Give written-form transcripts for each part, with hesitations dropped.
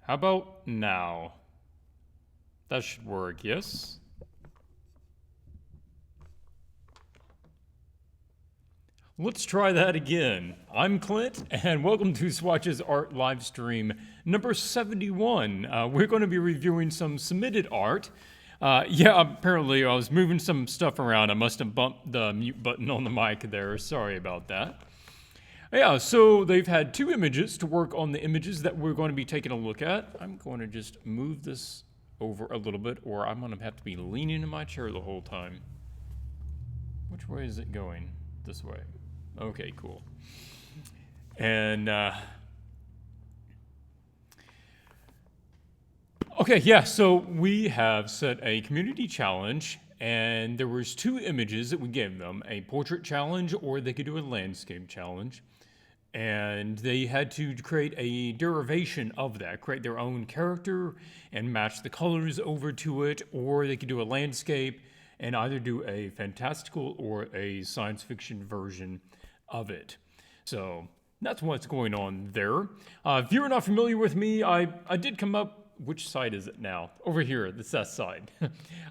How about now? That should work, yes? Let's try that again. I'm Clint, and welcome to Swatches Art Livestream number 71. We're going to be reviewing some submitted art. Apparently I was moving some stuff around. I must have bumped the mute button on the mic there. Sorry about that. Yeah, so they've had two images to work on the images that we're going to be taking a look at. I'm going to just move this over a little bit, or I'm going to have to be leaning in my chair the whole time. Which way is it going? This way. Okay, cool. And, so we have set a community challenge, and there was two images that we gave them, a portrait challenge, or they could do a landscape challenge. And they had to create a derivation of that, create their own character and match the colors over to it, or they could do a landscape and either do a fantastical or a science fiction version of it. So that's what's going on there. If you're not familiar with me, I did come up, which side is it now? Over here, the S side.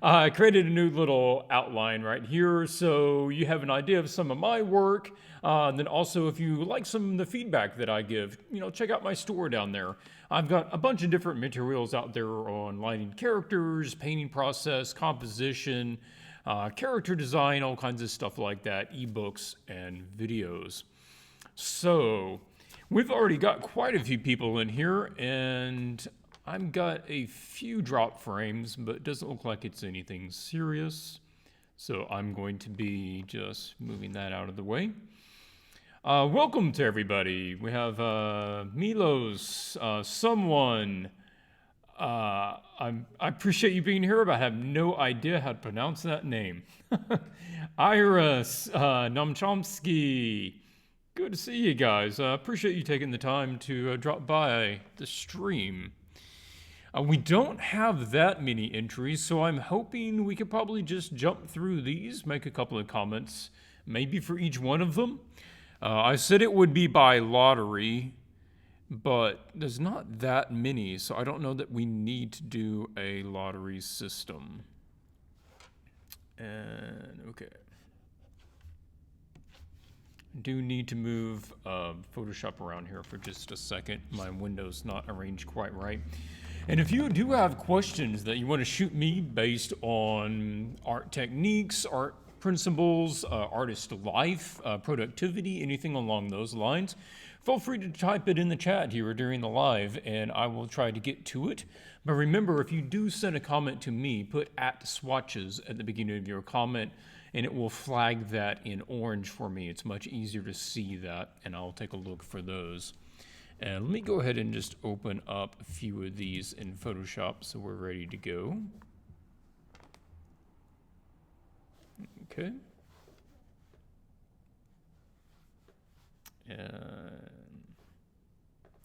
I created a new little outline right here so you have an idea of some of my work. And then also, if you like some of the feedback that I give, check out my store down there. I've got a bunch of different materials out there on lighting characters, painting process, composition, character design, all kinds of stuff like that, ebooks and videos. So we've already got quite a few people in here, and I've got a few drop frames, but it doesn't look like it's anything serious. So I'm going to be just moving that out of the way. Welcome to everybody. We have Milos, someone. I appreciate you being here, but I have no idea how to pronounce that name. Iris, Nomchomsky. Good to see you guys. Appreciate you taking the time to drop by the stream. We don't have that many entries, so I'm hoping we could probably just jump through these, make a couple of comments, maybe for each one of them. I said it would be by lottery, but there's not that many, so I don't know that we need to do a lottery system. And, okay. I do need to move Photoshop around here for just a second. My window's not arranged quite right. And if you do have questions that you want to shoot me based on art techniques, art principles, artist life, productivity, anything along those lines, feel free to type it in the chat here during the live, and I will try to get to it. But remember, if you do send a comment to me, put @swatches at the beginning of your comment, and it will flag that in orange for me. It's much easier to see that, and I'll take a look for those. And let me go ahead and just open up a few of these in Photoshop so we're ready to go. Okay. And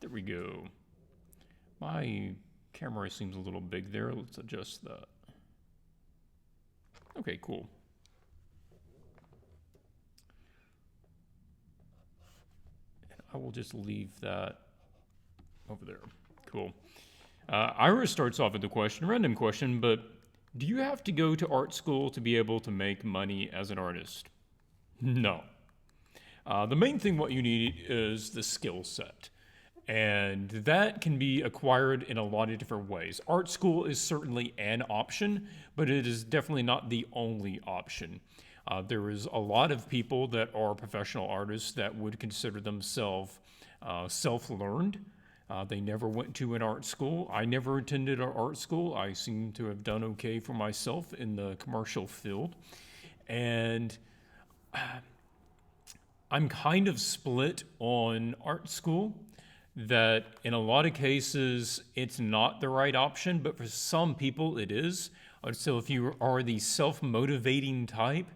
there we go. My camera seems a little big there. Let's adjust that. Okay, cool. And I will just leave that over there. Cool. Iris starts off with the question, random question, but do you have to go to art school to be able to make money as an artist? No. The main thing what you need is the skill set. And that can be acquired in a lot of different ways. Art school is certainly an option, but it is definitely not the only option. There is a lot of people that are professional artists that would consider themselves self-learned. They never went to an art school. I never attended an art school. I seem to have done okay for myself in the commercial field. And I'm kind of split on art school, that in a lot of cases it's not the right option, but for some people it is. So if you are the self-motivating type,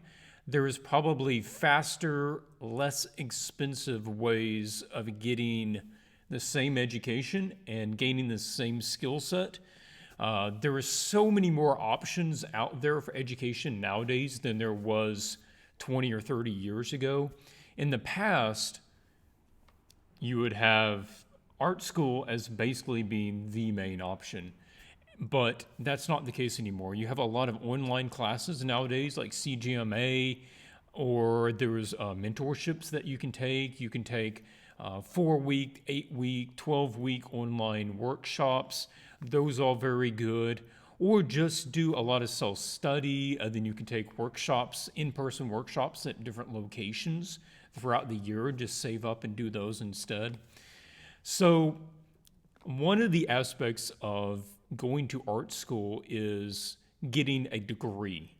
there is probably faster, less expensive ways of getting the same education and gaining the same skill set. There are so many more options out there for education nowadays than there was 20 or 30 years ago. In the past, you would have art school as basically being the main option. But that's not the case anymore. You have a lot of online classes nowadays, like CGMA, or there's mentorships that you can take. You can take 4-week, 8-week, 12-week online workshops. Those are very good. Or just do a lot of self-study, and then you can take workshops, in-person workshops at different locations throughout the year. Just save up and do those instead. So one of the aspects of going to art school is getting a degree.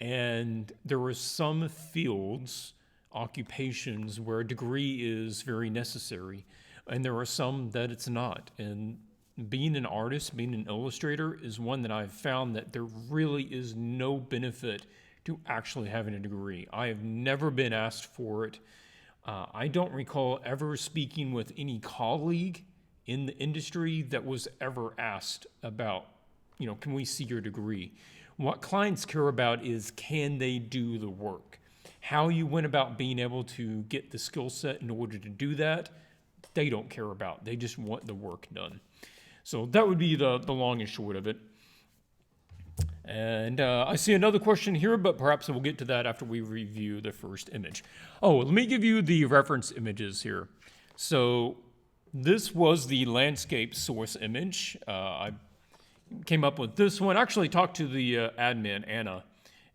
And there are some fields, occupations, where a degree is very necessary. And there are some that it's not. And being an artist, being an illustrator, is one that I've found that there really is no benefit to actually having a degree. I have never been asked for it. I don't recall ever speaking with any colleague in the industry that was ever asked about, can we see your degree? What clients care about is, can they do the work? How you went about being able to get the skill set in order to do that, they don't care about. They just want the work done. So that would be the long and short of it. And I see another question here, but perhaps we'll get to that after we review the first image. Oh, let me give you the reference images here. So this was the landscape source image. I came up with this one. I actually talked to the admin, Anna,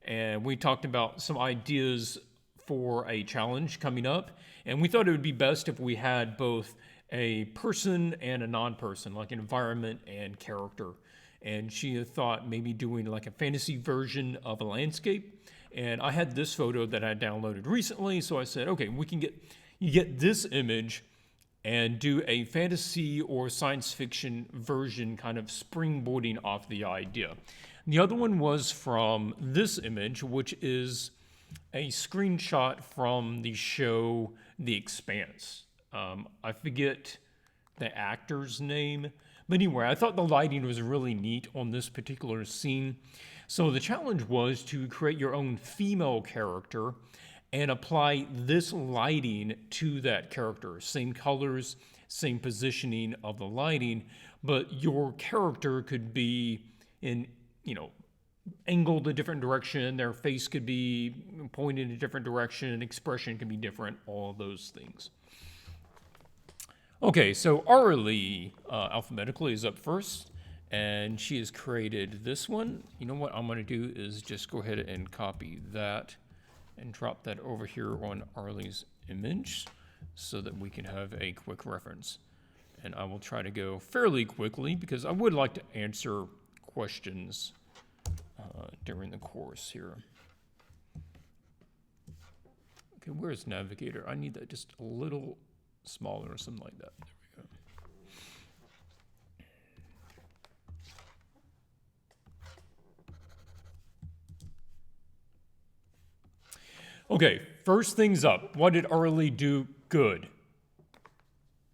and we talked about some ideas for a challenge coming up. And we thought it would be best if we had both a person and a non-person, like an environment and character. And she had thought maybe doing like a fantasy version of a landscape. And I had this photo that I downloaded recently, so I said, okay, we can get this image and do a fantasy or science fiction version, kind of springboarding off the idea. The other one was from this image, which is a screenshot from the show The Expanse. I forget the actor's name, but anyway, I thought the lighting was really neat on this particular scene. So the challenge was to create your own female character and apply this lighting to that character. Same colors, same positioning of the lighting, but your character could be in, angled a different direction. Their face could be pointed in a different direction. Expression could be different, all of those things. Okay, so Aurélie, alphabetically, is up first, and she has created this one. You know what I'm going to do is just go ahead and copy that and drop that over here on Aurelie's image so that we can have a quick reference. And I will try to go fairly quickly because I would like to answer questions during the course here. Okay, where's Navigator? I need that just a little smaller or something like that. There we go. Okay, first things up. What did Aurélie do good?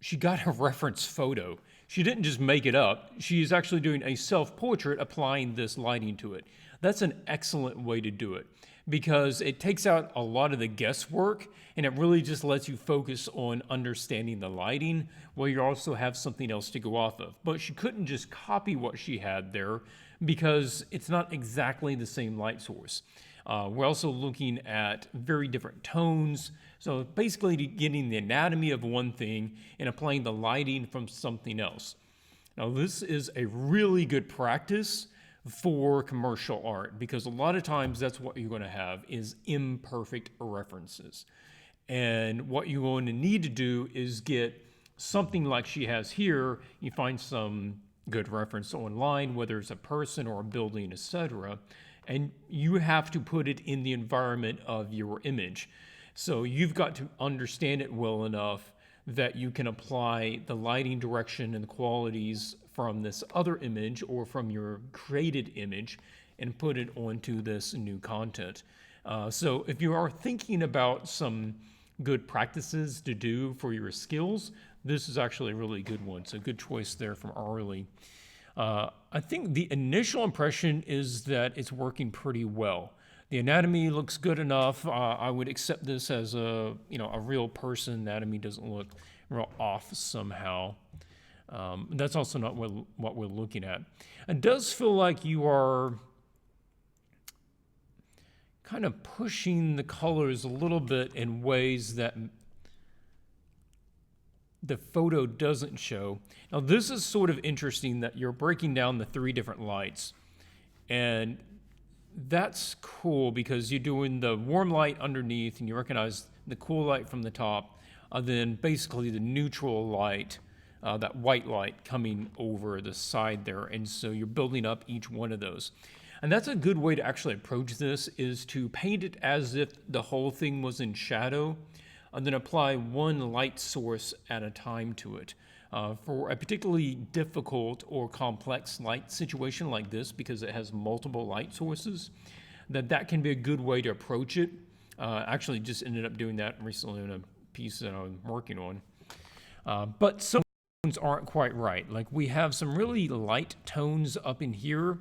She got a reference photo. She didn't just make it up. She's actually doing a self-portrait applying this lighting to it. That's an excellent way to do it because it takes out a lot of the guesswork and it really just lets you focus on understanding the lighting while you also have something else to go off of. But she couldn't just copy what she had there because it's not exactly the same light source. We're also looking at very different tones. So basically getting the anatomy of one thing and applying the lighting from something else. Now this is a really good practice for commercial art because a lot of times that's what you're going to have is imperfect references. And what you're going to need to do is get something like she has here. You find some good reference online, whether it's a person or a building, etc. And you have to put it in the environment of your image. So you've got to understand it well enough that you can apply the lighting direction and the qualities from this other image or from your created image and put it onto this new content. So if you are thinking about some good practices to do for your skills, this is actually a really good one. So good choice there from Aurélie. I think the initial impression is that it's working pretty well. The anatomy looks good enough. I would accept this as a real person. Anatomy doesn't look real off somehow. That's also not what we're looking at. It does feel like you are kind of pushing the colors a little bit in ways that the photo doesn't show. Now, this is sort of interesting that you're breaking down the 3 different lights. And that's cool because you're doing the warm light underneath and you recognize the cool light from the top, then basically the neutral light, that white light coming over the side there. And so you're building up each one of those. And that's a good way to actually approach this, is to paint it as if the whole thing was in shadow, and then apply one light source at a time to it. For a particularly difficult or complex light situation like this, because it has multiple light sources, that can be a good way to approach it. Actually just ended up doing that recently in a piece that I'm working on. But some tones aren't quite right. Like, we have some really light tones up in here,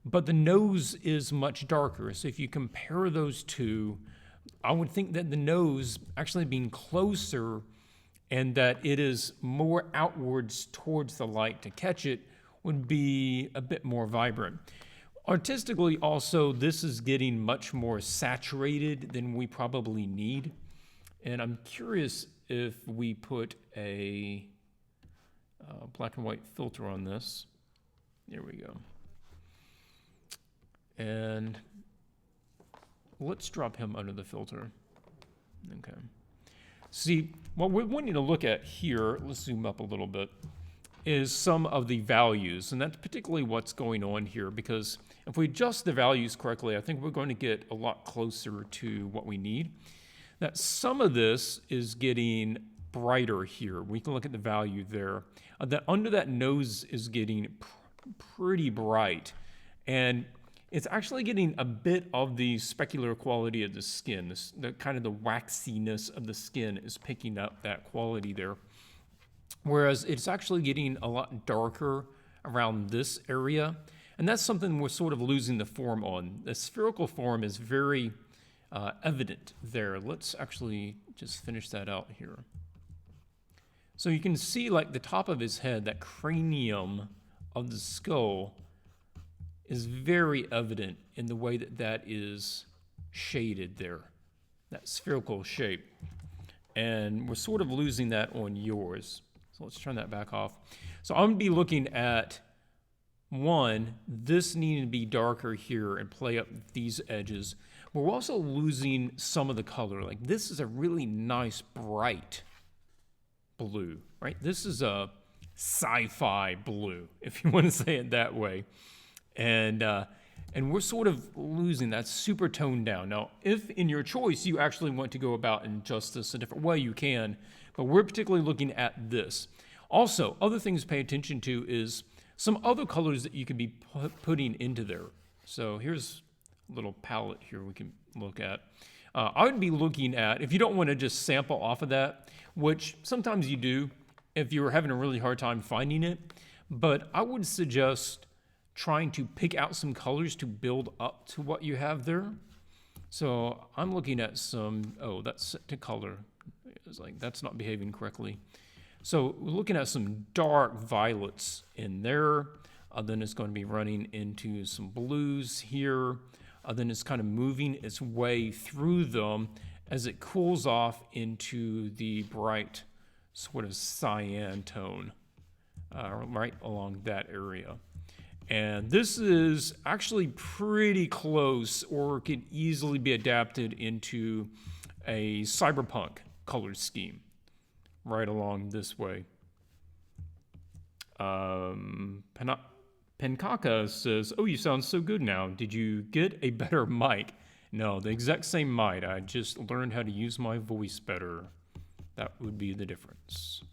but the nose is much darker. So if you compare those two, I would think that the nose actually being closer and that it is more outwards towards the light to catch it would be a bit more vibrant. Artistically also, this is getting much more saturated than we probably need. And I'm curious if we put a black and white filter on this. There we go. And let's drop him under the filter. Okay. See, what we're wanting to look at here, let's zoom up a little bit, is some of the values. And that's particularly what's going on here, because if we adjust the values correctly, I think we're going to get a lot closer to what we need. That some of this is getting brighter here. We can look at the value there. That under that nose is getting pretty bright. And it's actually getting a bit of the specular quality of the skin. The kind of the waxiness of the skin is picking up that quality there. Whereas it's actually getting a lot darker around this area. And that's something we're sort of losing the form on. The spherical form is very evident there. Let's actually just finish that out here. So you can see, like, the top of his head, that cranium of the skull is very evident in the way that is shaded there, that spherical shape. And we're sort of losing that on yours. So let's turn that back off. So I'm going to be looking at, one, this needing to be darker here and play up these edges. But we're also losing some of the color. Like, this is a really nice, bright blue, right? This is a sci-fi blue, if you want to say it that way. And we're sort of losing that, super toned down. Now, if in your choice you actually want to go about and adjust this a different way, you can, but we're particularly looking at this. Also, other things to pay attention to is some other colors that you could be putting into there. So here's a little palette here we can look at. I would be looking at, if you don't want to just sample off of that, which sometimes you do if you're having a really hard time finding it, but I would suggest trying to pick out some colors to build up to what you have there. So I'm looking at some, oh, that's set to color. It's like, that's not behaving correctly. So we're looking at some dark violets in there. Then it's going to be running into some blues here. Then it's kind of moving its way through them as it cools off into the bright sort of cyan tone right along that area. And this is actually pretty close, or can easily be adapted into a cyberpunk color scheme right along this way. Penkaka says, "Oh, you sound so good now. Did you get a better mic?" No, the exact same mic. I just learned how to use my voice better. That would be the difference.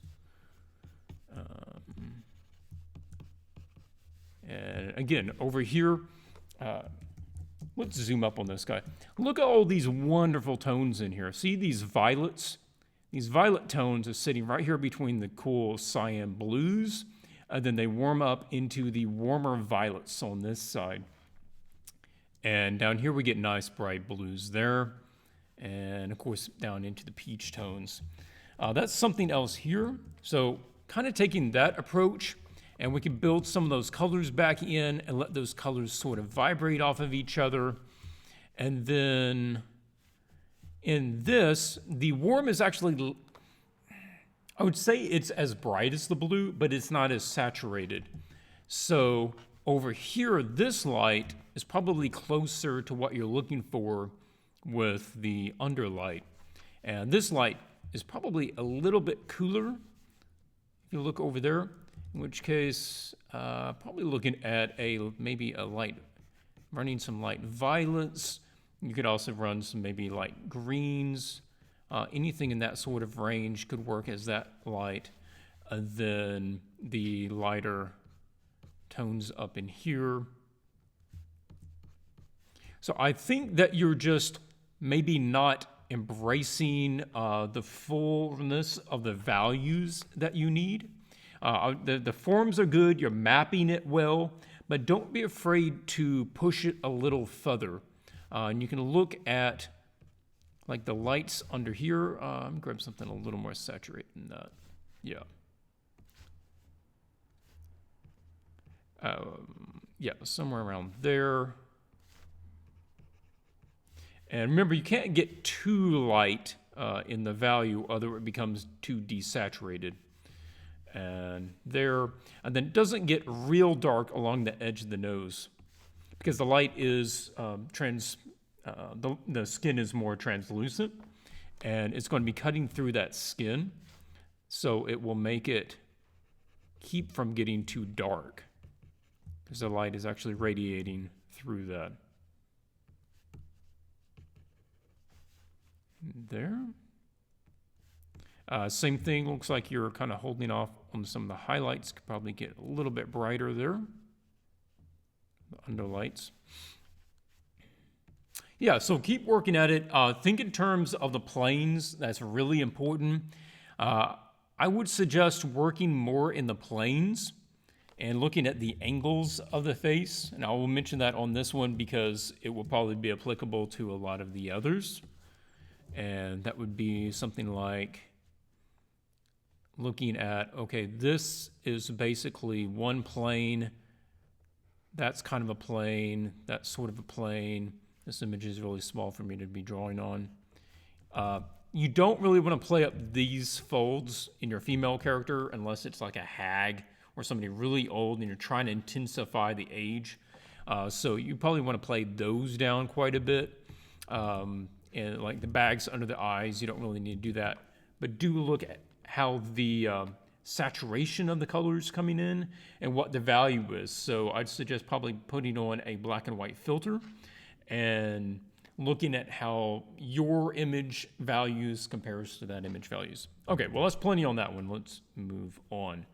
And again, over here, let's zoom up on this guy. Look at all these wonderful tones in here. See these violets? These violet tones are sitting right here between the cool cyan blues, and then they warm up into the warmer violets on this side. And down here we get nice bright blues there, and of course down into the peach tones. That's something else here. So kind of taking that approach, and we can build some of those colors back in and let those colors sort of vibrate off of each other. And then in this, the warm is actually, I would say it's as bright as the blue, but it's not as saturated. So over here, this light is probably closer to what you're looking for with the underlight. And this light is probably a little bit cooler if you look over there, in which case, probably looking at maybe a light, running some light violets. You could also run some maybe light greens. Anything in that sort of range could work as that light. And then the lighter tones up in here. So I think that you're just maybe not embracing the fullness of the values that you need. The forms are good, you're mapping it well, but don't be afraid to push it a little further. And you can look at like the lights under here. I'm gonna grab something a little more saturated than that. Yeah. Yeah, somewhere around there. And remember, you can't get too light in the value, otherwise it becomes too desaturated. And there, and then it doesn't get real dark along the edge of the nose because the light is the skin is more translucent, and it's going to be cutting through that skin, so it will make it keep from getting too dark because the light is actually radiating through that. There. Same thing, looks like you're kind of holding off on some of the highlights. Could probably get a little bit brighter there. The underlights. Yeah, so keep working at it. Think in terms of the planes. That's really important. I would suggest working more in the planes and looking at the angles of the face. And I will mention that on this one because it will probably be applicable to a lot of the others. And that would be something like looking at, okay, this is basically one plane. That's kind of a plane. That's sort of a plane. This image is really small for me to be drawing on. You don't really want to play up these folds in your female character unless it's like a hag or somebody really old and you're trying to intensify the age. So you probably want to play those down quite a bit. And like the bags under the eyes, you don't really need to do that. But do look at how the saturation of the colors coming in and what the value is. So I'd suggest probably putting on a black and white filter and looking at how your image values compares to that image values. Okay, well, that's plenty on that one. Let's move on.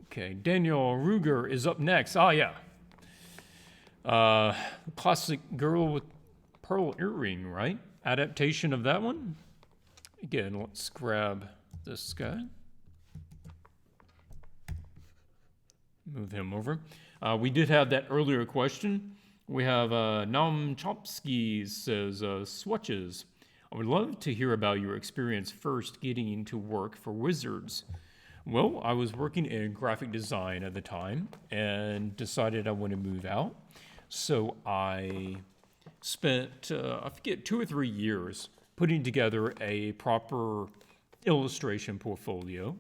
Okay, Daniel Ruger is up next. Oh, yeah. Classic girl with pearl earring, right? Adaptation of that one. Again, let's grab this guy. Move him over. We did have that earlier question. We have Nam Chomsky says, Swatches. I would love to hear about your experience first getting into work for Wizards. Well, I was working in graphic design at the time and decided I want to move out. So I spent, I forget, 2 or 3 years putting together a proper illustration portfolio.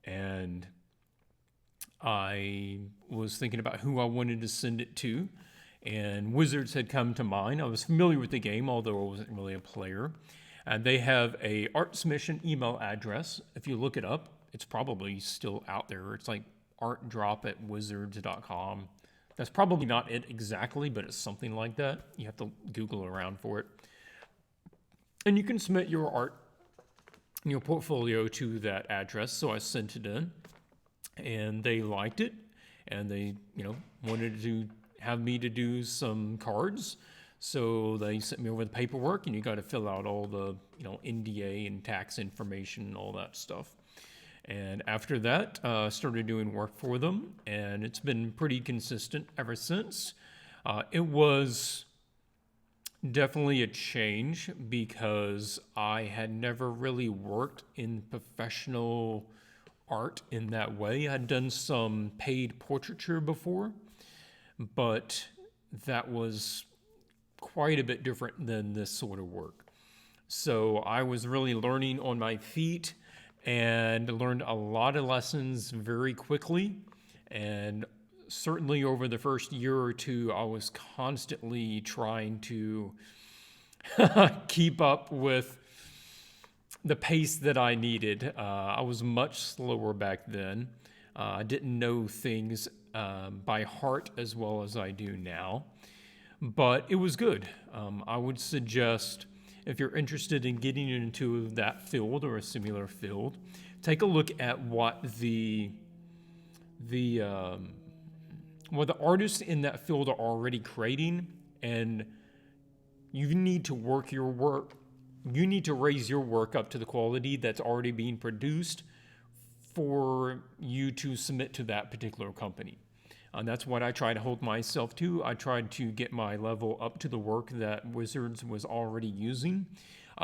And I was thinking about who I wanted to send it to. And Wizards had come to mind. I was familiar with the game, although I wasn't really a player. And they have a art submission email address. If you look it up, it's probably still out there. It's like artdrop@wizards.com. That's probably not it exactly, but it's something like that. You have to Google around for it. And you can submit your art, your portfolio to that address. So I sent it in, and they liked it, and they, wanted to have me to do some cards. So they sent me over the paperwork, and you got to fill out all the, NDA and tax information and all that stuff. And after that, started doing work for them, and it's been pretty consistent ever since. It was definitely a change because I had never really worked in professional art in that way. I'd done some paid portraiture before, but that was quite a bit different than this sort of work. So I was really learning on my feet and learned a lot of lessons very quickly. And certainly over the first year or two, I was constantly trying to keep up with the pace that I needed. I was much slower back then. I didn't know things by heart as well as I do now, but it was good. I would suggest, if you're interested in getting into that field or a similar field, take a look at what the artists in that field are already creating, and you need to work your work. You need to raise your work up to the quality that's already being produced for you to submit to that particular company. And that's what I try to hold myself to. I tried to get my level up to the work that Wizards was already using.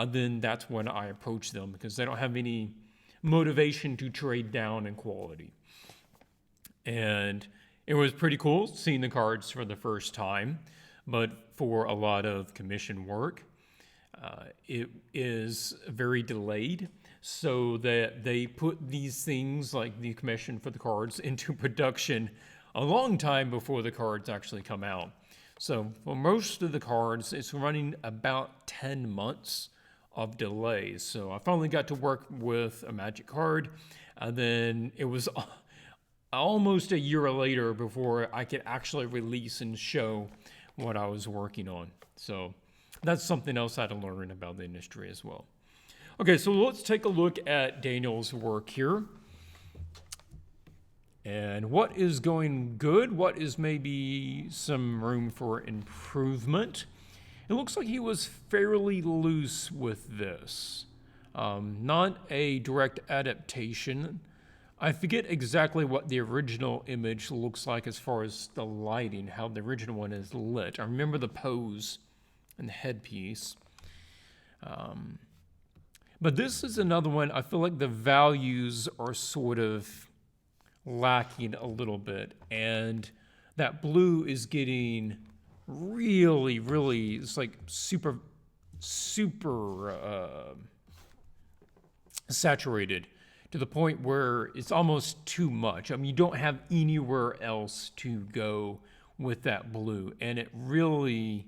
Then that's when I approach them, because they don't have any motivation to trade down in quality. And it was pretty cool seeing the cards for the first time, but for a lot of commission work, it is very delayed, so that they put these things like the commission for the cards into production a long time before the cards actually come out. So for most of the cards, it's running about 10 months of delay. So I finally got to work with a Magic card, and then it was almost a year later before I could actually release and show what I was working on. So that's something else I had to learn about the industry as well. Okay, so let's take a look at Daniel's work here. And what is going good? What is maybe some room for improvement? It looks like he was fairly loose with this. Not a direct adaptation. I forget exactly what the original image looks like as far as the lighting, how the original one is lit. I remember the pose and the headpiece. But this is another one, I feel like the values are sort of lacking a little bit, and that blue is getting really, it's like super saturated to the point where it's almost too much. I mean, you don't have anywhere else to go with that blue, and it really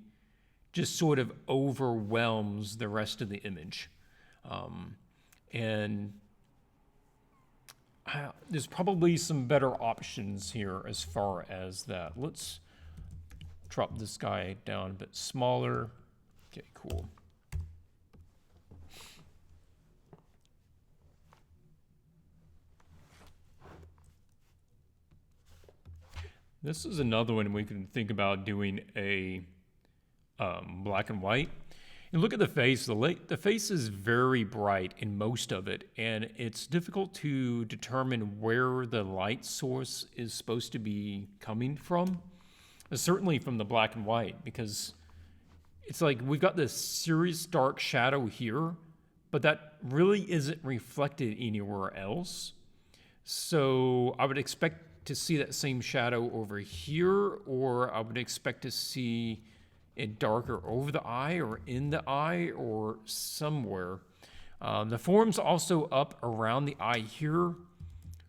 just sort of overwhelms the rest of the image. And there's probably some better options here as far as that. Let's drop this guy down a bit smaller. Okay, cool. This is another one we can think about doing a black and white. And look at the face. The face is very bright in most of it, and it's difficult to determine where the light source is supposed to be coming from. Certainly from the black and white, because it's like we've got this serious dark shadow here, but that really isn't reflected anywhere else. So I would expect to see that same shadow over here, or I would expect to see it darker over the eye or in the eye or somewhere. The form's also up around the eye here.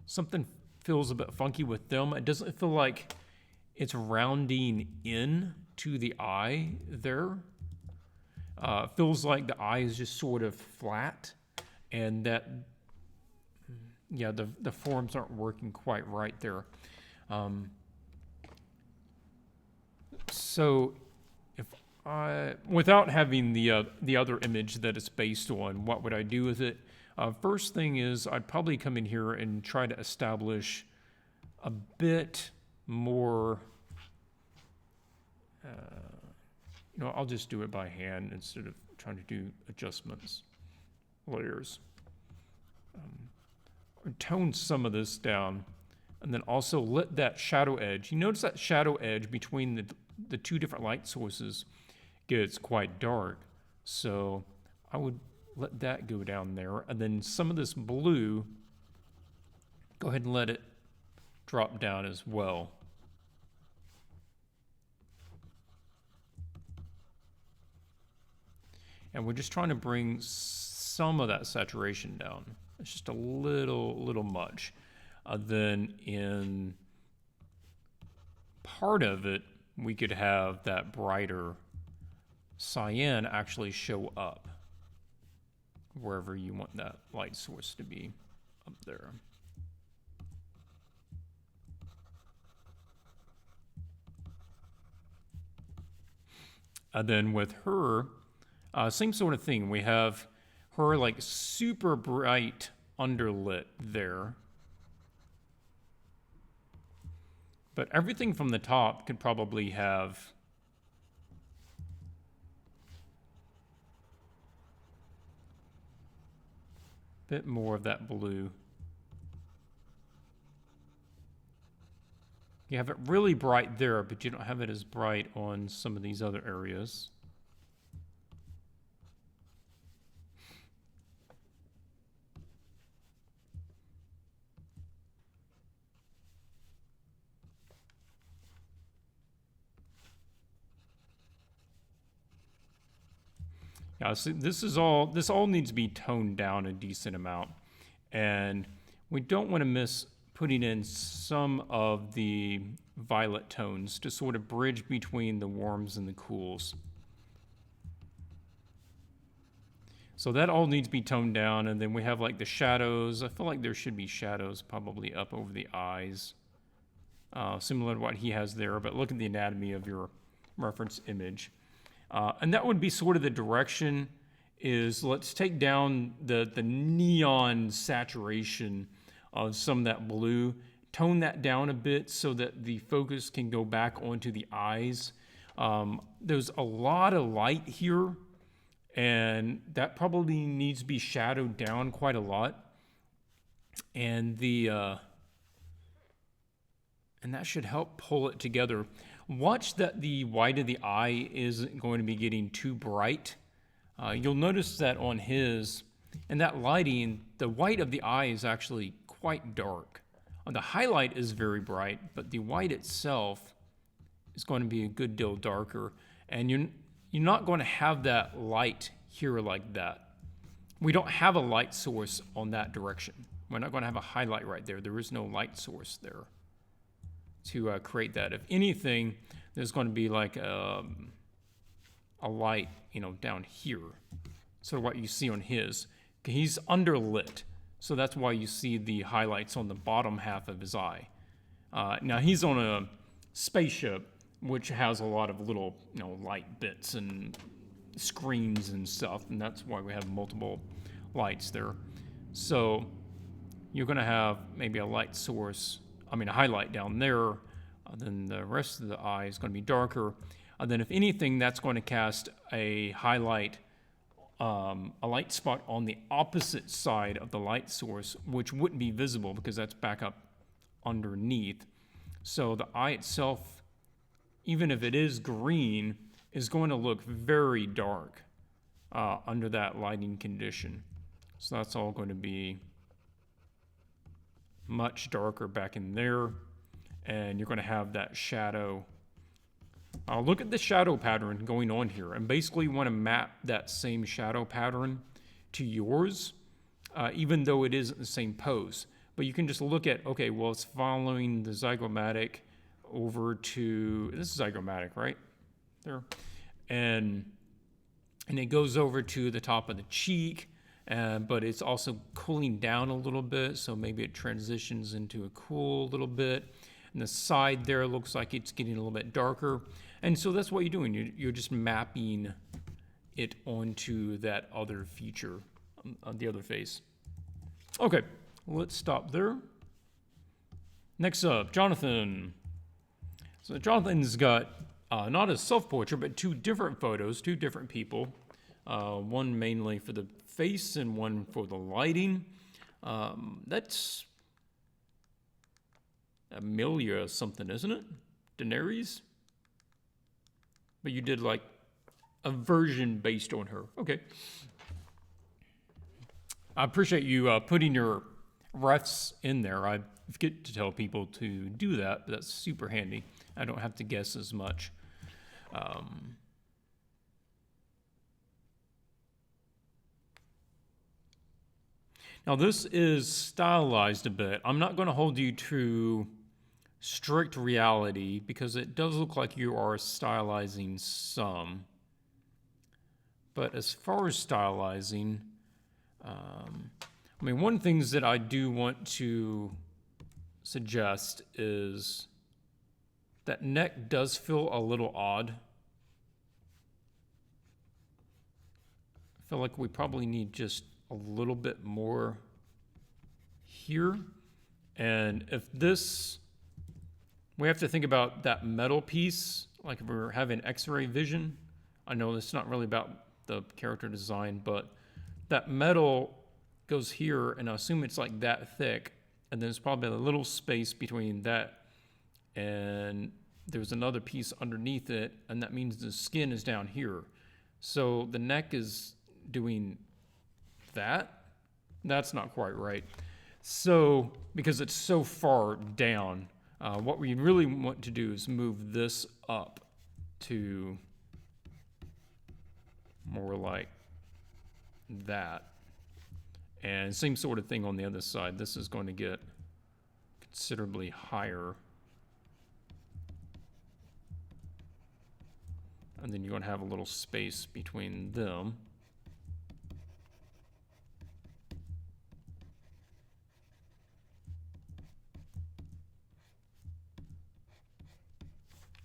Something feels a bit funky with them. It doesn't feel like it's rounding in to the eye there. Feels like the eye is just sort of flat, and that, yeah, the forms aren't working quite right there. So if without having the other image that it's based on, what would I do with it? First thing is I'd probably come in here and try to establish a bit more, I'll just do it by hand instead of trying to do adjustments, layers. Tone some of this down, and then also let that shadow edge. You notice that shadow edge between the two different light sources gets quite dark. So I would let that go down there, and then some of this blue Go ahead and let it drop down as well. And we're just trying to bring some of that saturation down. It's just a little much. Then in part of it, we could have that brighter cyan actually show up wherever you want that light source to be up there. And then with her, same sort of thing. We have her like super bright underlit there. But everything from the top could probably have a bit more of that blue. You have it really bright there, but you don't have it as bright on some of these other areas. Yeah, so this all needs to be toned down a decent amount. And we don't want to miss putting in some of the violet tones to sort of bridge between the warms and the cools. So that all needs to be toned down. And then we have like the shadows. I feel like there should be shadows probably up over the eyes, similar to what he has there. But look at the anatomy of your reference image. And that would be sort of the direction, is let's take down the neon saturation of some of that blue, tone that down a bit so that the focus can go back onto the eyes. There's a lot of light here, and that probably needs to be shadowed down quite a lot. And and that should help pull it together. Watch that the white of the eye isn't going to be getting too bright. You'll notice that on his, and that lighting, the white of the eye is actually quite dark. The highlight is very bright, but the white itself is going to be a good deal darker. And you're not going to have that light here like that. We don't have a light source on that direction. We're not going to have a highlight right there. There is no light source there to create that. If anything, there's going to be like a light, down here. So what you see on his, he's underlit. So that's why you see the highlights on the bottom half of his eye. Now he's on a spaceship, which has a lot of little, light bits and screens and stuff, and that's why we have multiple lights there. So you're going to have maybe a light source, a highlight down there, then the rest of the eye is going to be darker. And then if anything, that's going to cast a highlight, a light spot on the opposite side of the light source, which wouldn't be visible because that's back up underneath. So the eye itself, even if it is green, is going to look very dark under that lighting condition. So that's all going to be much darker back in there, and you're going to have that shadow. Look at the shadow pattern going on here, and basically you want to map that same shadow pattern to yours, even though it isn't the same pose. But you can just look at, okay, well, it's following the zygomatic over to, this is zygomatic, right? There. And it goes over to the top of the cheek, but it's also cooling down a little bit, so maybe it transitions into a cool little bit. And the side there looks like it's getting a little bit darker. And so that's what you're doing. You're just mapping it onto that other feature on the other face. Okay, let's stop there. Next up, Jonathan. So Jonathan's got not a self-portrait, but two different photos, two different people. One mainly for the face and one for the lighting. That's Amelia something, isn't it? Daenerys? But you did like a version based on her. Okay. I appreciate you putting your refs in there. I forget to tell people to do that, but that's super handy. I don't have to guess as much. Now this is stylized a bit. I'm not going to hold you to strict reality because it does look like you are stylizing some. But as far as stylizing, I mean, one of the things that I do want to suggest is that neck does feel a little odd. I feel like we probably need just a little bit more here. And if this, we have to think about that metal piece, like if we're having x-ray vision. I know it's not really about the character design, but that metal goes here, and I assume it's like that thick, and then there's probably a little space between that and there's another piece underneath it, and that means the skin is down here. So the neck is doing that. That's not quite right. So because it's so far down, what we really want to do is move this up to more like that. And same sort of thing on the other side. This is going to get considerably higher. And then you're going to have a little space between them.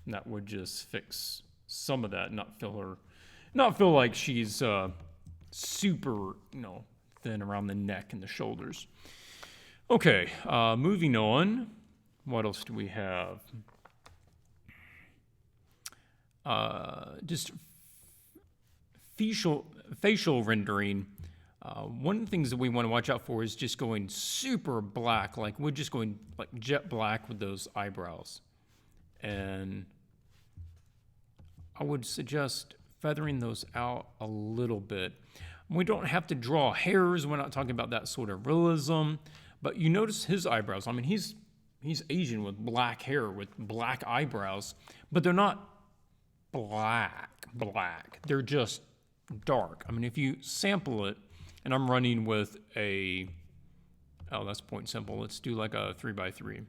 And that would just fix some of that, not feel like she's super, thin around the neck and the shoulders. Okay, moving on. What else do we have? Just facial rendering. One of the things that we want to watch out for is just going super black, like we're just going like jet black with those eyebrows. And I would suggest feathering those out a little bit. We don't have to draw hairs. We're not talking about that sort of realism. But you notice his eyebrows. I mean, he's Asian with black hair, with black eyebrows. But they're not black. They're just dark. I mean, if you sample it, and I'm running with that's point simple. Let's do like a 3x3.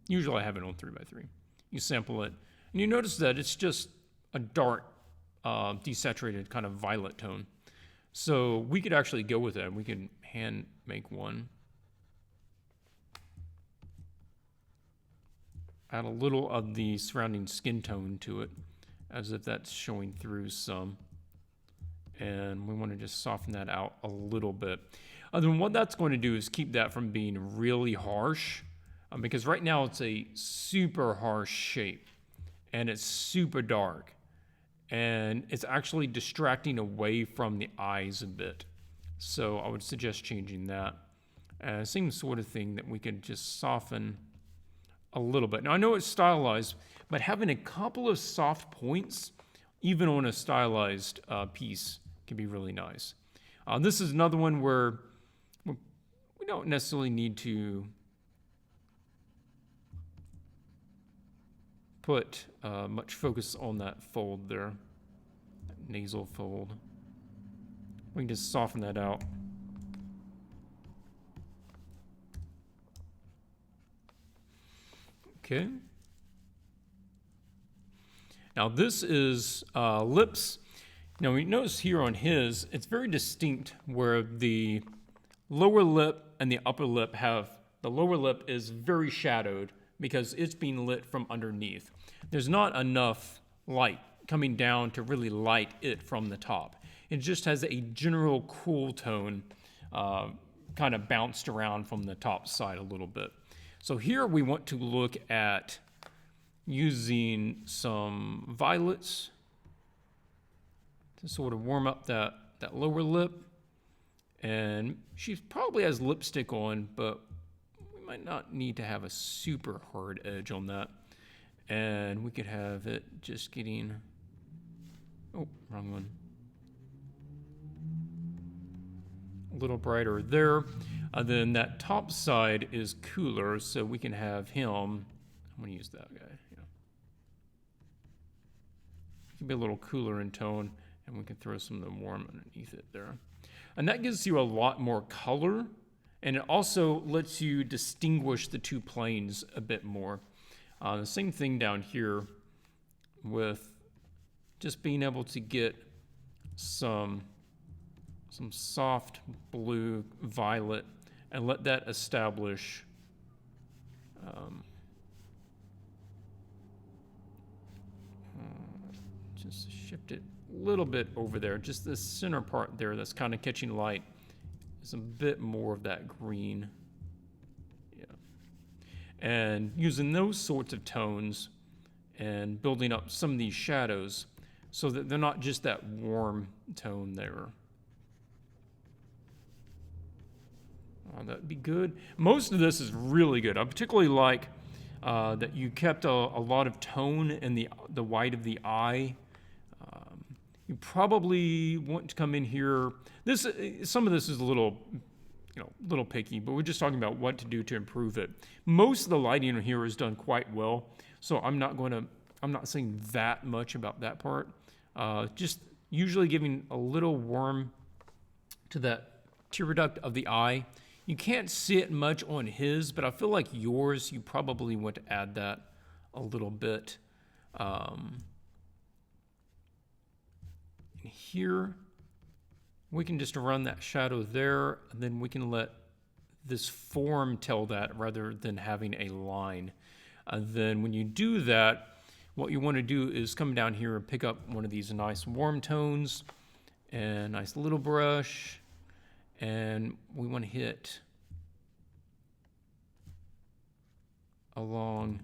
Usually I have it on 3x3. You sample it, and you notice that it's just a dark, desaturated kind of violet tone. So we could actually go with that. We can hand make one. Add a little of the surrounding skin tone to it, as if that's showing through some. And we want to just soften that out a little bit. Then what that's going to do is keep that from being really harsh, because right now it's a super harsh shape, and it's super dark. And it's actually distracting away from the eyes a bit. So I would suggest changing that. Same sort of thing that we could just soften a little bit. Now I know it's stylized, but having a couple of soft points, even on a stylized piece, can be really nice. This is another one where we don't necessarily need to put much focus on that fold there, that nasal fold. We can just soften that out. Okay. Now this is lips. Now we notice here on his, it's very distinct where the lower lip and the upper lip the lower lip is very shadowed because it's being lit from underneath. There's not enough light coming down to really light it from the top. It just has a general cool tone kind of bounced around from the top side a little bit. So here we want to look at using some violets to sort of warm up that lower lip. And she probably has lipstick on, but we might not need to have a super hard edge on that. And we could have it just getting, wrong one. a little brighter there. Then that top side is cooler, so we can have him. I'm going to use that guy. Yeah. He can be a little cooler in tone, and we can throw some of the warm underneath it there. And that gives you a lot more color, and it also lets you distinguish the two planes a bit more. The same thing down here with just being able to get some soft blue, violet, and let that establish just shift it a little bit over there. Just this center part there that's kind of catching light is a bit more of that green. Yeah. And using those sorts of tones and building up some of these shadows so that they're not just that warm tone there. That'd be good. Most of this is really good. I particularly like that you kept a lot of tone in the white of the eye. You probably want to come in here. Some of this is a little picky, but we're just talking about what to do to improve it. Most of the lighting here is done quite well, so I'm not saying that much about that part. Just usually giving a little warm to that tear duct of the eye. You can't see it much on his, but I feel like yours, you probably want to add that a little bit. Here, we can just run that shadow there, and then we can let this form tell that rather than having a line. And then when you do that, what you want to do is come down here and pick up one of these nice warm tones and nice little brush. And we want to hit along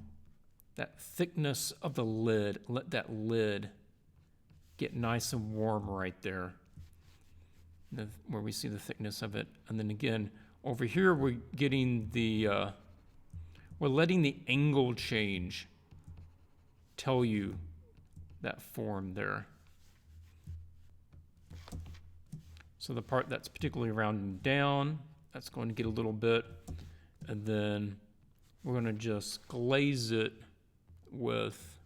that thickness of the lid. Let that lid get nice and warm right there, where we see the thickness of it. And then again, over here, we're getting we're letting the angle change tell you that form there. So the part that's particularly rounding down, that's going to get a little bit. And then we're going to just glaze it with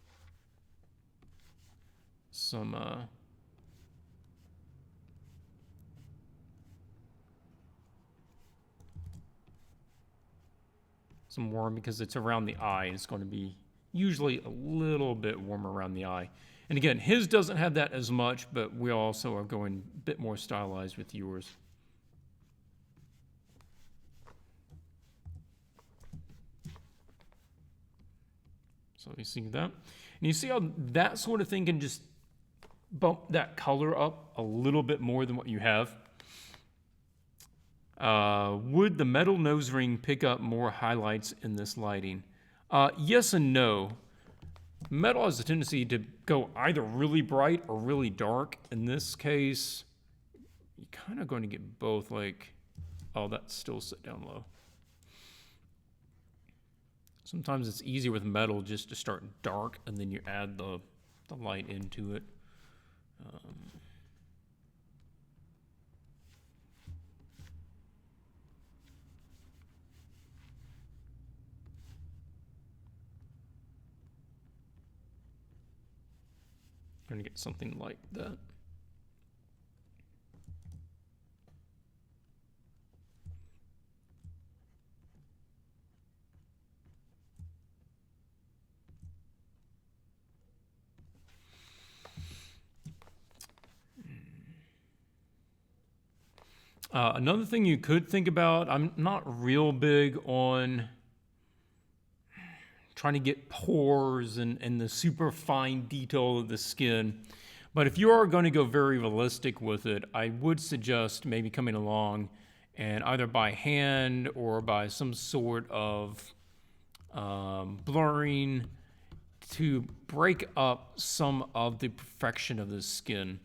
some warm, because it's around the eye. It's going to be usually a little bit warmer around the eye. And again, his doesn't have that as much, but we also are going a bit more stylized with yours. So you see that? And you see how that sort of thing can just bump that color up a little bit more than what you have. Would the metal nose ring pick up more highlights in this lighting? Yes and no. Metal has a tendency to go either really bright or really dark. In this case, you're kind of going to get both. Like, oh, that's still set down low. Sometimes it's easier with metal just to start dark and then you add the light into it. Going to get something like that. Another thing you could think about, I'm not real big on trying to get pores and the super fine detail of the skin. But if you are going to go very realistic with it, I would suggest maybe coming along and either by hand or by some sort of blurring to break up some of the perfection of the skin.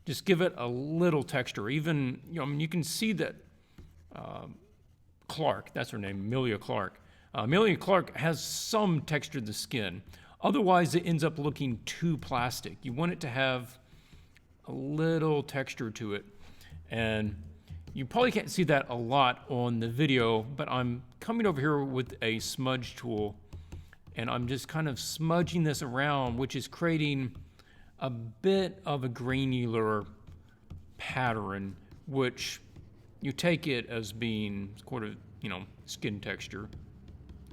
Just give it a little texture. Even, you can see that Clark, that's her name, Amelia Clark. Amelia Clark has some texture to the skin. Otherwise, it ends up looking too plastic. You want it to have a little texture to it. And You probably can't see that a lot on the video, but I'm coming over here with a smudge tool and I'm just kind of smudging this around, which is creating a bit of a granular pattern, which you take it as being sort of, skin texture.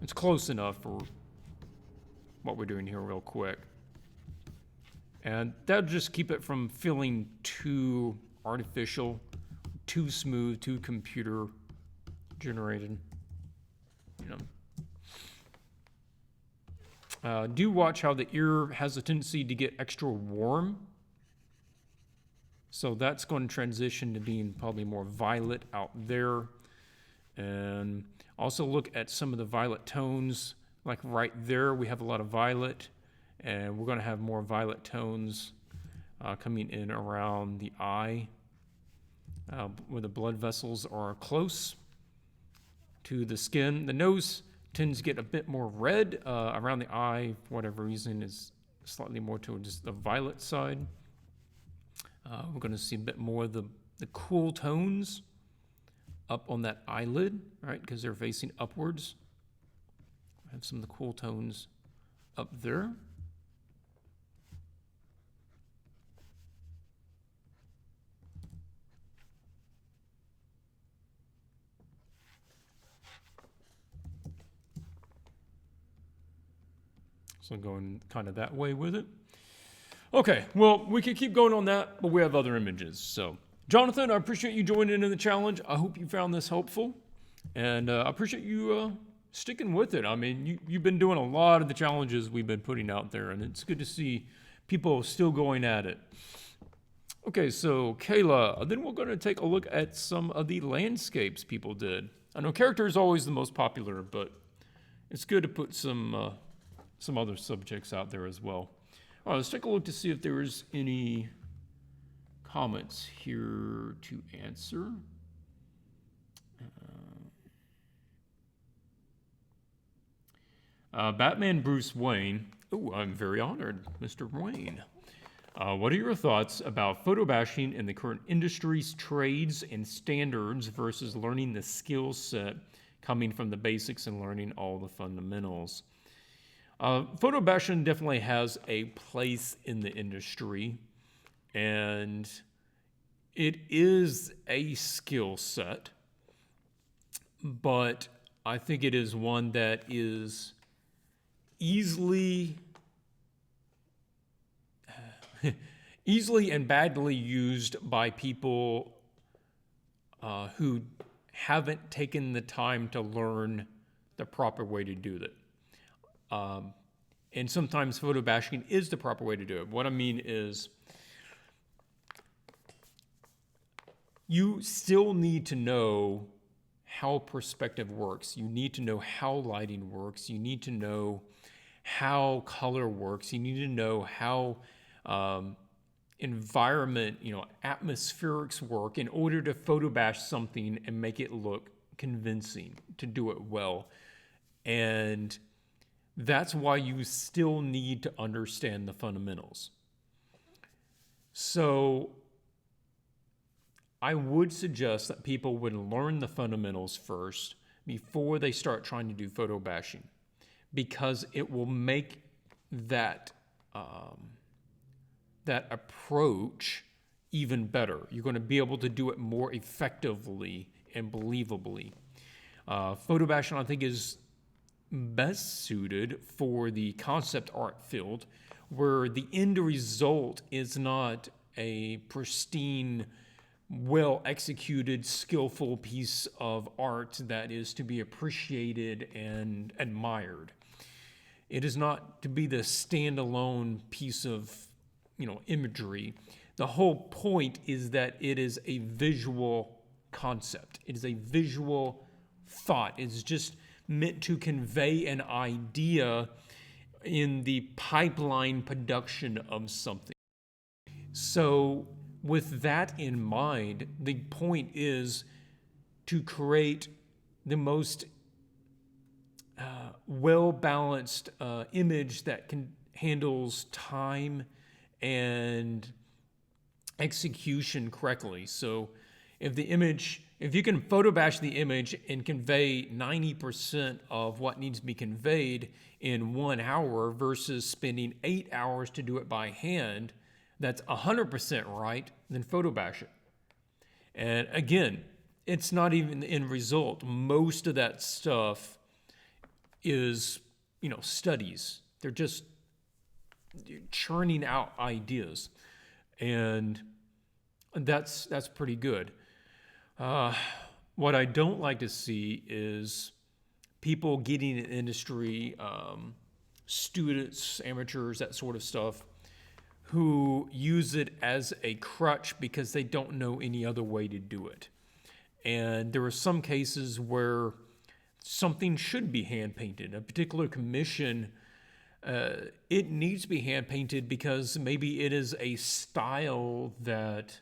It's close enough for what we're doing here real quick. And that'll just keep it from feeling too artificial, too smooth, too computer generated. Do watch how the ear has a tendency to get extra warm. So that's going to transition to being probably more violet out there. And also look at some of the violet tones. Like right there, we have a lot of violet. And we're going to have more violet tones coming in around the eye, where the blood vessels are close to the skin. The nose tends to get a bit more red around the eye, for whatever reason, is slightly more to just the violet side. We're going to see a bit more of the cool tones up on that eyelid, right? Because they're facing upwards. I have some of the cool tones up there. So going kind of that way with it. Okay, well, we could keep going on that, but we have other images. So, Jonathan, I appreciate you joining in the challenge. I hope you found this helpful. And I appreciate you sticking with it. I mean, you've been doing a lot of the challenges we've been putting out there, and it's good to see people still going at it. Okay, so Kayla, then we're going to take a look at some of the landscapes people did. I know character is always the most popular, but it's good to put some other subjects out there as well. All right, let's take a look to see if there's any comments here to answer. Batman Bruce Wayne. Oh, I'm very honored, Mr. Wayne. What are your thoughts about photo bashing in the current industries, trades, and standards versus learning the skill set coming from the basics and learning all the fundamentals? Photo bashing definitely has a place in the industry, and it is a skill set, but I think it is one that is easily and badly used by people who haven't taken the time to learn the proper way to do it. And sometimes photo bashing is the proper way to do it. What I mean is, you still need to know how perspective works. You need to know how lighting works. You need to know how color works. You need to know how environment, atmospherics work in order to photo bash something and make it look convincing, to do it well. And that's why you still need to understand the fundamentals. So I would suggest that people would learn the fundamentals first before they start trying to do photo bashing, because it will make that approach even better. You're going to be able to do it more effectively and believably. Photo bashing, I think, is best suited for the concept art field, where the end result is not a pristine, well-executed, skillful piece of art that is to be appreciated and admired. It is not to be the standalone piece of, imagery. The whole point is that it is a visual concept. It is a visual thought. It's just meant to convey an idea in the pipeline production of something. So with that in mind, the point is to create the most well-balanced image that handles time and execution correctly. So if the image if you can photo bash the image and convey 90% of what needs to be conveyed in 1 hour versus spending 8 hours to do it by hand, that's 100% right, then photo bash it. And again, it's not even the end result. Most of that stuff is, studies. They're just churning out ideas. And that's pretty good. What I don't like to see is people getting in industry, students, amateurs, that sort of stuff, who use it as a crutch because they don't know any other way to do it. And there are some cases where something should be hand painted. A particular commission, it needs to be hand painted because maybe it is a style that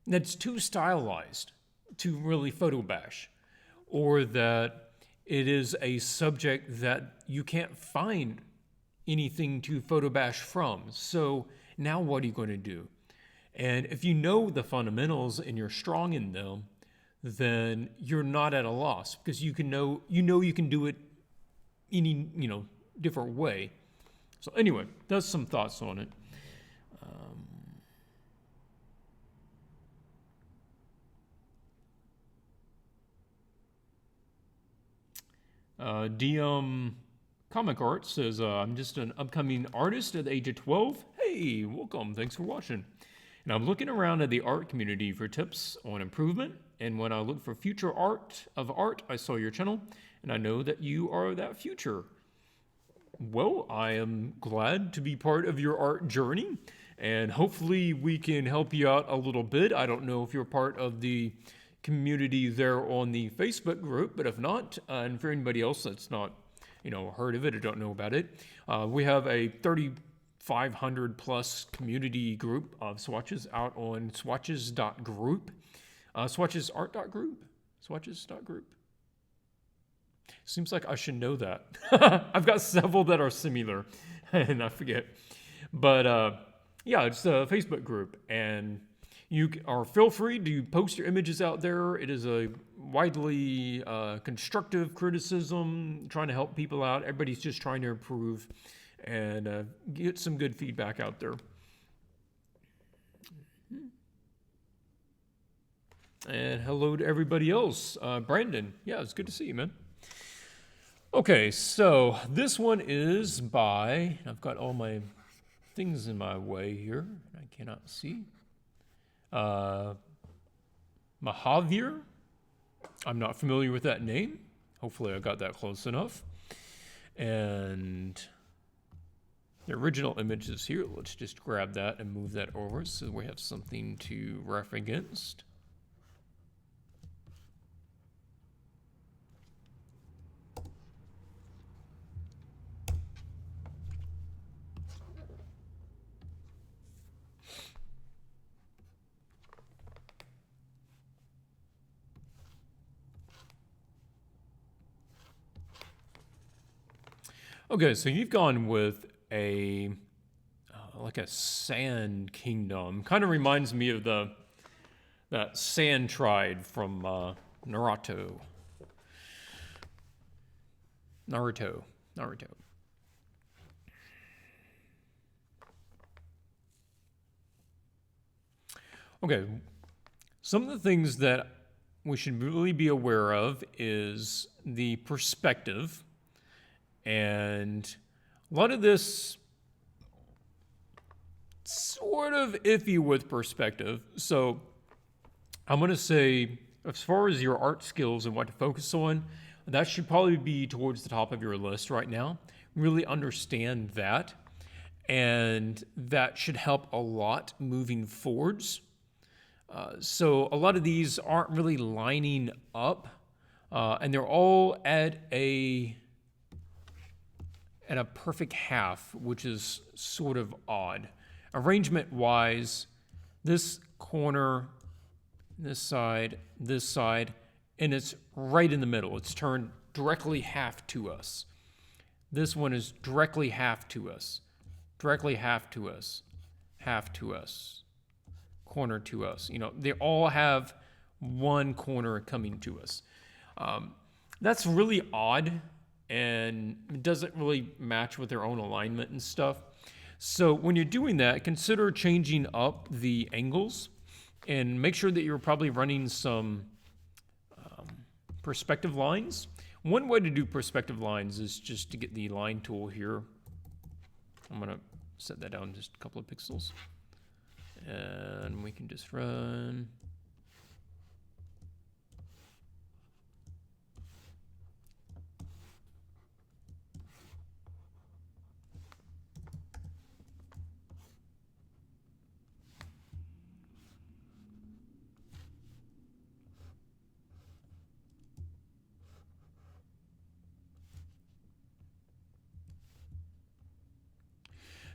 that's too stylized to really photo bash, or that it is a subject that you can't find anything to photo bash from. So now what are you going to do? And if you know the fundamentals and you're strong in them, then you're not at a loss because you can you can do it any different way. So anyway, that's some thoughts on it. DM Comic Art says, I'm just an upcoming artist at the age of 12. Hey, welcome. Thanks for watching. And I'm looking around at the art community for tips on improvement. And when I look for future art, I saw your channel, and I know that you are that future. Well, I am glad to be part of your art journey, and hopefully we can help you out a little bit. I don't know if you're part of the community there on the Facebook group, but if not, and for anybody else that's not, heard of it or don't know about it, we have a 3,500 plus community group of Swatches out on swatches.group, swatchesart.group, swatches.group. Seems like I should know that. I've got several that are similar, and I forget. But yeah, it's a Facebook group, and you are feel free to post your images out there. It is a widely constructive criticism, trying to help people out. Everybody's just trying to improve and get some good feedback out there. And hello to everybody else. Brandon, yeah, it's good to see you, man. Okay, so this one is by, I've got all my things in my way here. I cannot see. Mahavir. I'm not familiar with that name. Hopefully I got that close enough. And the original image is here. Let's just grab that and move that over so we have something to ref against. Okay, so you've gone with a like a sand kingdom. Kind of reminds me of that sand tribe from Naruto. Okay, some of the things that we should really be aware of is the perspective. And a lot of this sort of iffy with perspective. So I'm going to say, as far as your art skills and what to focus on, that should probably be towards the top of your list right now. Really understand that. And that should help a lot moving forwards. So a lot of these aren't really lining up. And they're all at a perfect half, which is sort of odd. Arrangement-wise, this corner, this side, and it's right in the middle. It's turned directly half to us. This one is directly half to us, directly half to us, half to us, corner to us. You know, they all have one corner coming to us. That's really odd, and it doesn't really match with their own alignment and stuff. So when you're doing that, consider changing up the angles and make sure that you're probably running some perspective lines. One way to do perspective lines is just to get the line tool here. I'm going to set that down just a couple of pixels. And we can just run.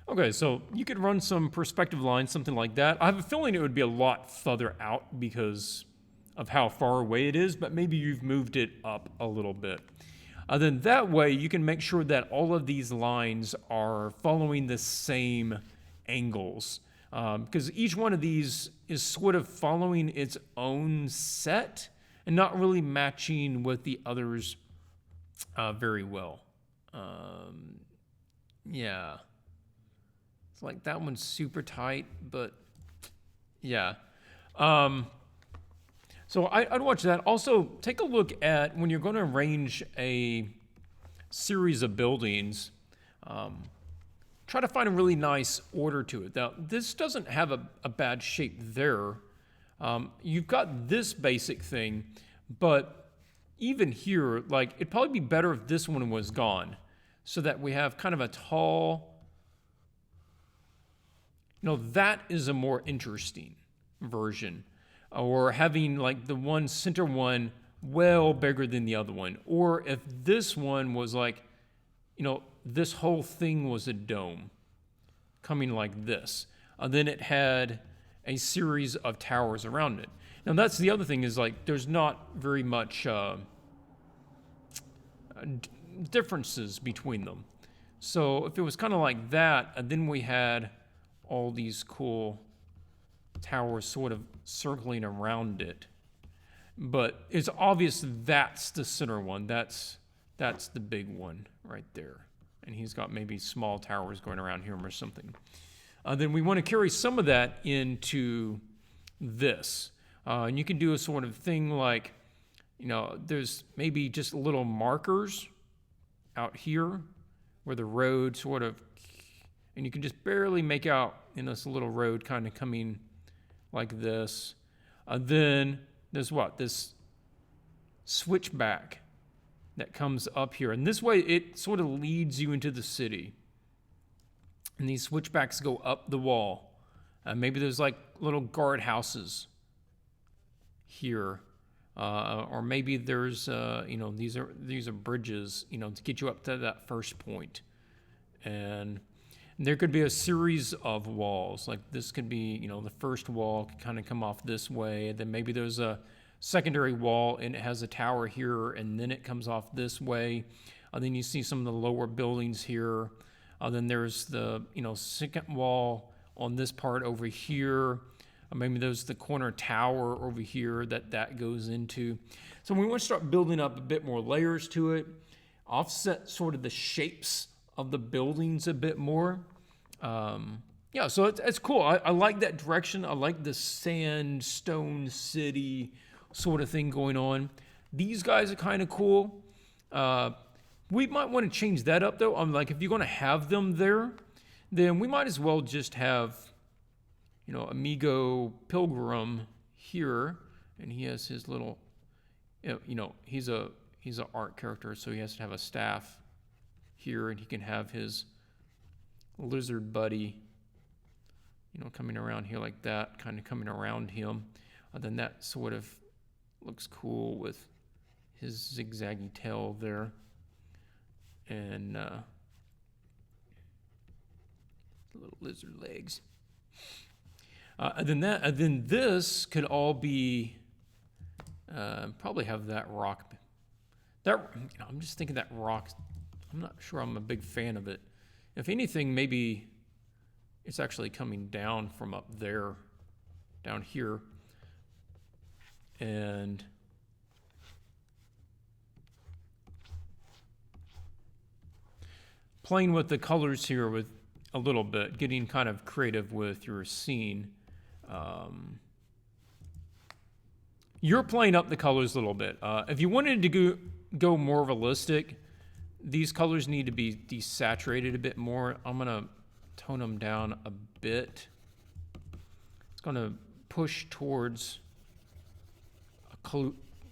Okay, so you could run some perspective lines, something like that. I have a feeling it would be a lot further out because of how far away it is, but maybe you've moved it up a little bit. Then that way you can make sure that all of these lines are following the same angles, because each one of these is sort of following its own set and not really matching with the others very well. Yeah. Like that one's super tight, but yeah. So I'd watch that. Also, take a look at when you're going to arrange a series of buildings, try to find a really nice order to it. Now, this doesn't have a bad shape there. You've got this basic thing, but even here, like it'd probably be better if this one was gone so that we have kind of a tall. No, that is a more interesting version. Or having like the one center one well bigger than the other one. Or if this one was like, you know, this whole thing was a dome coming like this. Then it had a series of towers around it. Now that's the other thing is like there's not very much differences between them. So if it was kind of like that, and then we had all these cool towers sort of circling around it. But it's obvious that's the center one. That's the big one right there. And he's got maybe small towers going around him or something. Then we want to carry some of that into this. And you can do a sort of thing like, you know, there's maybe just little markers out here where the road sort of, and you can just barely make out in this little road kind of coming like this. Then there's what? This switchback that comes up here. And this way it sort of leads you into the city. And these switchbacks go up the wall. Maybe there's like little guardhouses here. Or maybe there's, you know, these are bridges, you know, to get you up to that first point. And there could be a series of walls. Like this could be, you know, the first wall could kind of come off this way. And then maybe there's a secondary wall and it has a tower here and then it comes off this way. Then you see some of the lower buildings here. Then there's the, you know, second wall on this part over here. Maybe there's the corner tower over here that goes into. So we want to start building up a bit more layers to it. Offset sort of the shapes of the buildings a bit more. Yeah, so it's cool. I like that direction. I like the sandstone city sort of thing going on. These guys are kind of cool. We might want to change that up though. Like if you're going to have them there, then we might as well just have, you know, Amigo Pilgrim here, and he has his little, you know, he's an art character, so he has to have a staff here, and he can have his lizard buddy, you know, coming around here like that, kind of coming around him. Then that sort of looks cool with his zigzaggy tail there, and little lizard legs. And then this could all be probably have that rock. That, you know, I'm just thinking that rock. I'm not sure I'm a big fan of it. If anything, maybe it's actually coming down from up there down here. And playing with the colors here with a little bit, getting kind of creative with your scene. You're playing up the colors a little bit. If you wanted to go more realistic, these colors need to be desaturated a bit more. I'm gonna tone them down a bit. It's gonna push towards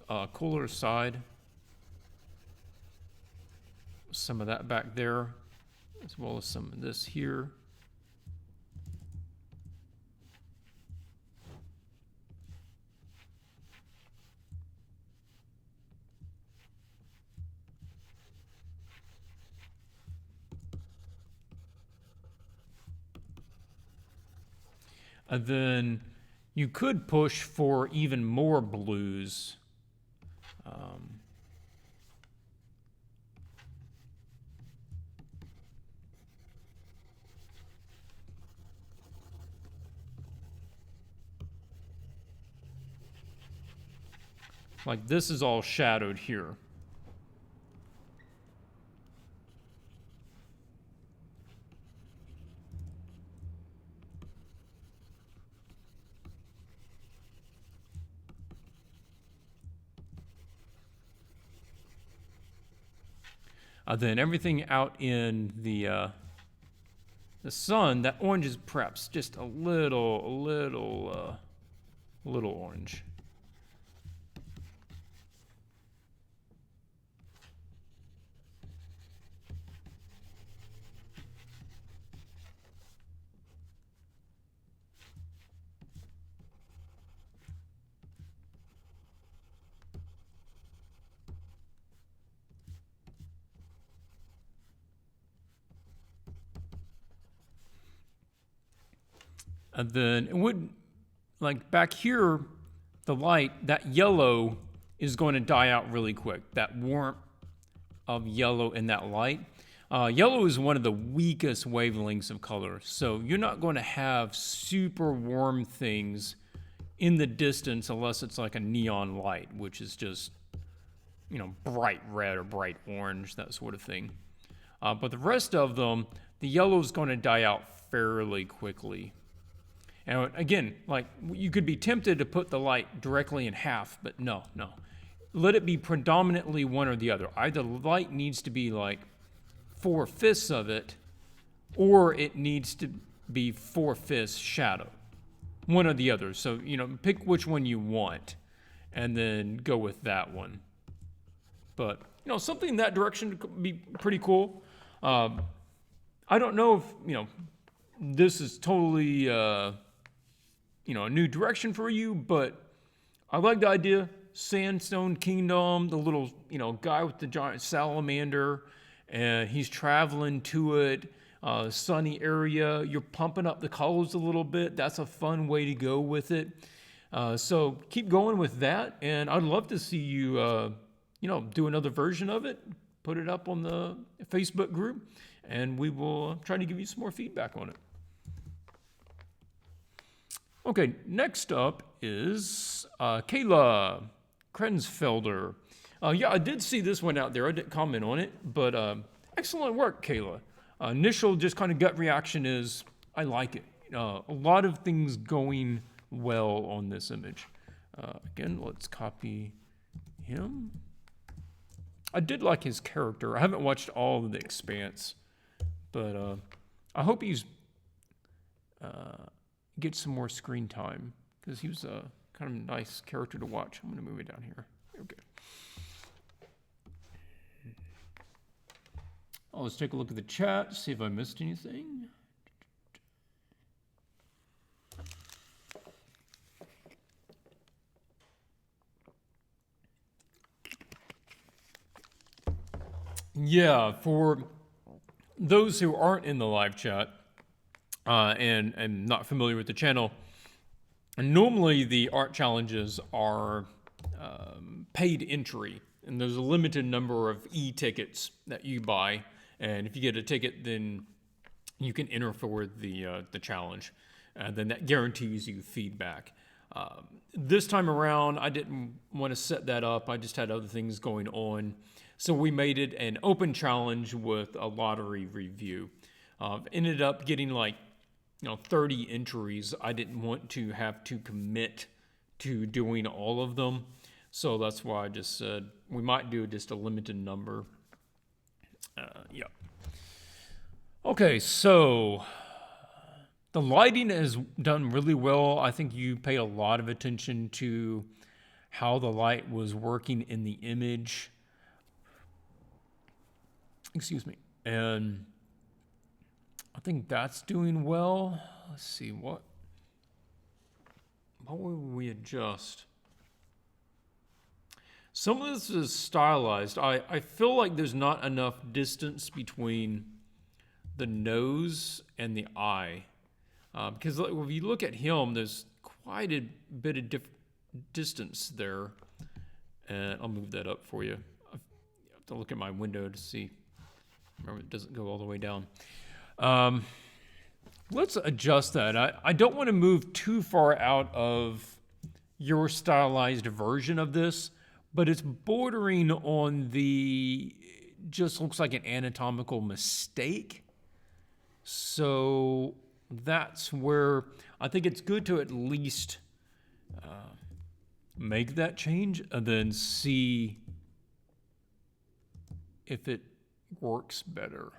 a cooler side. Some of that back there, as well as some of this here. And then you could push for even more blues. Like this is all shadowed here. Then everything out in the sun, that orange is perhaps just a little orange. And then it would, like back here, the light, that yellow is going to die out really quick. That warmth of yellow in that light. Yellow is one of the weakest wavelengths of color. So you're not going to have super warm things in the distance unless it's like a neon light, which is just, bright red or bright orange, that sort of thing. But the rest of them, the yellow is going to die out fairly quickly. And again, like you could be tempted to put the light directly in half, but no. Let it be predominantly one or the other. Either the light needs to be like 4/5 of it, or it needs to be 4/5 shadow. One or the other. So, pick which one you want and then go with that one. But, something in that direction could be pretty cool. I don't know if, this is totally, a new direction for you, but I like the idea. Sandstone Kingdom, the little, guy with the giant salamander, and he's traveling to it, sunny area. You're pumping up the colors a little bit. That's a fun way to go with it. So keep going with that, and I'd love to see you, do another version of it, put it up on the Facebook group, and we will try to give you some more feedback on it. Okay, next up is Mikayla Krensfelder. I did see this one out there. I didn't comment on it, but excellent work, Mikayla. Initial just kind of gut reaction is, I like it. A lot of things going well on this image. Again, let's copy him. I did like his character. I haven't watched all of The Expanse, but I hope he's gets some more screen time because he was a kind of nice character to watch. I'm going to move it down here. Okay. Let's take a look at the chat, see if I missed anything. Yeah, for those who aren't in the live chat and not familiar with the channel, normally the art challenges are paid entry, and there's a limited number of e-tickets that you buy, and if you get a ticket, then you can enter for the challenge. and then that guarantees you feedback. This time around, I didn't want to set that up. I just had other things going on. So we made it an open challenge with a lottery review. Ended up getting like 30 entries. I didn't want to have to commit to doing all of them. So that's why I just said we might do just a limited number. Yeah. Okay, so the lighting is done really well. I think you paid a lot of attention to how the light was working in the image. Excuse me. And I think that's doing well. Let's see, what will we adjust? Some of this is stylized. I feel like there's not enough distance between the nose and the eye. Because if you look at him, there's quite a bit of distance there. And I'll move that up for you. I have to look at my window to see. Remember, it doesn't go all the way down. Let's adjust that. I don't want to move too far out of your stylized version of this, but it's bordering on the, just looks like an anatomical mistake. So that's where I think it's good to at least make that change and then see if it works better.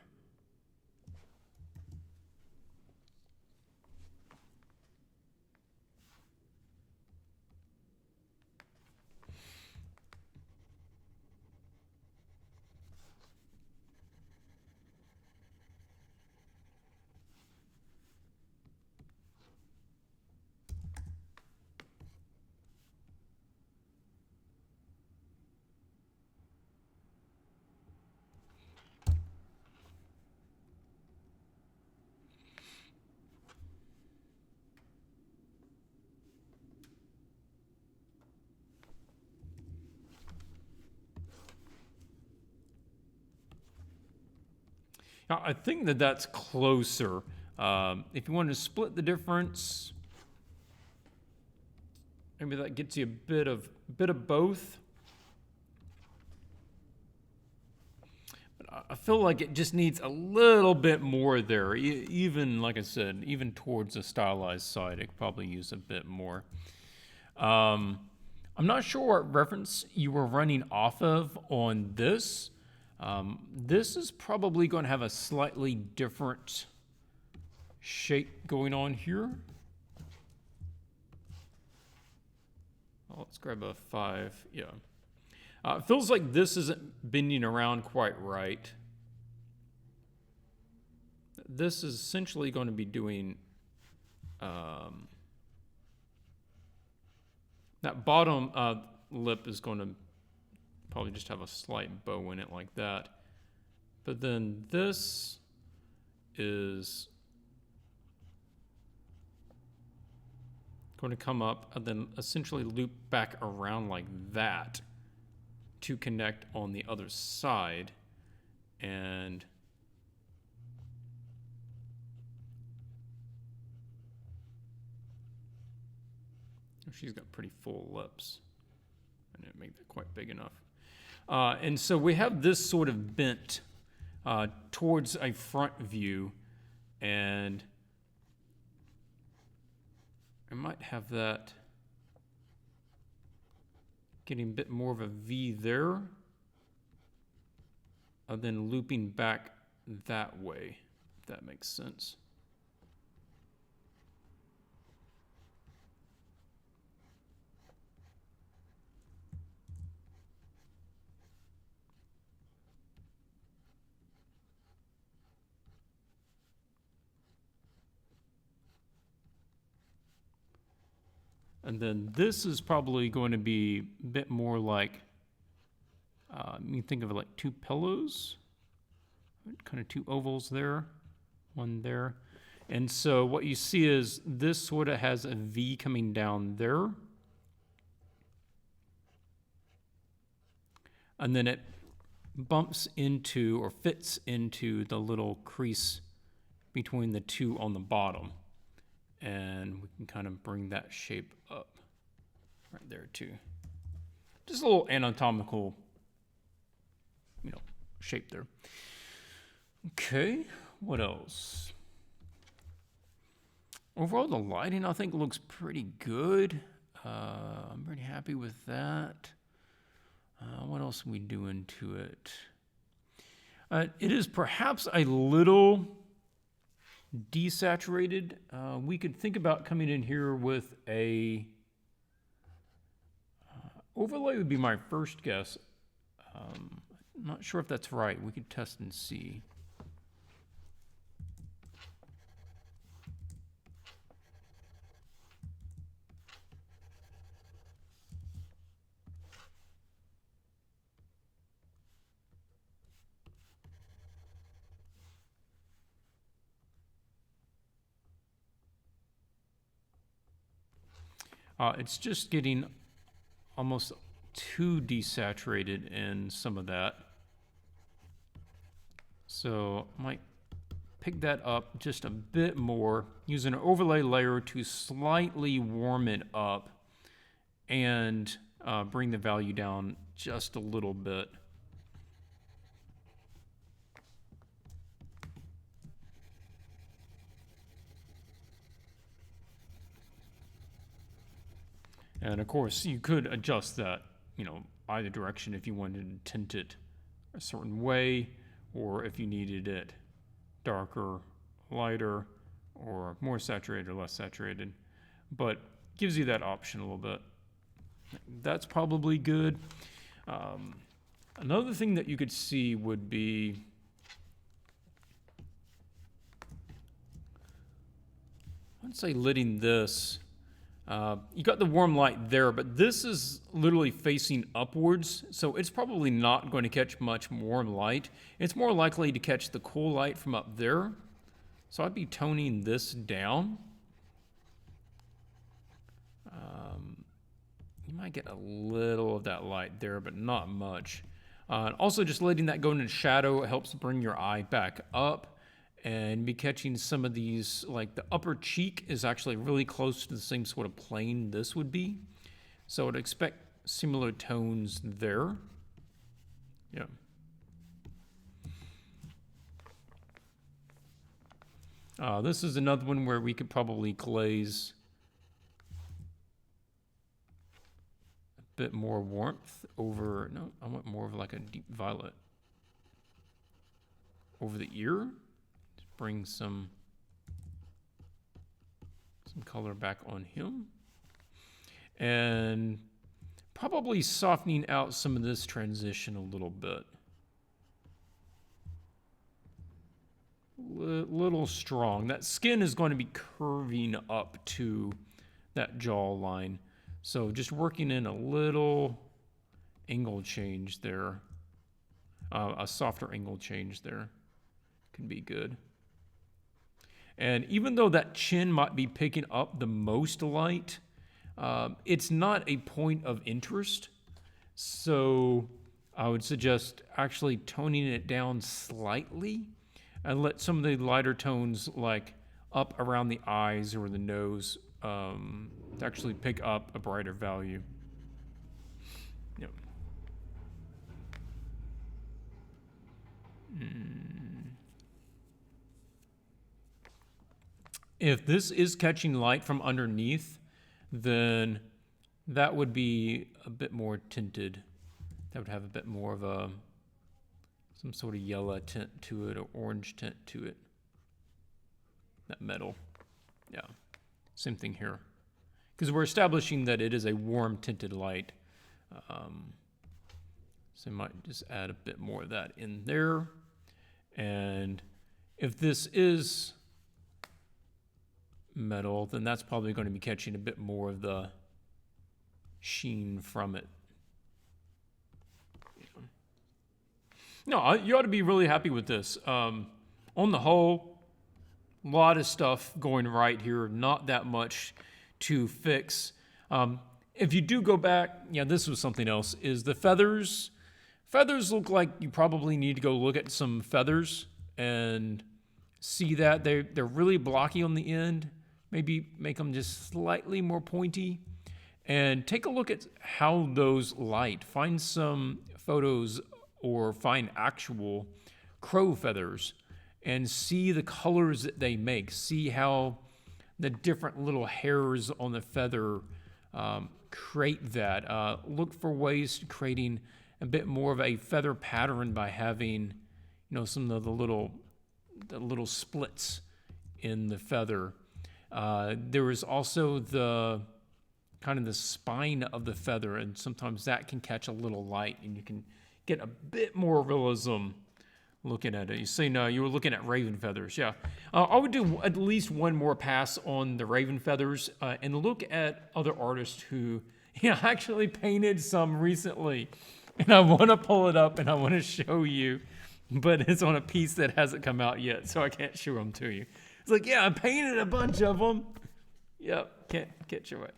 Now, I think that that's closer. If you want to split the difference, maybe that gets you a bit of both. But I feel like it just needs a little bit more there. Even, like I said, even towards the stylized side, it could probably use a bit more. I'm not sure what reference you were running off of on this. This is probably going to have a slightly different shape going on here. Let's grab a 5. Yeah. It feels like this isn't bending around quite right. This is essentially going to be doing that bottom lip is going to probably just have a slight bow in it like that. But then this is going to come up and then essentially loop back around like that to connect on the other side. And she's got pretty full lips. I didn't make that quite big enough. And so we have this sort of bent towards a front view, and I might have that getting a bit more of a V there, and then looping back that way, if that makes sense. And then this is probably going to be a bit more like, you think of it like 2 pillows, kind of 2 ovals there, 1 there. And so what you see is this sort of has a V coming down there. And then it bumps into or fits into the little crease between the 2 on the bottom. and we can kind of bring that shape up right there too. Just a little anatomical, shape there. Okay, what else? Overall, the lighting I think looks pretty good. I'm pretty happy with that. What else are we doing to it? It is perhaps a little desaturated. We could think about coming in here with a overlay would be my first guess. I'm not sure if that's right. We could test and see. It's just getting almost too desaturated in some of that. So I might pick that up just a bit more, use an overlay layer to slightly warm it up and bring the value down just a little bit. And of course, you could adjust that, either direction if you wanted to tint it a certain way, or if you needed it darker, lighter, or more saturated or less saturated. But gives you that option a little bit. That's probably good. Another thing that you could see would be I'd say lighting this. You got the warm light there, but this is literally facing upwards, so it's probably not going to catch much warm light. It's more likely to catch the cool light from up there. So I'd be toning this down. You might get a little of that light there, but not much. Also, just letting that go into shadow helps bring your eye back up. And be catching some of these, like the upper cheek is actually really close to the same sort of plane this would be. So I'd expect similar tones there. Yeah. This is another one where we could probably glaze a bit more warmth over, no, I want more of like a deep violet over the ear. Bring some color back on him. And probably softening out some of this transition a little bit. Little strong. That skin is going to be curving up to that jawline. So just working in a little angle change there. A softer angle change there can be good. And even though that chin might be picking up the most light, it's not a point of interest. So I would suggest actually toning it down slightly and let some of the lighter tones like up around the eyes or the nose to actually pick up a brighter value. Yep. If this is catching light from underneath, then that would be a bit more tinted. That would have a bit more of some sort of yellow tint to it or orange tint to it. That metal. Yeah. Same thing here. Because we're establishing that it is a warm tinted light. So I might just add a bit more of that in there. And if this is metal, then that's probably going to be catching a bit more of the sheen from it. No, you ought to be really happy with this. On the whole, a lot of stuff going right here, not that much to fix. If you do go back, this was something else, is the feathers. Feathers look like you probably need to go look at some feathers and see that they're really blocky on the end. maybe make them just slightly more pointy, and take a look at how those light. Find some photos or find actual crow feathers and see the colors that they make. See how the different little hairs on the feather create that. Look for ways to creating a bit more of a feather pattern by having, some of the little splits in the feather. There is also the kind of the spine of the feather, and sometimes that can catch a little light, and you can get a bit more realism looking at it. You say, no, you were looking at raven feathers. Yeah. I would do at least one more pass on the raven feathers and look at other artists who actually painted some recently. And I want to pull it up and I want to show you, but it's on a piece that hasn't come out yet, so I can't show them to you. It's like, yeah, I painted a bunch of them. Yep, can't show it.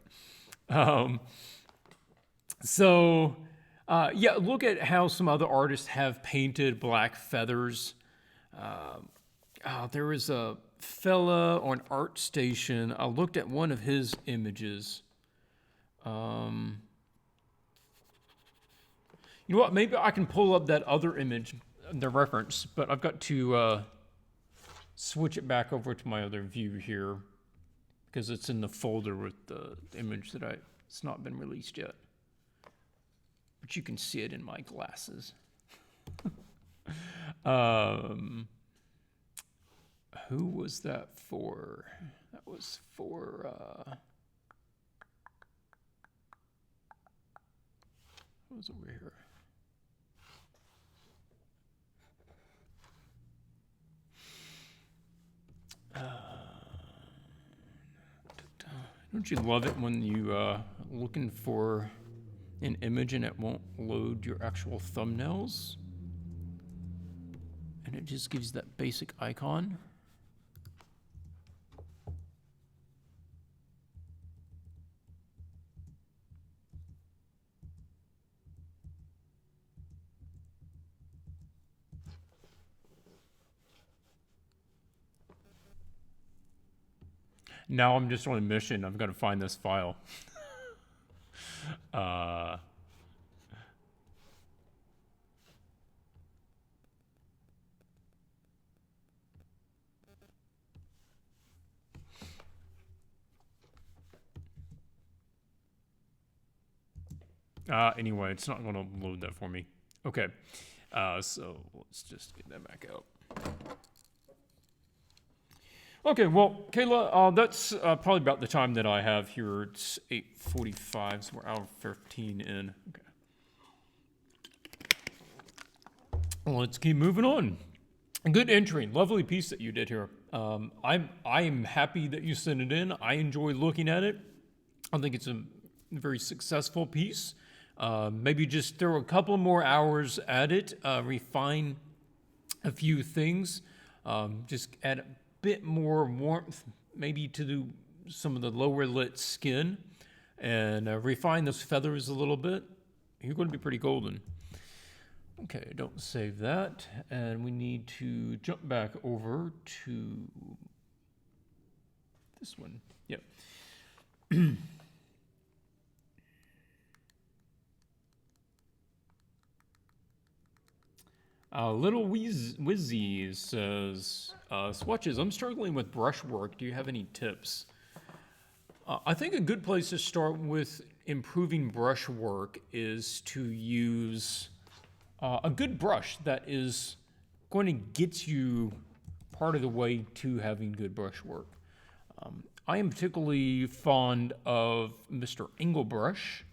Look at how some other artists have painted black feathers. There was a fella on ArtStation. I looked at one of his images. You know what? Maybe I can pull up that other image, the reference, but I've got to switch it back over to my other view here because it's in the folder with the image that it's not been released yet. But you can see it in my glasses. Who was that for? That was for... what was over here? Don't you love it when you looking for an image and it won't load your actual thumbnails? And it just gives you that basic icon. Now I'm just on a mission. I've got to find this file. Anyway, it's not going to load that for me. Okay. So let's just get that back out. Okay, well, Kayla, that's probably about the time that I have here. It's 8:45, so we're hour 15 in. Okay. Well, let's keep moving on. Good entry, lovely piece that you did here. I'm happy that you sent it in. I enjoy looking at it. I think it's a very successful piece. Maybe just throw a couple more hours at it, refine a few things, just add a bit more warmth maybe to some of the lower lit skin, and refine those feathers a little bit. You're going to be pretty golden. Okay, don't save that. And we need to jump back over to this one. Yep. Little Wizzy says, Swatches, I'm struggling with brushwork. Do you have any tips? I think a good place to start with improving brushwork is to use a good brush that is going to get you part of the way to having good brushwork. I am particularly fond of Mr. Angle brush,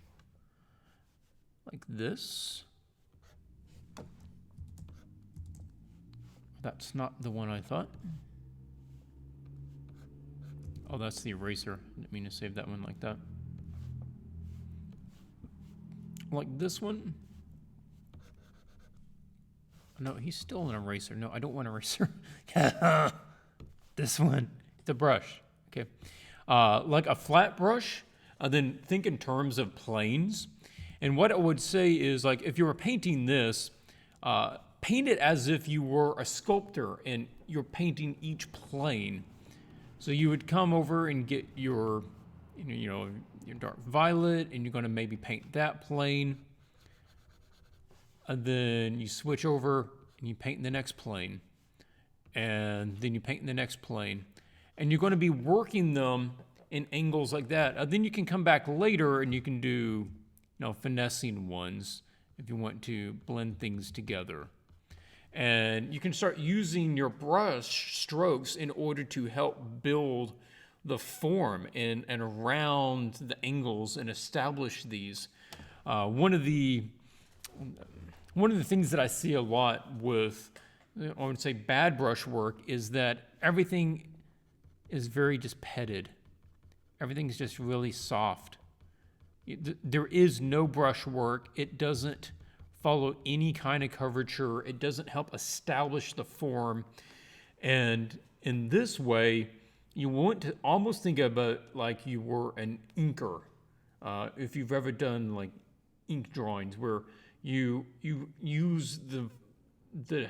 like this. That's not the one I thought. Oh, that's the eraser. I didn't mean to save that one like that. Like this one. No, he's still an eraser. No, I don't want an eraser. This one, the brush. Okay. Like a flat brush, then think in terms of planes. And what I would say is, like, if you were painting this, paint it as if you were a sculptor and you're painting each plane. So you would come over and get your, your dark violet, and you're going to maybe paint that plane. And then you switch over and you paint the next plane. And then you paint in the next plane. And you're going to be working them in angles like that. Then you can come back later and you can do, finessing ones if you want to blend things together. And you can start using your brush strokes in order to help build the form and around the angles and establish these. One of the things that I see a lot with, I would say, bad brushwork is that everything is very just petted. Everything's just really soft. There is no brushwork. It doesn't follow any kind of curvature. It doesn't help establish the form. And in this way, you want to almost think about like you were an inker. If you've ever done like ink drawings where you use the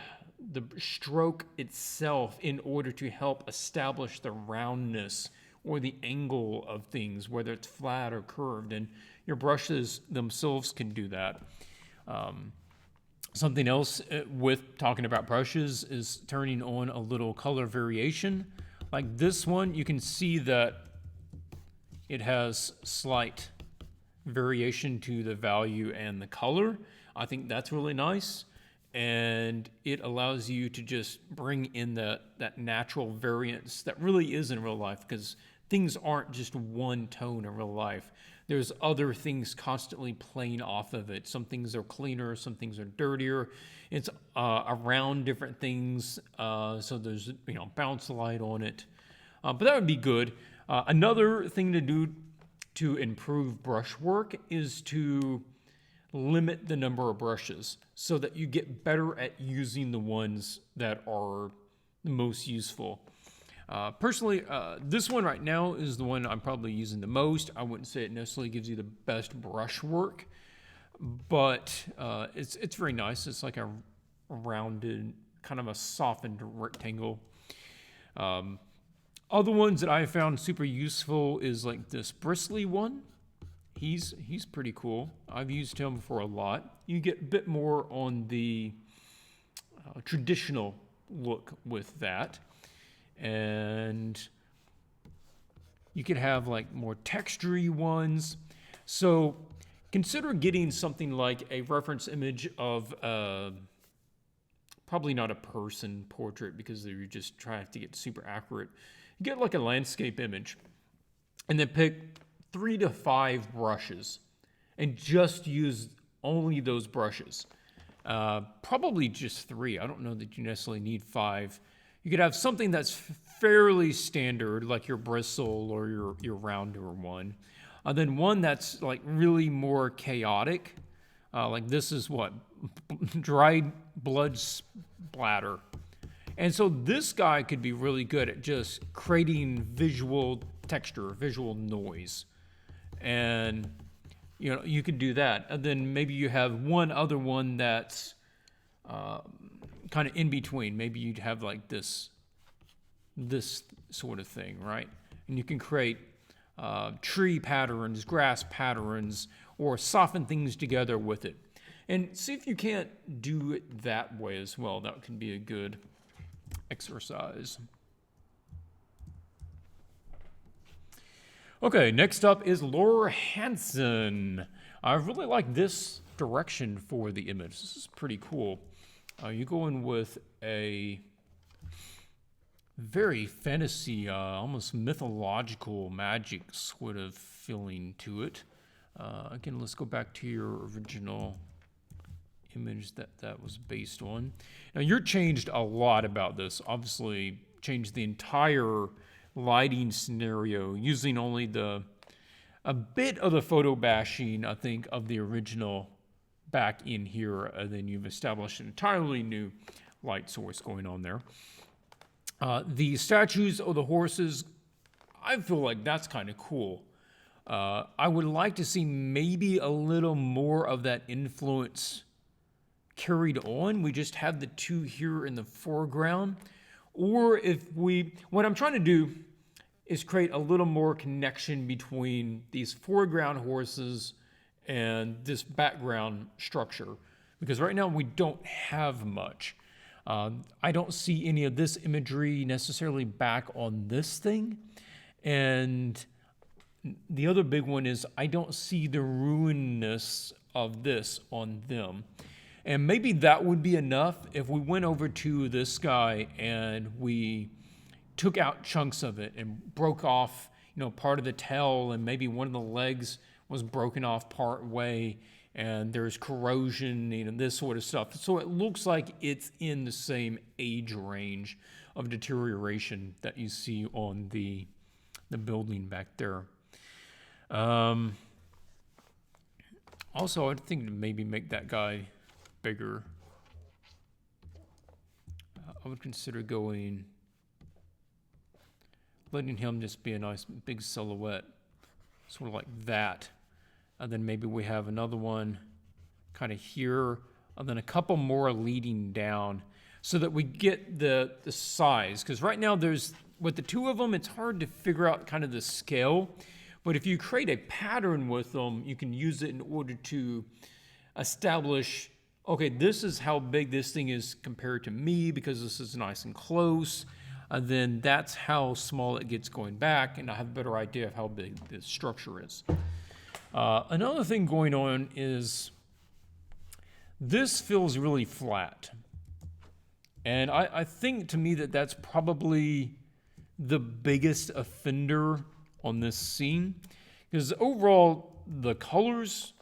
stroke itself in order to help establish the roundness or the angle of things, whether it's flat or curved, and your brushes themselves can do that. Something else with talking about brushes is turning on a little color variation. Like this one, you can see that it has slight variation to the value and the color. I think that's really nice. And it allows you to just bring in that natural variance that really is in real life, because things aren't just one tone in real life. There's other things constantly playing off of it. Some things are cleaner, some things are dirtier. It's around different things, so there's bounce light on it. But that would be good. Another thing to do to improve brushwork is to limit the number of brushes so that you get better at using the ones that are the most useful. Personally, this one right now is the one I'm probably using the most. I wouldn't say it necessarily gives you the best brushwork, but it's very nice. It's like a rounded, kind of a softened rectangle. Other ones that I found super useful is like this bristly one. He's pretty cool. I've used him for a lot. You get a bit more on the traditional look with that. And you could have like more textury ones. So consider getting something like a reference image of probably not a person portrait, because you're just trying to get super accurate. You get like a landscape image and then pick 3 to 5 brushes and just use only those brushes. Probably just 3. I don't know that you necessarily need 5. You could have something that's fairly standard, like your bristle or your rounder one. Then one that's like really more chaotic. Like this is what? Dried blood splatter. And so this guy could be really good at just creating visual texture, visual noise. And you could do that. And then maybe you have one other one that's kind of in between. Maybe you'd have like this sort of thing, right? And you can create tree patterns, grass patterns, or soften things together with it. And see if you can't do it that way as well. That can be a good exercise. Okay, next up is Laura Hanson. I really like this direction for the image. This is pretty cool. You go in with a very fantasy, almost mythological magic sort of feeling to it. Again, let's go back to your original image that was based on. Now, you're changed a lot about this. Obviously, changed the entire lighting scenario using only a bit of the photo bashing, I think, of the original back in here, and then you've established an entirely new light source going on there. The statues of the horses, I feel like that's kind of cool. I would like to see maybe a little more of that influence carried on. We just have the two here in the foreground. Or what I'm trying to do is create a little more connection between these foreground horses and this background structure. Because right now we don't have much. I don't see any of this imagery necessarily back on this thing. And the other big one is I don't see the ruinedness of this on them. And maybe that would be enough if we went over to this guy and we took out chunks of it and broke off, part of the tail, and maybe one of the legs was broken off part way, and there's corrosion, this sort of stuff. So it looks like it's in the same age range of deterioration that you see on the building back there. Also, I think to maybe make that guy bigger. I would consider letting him just be a nice big silhouette, sort of like that. And then maybe we have another one kind of here, and then a couple more leading down so that we get the size. Because right now with the two of them, it's hard to figure out kind of the scale. But if you create a pattern with them, you can use it in order to establish, okay, this is how big this thing is compared to me because this is nice and close. And then that's how small it gets going back, and I have a better idea of how big this structure is. Another thing going on is this feels really flat. And I think to me that's probably the biggest offender on this scene. Because overall, the colors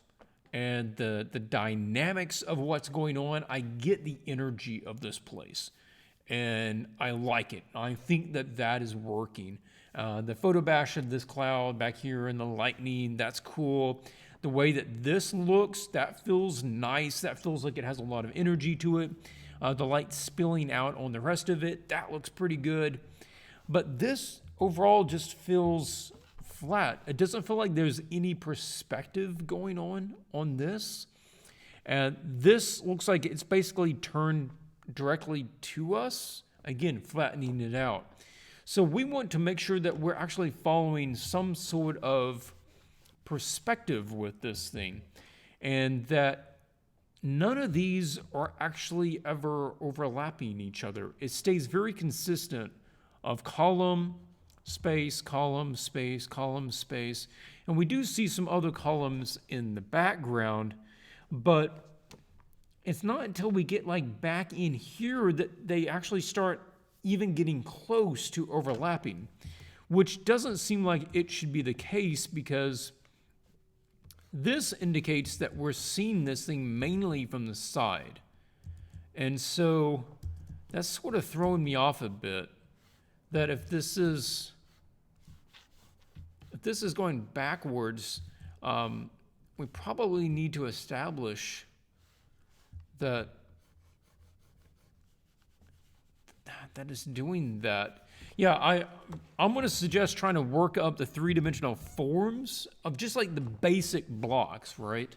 and the dynamics of what's going on, I get the energy of this place. And I like it. I think that is working. The photo bash of this cloud back here and the lightning, that's cool. The way that this looks, that feels nice. That feels like it has a lot of energy to it. The light spilling out on the rest of it, that looks pretty good. But this overall just feels flat. It doesn't feel like there's any perspective going on this. And this looks like it's basically turned directly to us, again, flattening it out. So we want to make sure that we're actually following some sort of perspective with this thing, and that none of these are actually ever overlapping each other. It stays very consistent of column, space, column, space, column, space. And we do see some other columns in the background, but it's not until we get back in here that they actually start even getting close to overlapping, which doesn't seem like it should be the case because this indicates that we're seeing this thing mainly from the side. And so that's sort of throwing me off a bit, that if this is going backwards, we probably need to establish that is doing that. Yeah, I'm going to suggest trying to work up the three-dimensional forms of just the basic blocks, right?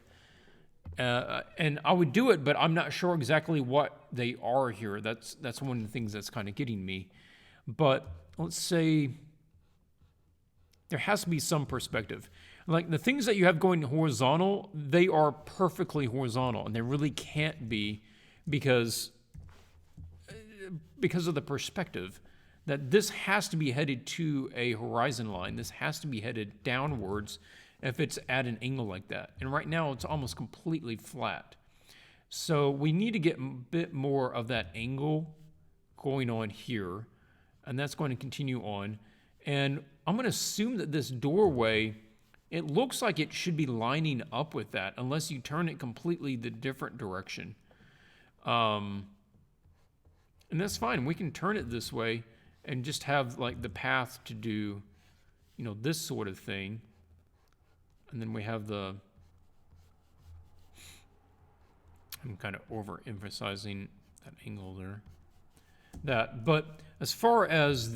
And I would do it, but I'm not sure exactly what they are here. That's one of the things that's kind of getting me. But let's say there has to be some perspective. The things that you have going horizontal, they are perfectly horizontal, and they really can't be because of the perspective, that this has to be headed to a horizon line. This has to be headed downwards if it's at an angle like that. And right now it's almost completely flat. So we need to get a bit more of that angle going on here, and that's going to continue on. And I'm going to assume that this doorway, it looks like it should be lining up with that unless you turn it completely the different direction. And that's fine. We can turn it this way and just have the path to do, this sort of thing. And then we have I'm kind of overemphasizing that angle there. But as far as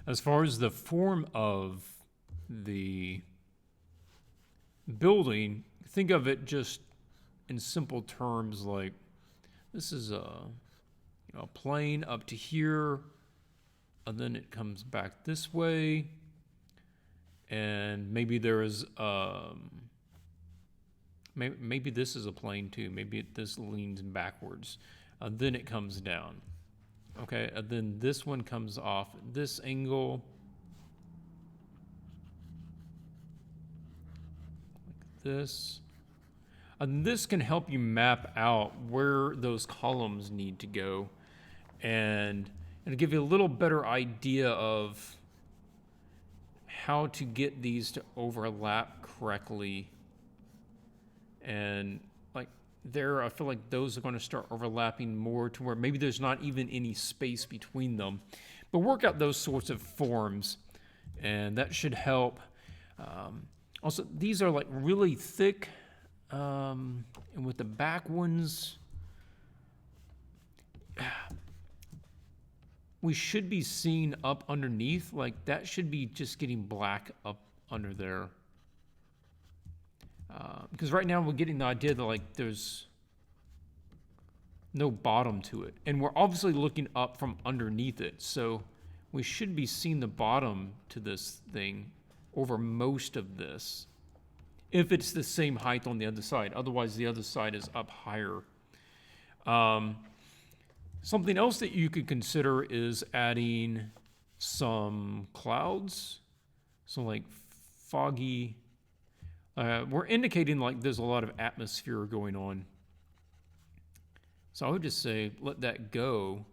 as far as the form of the building, think of it just in simple terms, this is a a plane up to here, and then it comes back this way, and maybe there is maybe this is a plane too. Maybe this leans backwards, then it comes down. Okay, and then this one comes off this angle, like this. And this can help you map out where those columns need to go, and give you a little better idea of how to get these to overlap correctly. And like there, I feel like those are going to start overlapping more to where maybe there's not even any space between them. But work out those sorts of forms, and that should help. Also, these are like really thick. And with the back ones, we should be seeing up underneath, like that should be just getting black up under there. Because right now we're getting the idea that like there's no bottom to it. And we're obviously looking up from underneath it. So we should be seeing the bottom to this thing over most of this, if it's the same height on the other side. Otherwise, the other side is up higher. Something else that you could consider is adding some clouds. So like foggy. We're indicating like there's a lot of atmosphere going on. So I would just say let that go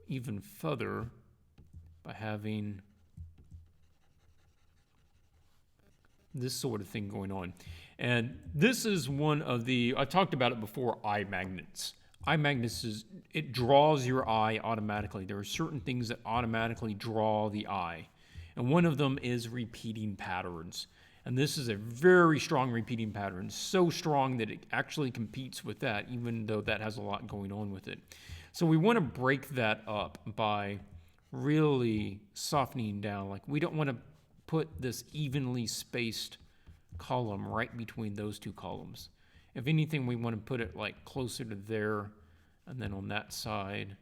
even further by having this sort of thing going on. And this is one of the, I talked about it before, eye magnets. Eye magnets it draws your eye automatically. There are certain things that automatically draw the eye. And one of them is repeating patterns. And this is a very strong repeating pattern. So strong that it actually competes with that, even though that has a lot going on with it. So we want to break that up by really softening down. Like we don't want to put this evenly spaced column right between those two columns. If anything, we want to put it like closer to there and then on that side.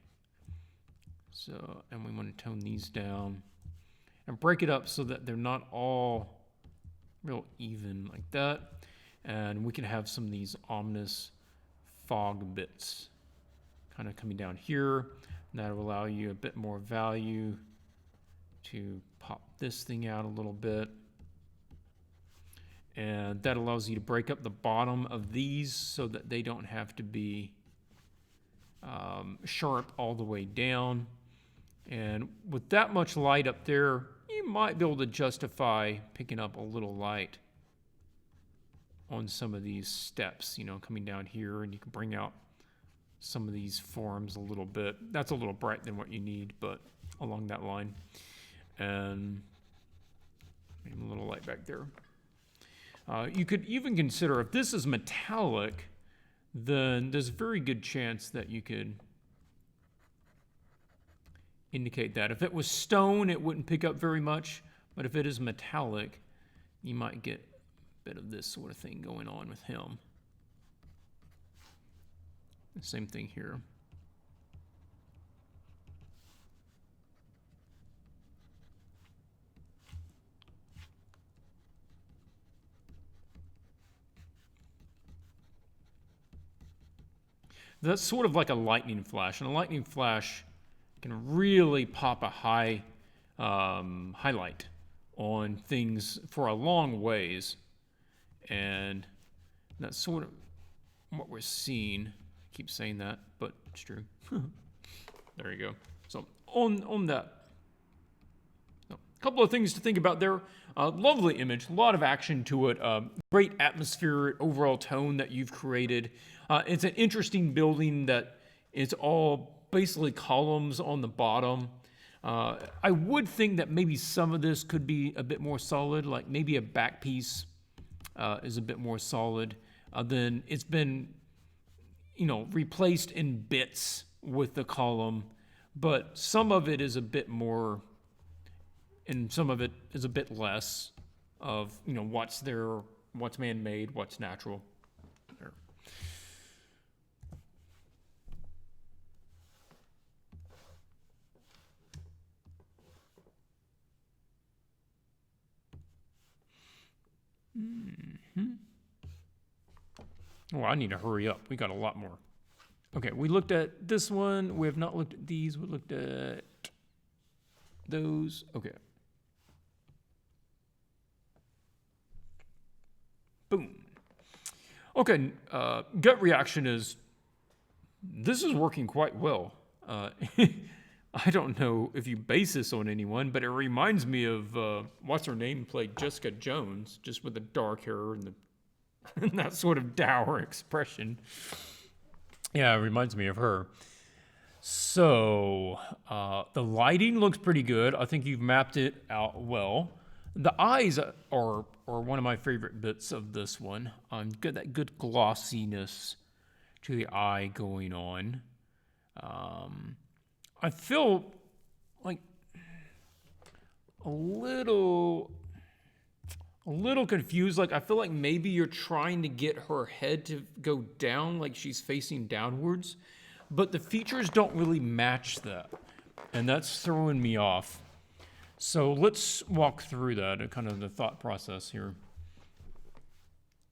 So, and we want to tone these down and break it up so that they're not all real even like that. And we can have some of these ominous fog bits kind of coming down here. And that'll allow you a bit more value to pop this thing out a little bit. And that allows you to break up the bottom of these so that they don't have to be sharp all the way down. And with that much light up there, you might be able to justify picking up a little light on some of these steps, you know, coming down here, and you can bring out some of these forms a little bit. That's a little bright than what you need, but along that line. And maybe a little light back there. You could even consider, if this is metallic, then there's a very good chance that you could indicate that. If it was stone, it wouldn't pick up very much, but if it is metallic, you might get a bit of this sort of thing going on with him. The same thing here. That's sort of like a lightning flash, and a lightning flash can really pop a high highlight on things for a long ways, and that's sort of what we're seeing. I keep saying that, but it's true. There you go. So on that, a couple of things to think about there. Lovely image, a lot of action to it. Great atmosphere, overall tone that you've created. It's an interesting building that it's all basically columns on the bottom. I would think that maybe some of this could be a bit more solid, like maybe a back piece is a bit more solid. Then it's been, replaced in bits with the column, but some of it is a bit more, and some of it is a bit less of, what's there, what's man-made, what's natural. There. Oh, I need to hurry up. We got a lot more. Okay, we looked at this one. We have not looked at these. We looked at those. Okay. Boom. Okay, gut reaction is, this is working quite well. I don't know if you base this on anyone, but it reminds me of, what's her name, played Jessica Jones, just with the dark hair and, and that sort of dour expression. Yeah, it reminds me of her. So, the lighting looks pretty good. I think you've mapped it out well. The eyes are one of my favorite bits of this one. Got that good glossiness to the eye going on. I feel like a little confused. Like, I feel like maybe you're trying to get her head to go down, like she's facing downwards, but the features don't really match that, and that's throwing me off. So let's walk through that, kind of the thought process here.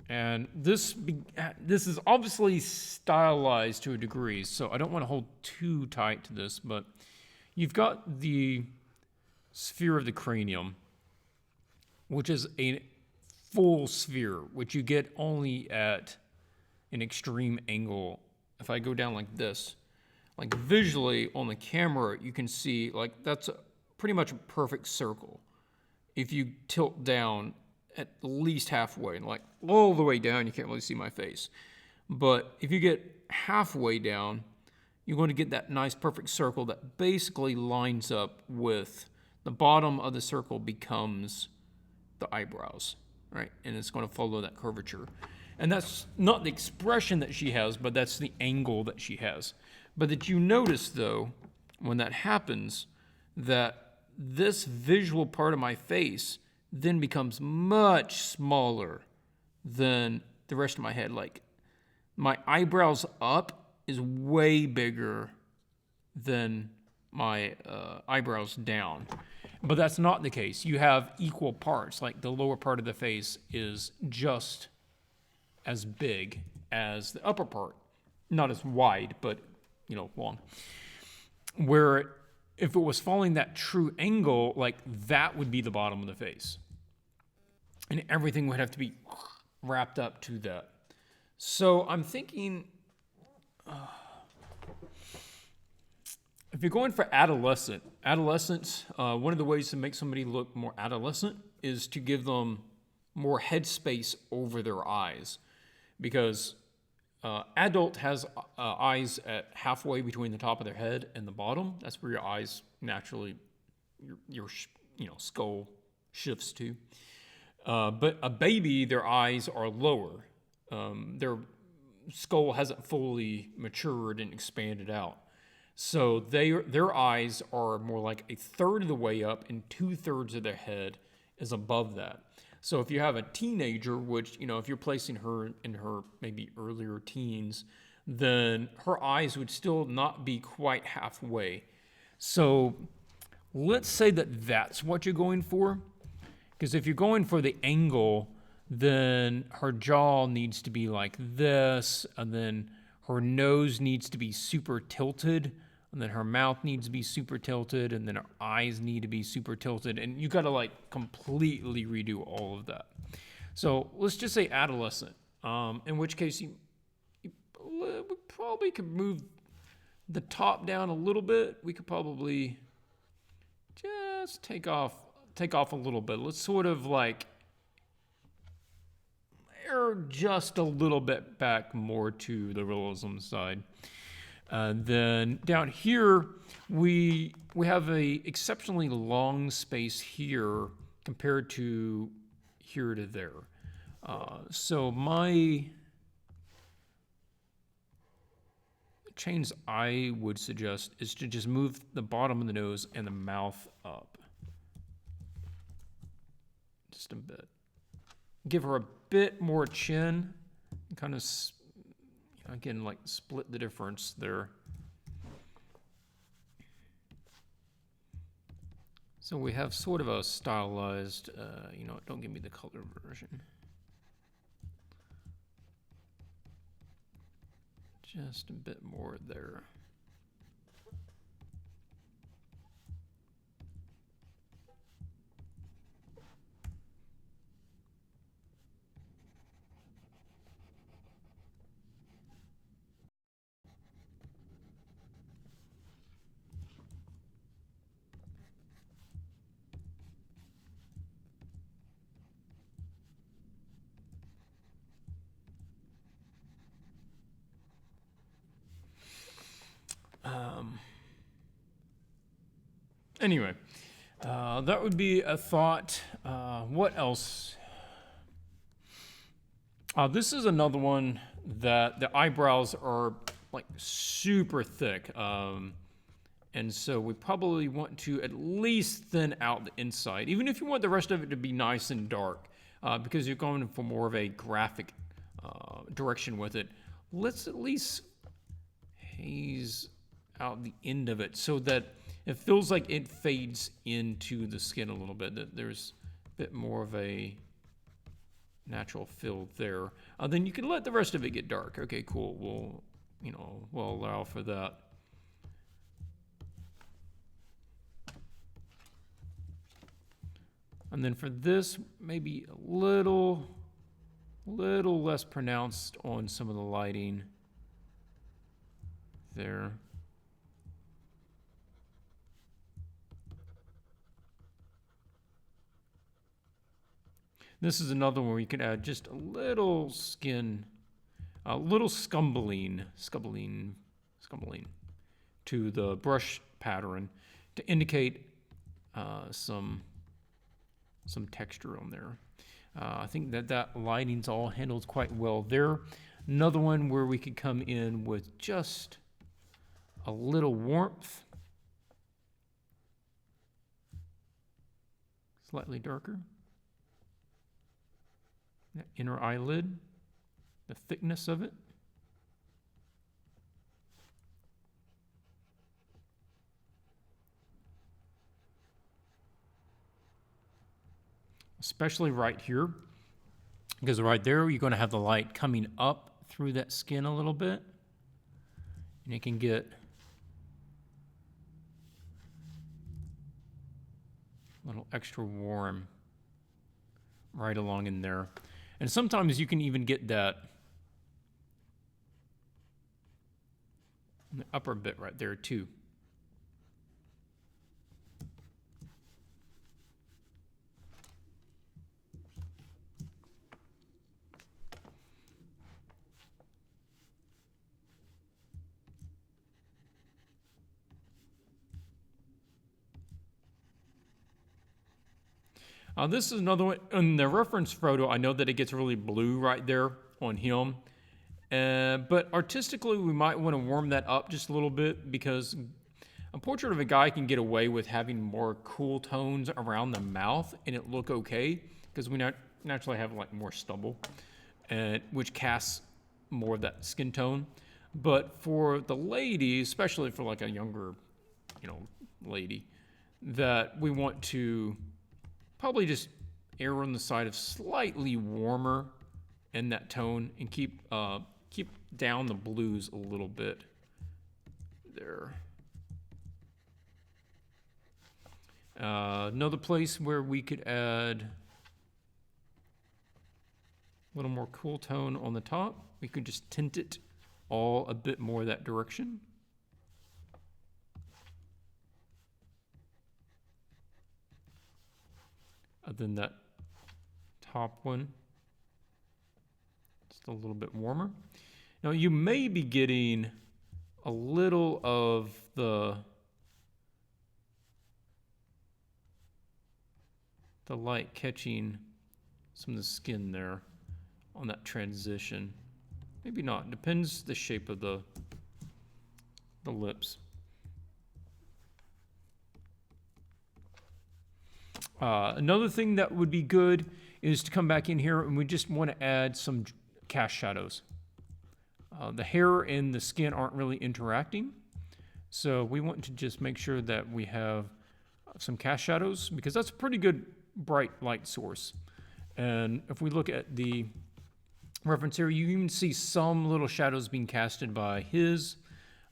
And this is obviously stylized to a degree, so I don't want to hold too tight to this, but you've got the sphere of the cranium, which is a full sphere, which you get only at an extreme angle. If I go down like this, like visually on the camera, you can see like that's pretty much a perfect circle. If you tilt down at least halfway, like all the way down, you can't really see my face. But if you get halfway down, you're going to get that nice perfect circle that basically lines up with the bottom of the circle becomes the eyebrows, right? And it's going to follow that curvature. And that's not the expression that she has, but that's the angle that she has. But that you notice, though, when that happens, that this visual part of my face then becomes much smaller than the rest of my head. Like, my eyebrows up is way bigger than my eyebrows down. But that's not the case. You have equal parts. Like, the lower part of the face is just as big as the upper part. Not as wide, but, long. Where if it was following that true angle, like, that would be the bottom of the face. And everything would have to be wrapped up to that. So I'm thinking, if you're going for adolescents, one of the ways to make somebody look more adolescent is to give them more headspace over their eyes. Because adult has eyes at halfway between the top of their head and the bottom. That's where your eyes naturally, your skull shifts to. But a baby, their eyes are lower. Their skull hasn't fully matured and expanded out. So their eyes are more like a third of the way up, and 2/3 of their head is above that. So if you have a teenager, which, if you're placing her in her maybe earlier teens, then her eyes would still not be quite halfway. So let's say that that's what you're going for. Because if you're going for the angle, then her jaw needs to be like this, and then her nose needs to be super tilted, and then her mouth needs to be super tilted, and then her eyes need to be super tilted, and you got to completely redo all of that. So let's just say adolescent, in which case you probably could move the top down a little bit. We could probably just take off a little bit. Let's sort of air just a little bit back more to the realism side. Then down here, we have a exceptionally long space here compared to here to there. So my change I would suggest is to just move the bottom of the nose and the mouth up. Just a bit. Give her a bit more chin. Kind of, again, split the difference there. So we have sort of a stylized, don't give me the color version. Just a bit more there. Anyway, that would be a thought. What else? This is another one that the eyebrows are like super thick. And so we probably want to at least thin out the inside, even if you want the rest of it to be nice and dark, because you're going for more of a graphic direction with it. Let's at least haze out the end of it so that it feels like it fades into the skin a little bit, that there's a bit more of a natural fill there. Then you can let the rest of it get dark. Okay, cool. We'll allow for that. And then for this, maybe a little less pronounced on some of the lighting there. This is another one where you can add just a little skin, a little scumbling to the brush pattern to indicate some texture on there. I think that lighting's all handled quite well there. Another one where we could come in with just a little warmth, slightly darker. That inner eyelid, the thickness of it. Especially right here, because right there you're going to have the light coming up through that skin a little bit, and it can get a little extra warm right along in there. And sometimes you can even get that in the upper bit right there too. This is another one. In the reference photo, I know that it gets really blue right there on him. But artistically, we might want to warm that up just a little bit, because a portrait of a guy can get away with having more cool tones around the mouth and it look okay, because we naturally have like more stubble, which casts more of that skin tone. But for the lady, especially for like a younger, lady, that we want to probably just err on the side of slightly warmer in that tone and keep down the blues a little bit there. Another place where we could add a little more cool tone on the top, we could just tint it all a bit more that direction. Then that top one, just a little bit warmer. Now you may be getting a little of the light catching some of the skin there on that transition. Maybe not, depends the shape of the lips. Another thing that would be good is to come back in here and we just want to add some cast shadows. The hair and the skin aren't really interacting, so we want to just make sure that we have some cast shadows, because that's a pretty good bright light source. And if we look at the reference here. You even see some little shadows being casted by his.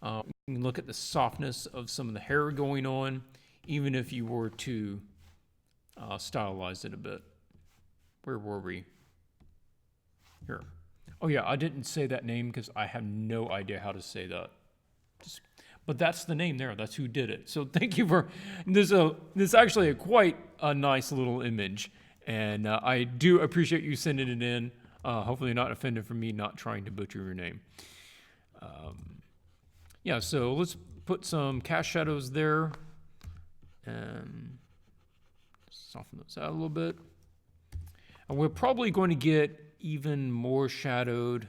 You can look at the softness of some of the hair going on, even if you were to stylize it a bit. Where were we? Here. Oh yeah, I didn't say that name because I have no idea how to say that. But that's the name there. That's who did it. So thank you for this. This is actually quite a nice little image, and I do appreciate you sending it in. Hopefully, not offended for me not trying to butcher your name. Yeah. So let's put some cast shadows there, and soften those out a little bit. And we're probably going to get even more shadowed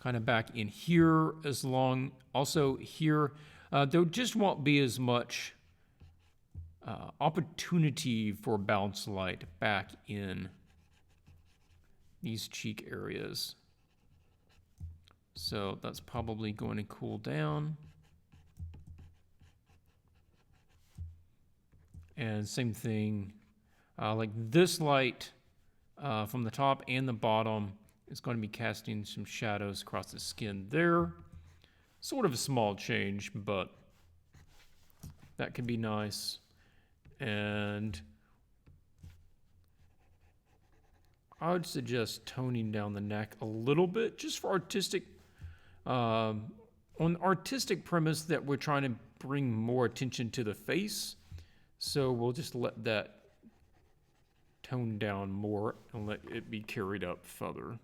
kind of back in here as long. Also here, there just won't be as much opportunity for bounce light back in these cheek areas. So that's probably going to cool down. And same thing, like this light from the top and the bottom is going to be casting some shadows across the skin there. Sort of a small change, but that can be nice. And I would suggest toning down the neck a little bit, just for artistic, on artistic premise that we're trying to bring more attention to the face. So we'll just let that tone down more and let it be carried up further.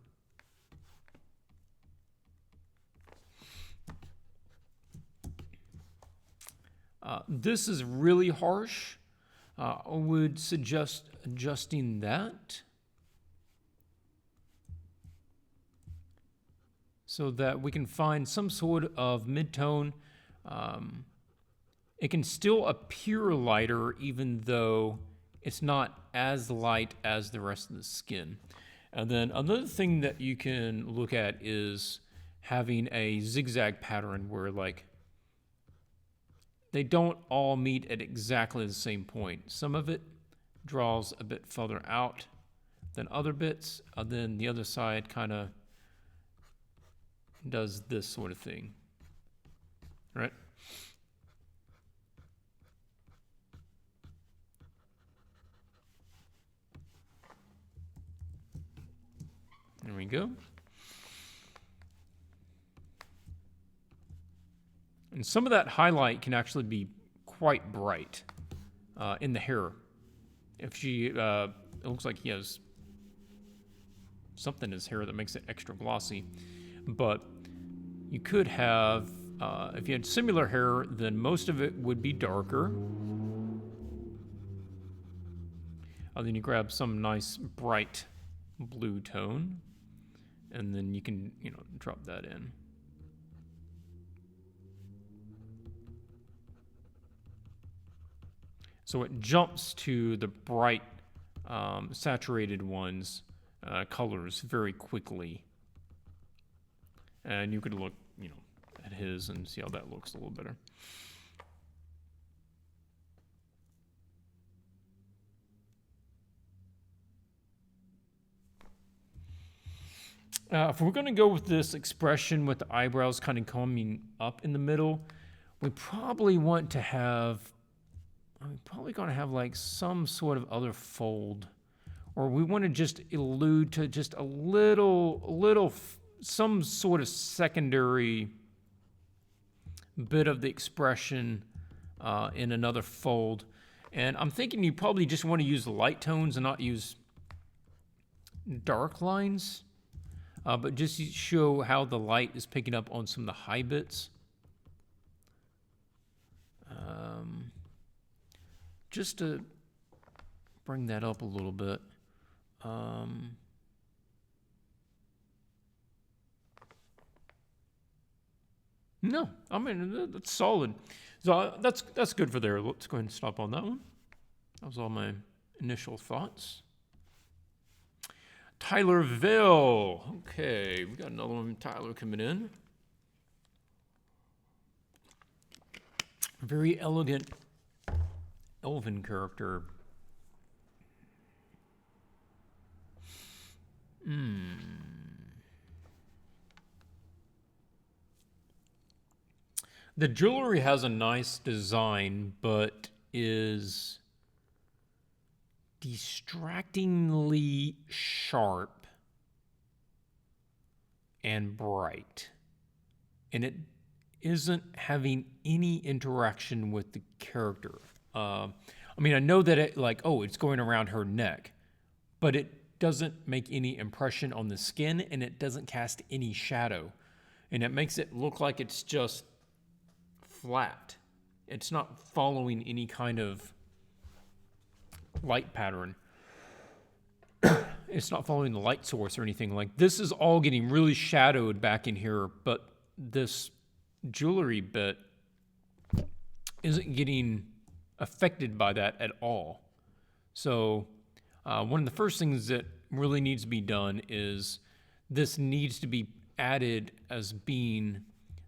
This is really harsh. I would suggest adjusting that so that we can find some sort of mid-tone. It can still appear lighter even though it's not as light as the rest of the skin. And then another thing that you can look at is having a zigzag pattern where like they don't all meet at exactly the same point. Some of it draws a bit further out than other bits, and then the other side kind of does this sort of thing, right? There we go. And some of that highlight can actually be quite bright in the hair. If she, it looks like he has something in his hair that makes it extra glossy. But you could have, if you had similar hair, then most of it would be darker. And then you grab some nice bright blue tone, and then you can, drop that in. So it jumps to the bright, saturated ones, colors very quickly. And you could look, at his and see how that looks a little better. If we're going to go with this expression with the eyebrows kind of coming up in the middle, we probably want to have, I'm probably going to have like some sort of other fold, or we want to just allude to just a little, some sort of secondary bit of the expression in another fold. And I'm thinking you probably just want to use the light tones and not use dark lines, but just show how the light is picking up on some of the high bits. Just to bring that up a little bit. No, I mean, that's solid. So that's good for there. Let's go ahead and stop on that one. That was all my initial thoughts. Tylerville. Okay, we got another one from Tyler coming in. Very elegant elven character. The jewelry has a nice design, but is distractingly sharp and bright. And it isn't having any interaction with the character. I mean, I know that it it's going around her neck, but it doesn't make any impression on the skin, and it doesn't cast any shadow. And it makes it look like it's just flat. It's not following any kind of light pattern. It's not following the light source or anything. Like, this is all getting really shadowed back in here, but this jewelry bit isn't getting affected by that at all. So one of the first things that really needs to be done is this needs to be added as being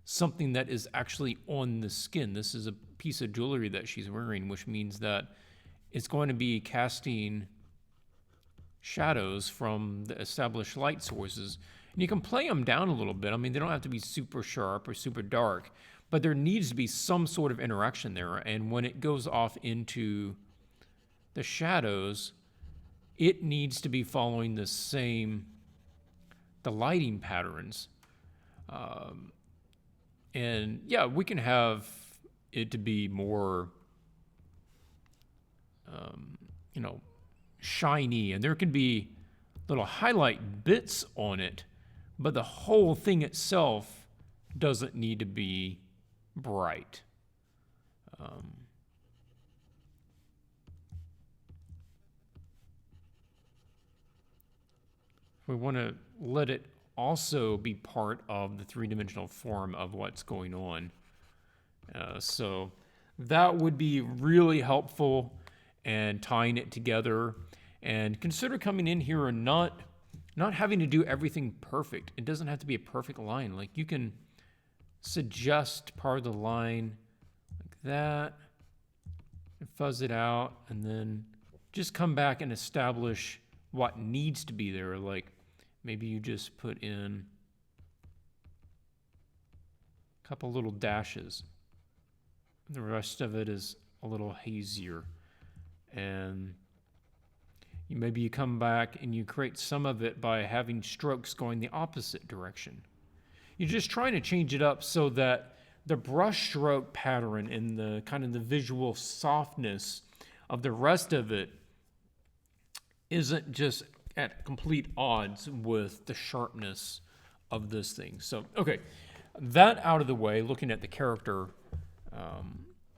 something that is actually on the skin. This is a piece of jewelry that she's wearing, which means that it's going to be casting shadows from the established light sources. And you can play them down a little bit. I mean, they don't have to be super sharp or super dark, but there needs to be some sort of interaction there. And when it goes off into the shadows, it needs to be following the lighting patterns. And yeah, we can have it to be more, shiny, and there can be little highlight bits on it, but the whole thing itself doesn't need to be bright. We want to let it also be part of the three-dimensional form of what's going on. So that would be really helpful, and tying it together. And consider coming in here and not having to do everything perfect. It doesn't have to be a perfect line. Like, you can suggest part of the line like that, and fuzz it out, and then just come back and establish what needs to be there. Like, maybe you just put in a couple little dashes. The rest of it is a little hazier. And maybe you come back and you create some of it by having strokes going the opposite direction. You're just trying to change it up so that the brush stroke pattern and the kind of the visual softness of the rest of it isn't just at complete odds with the sharpness of this thing. So, okay, that out of the way, looking at the character,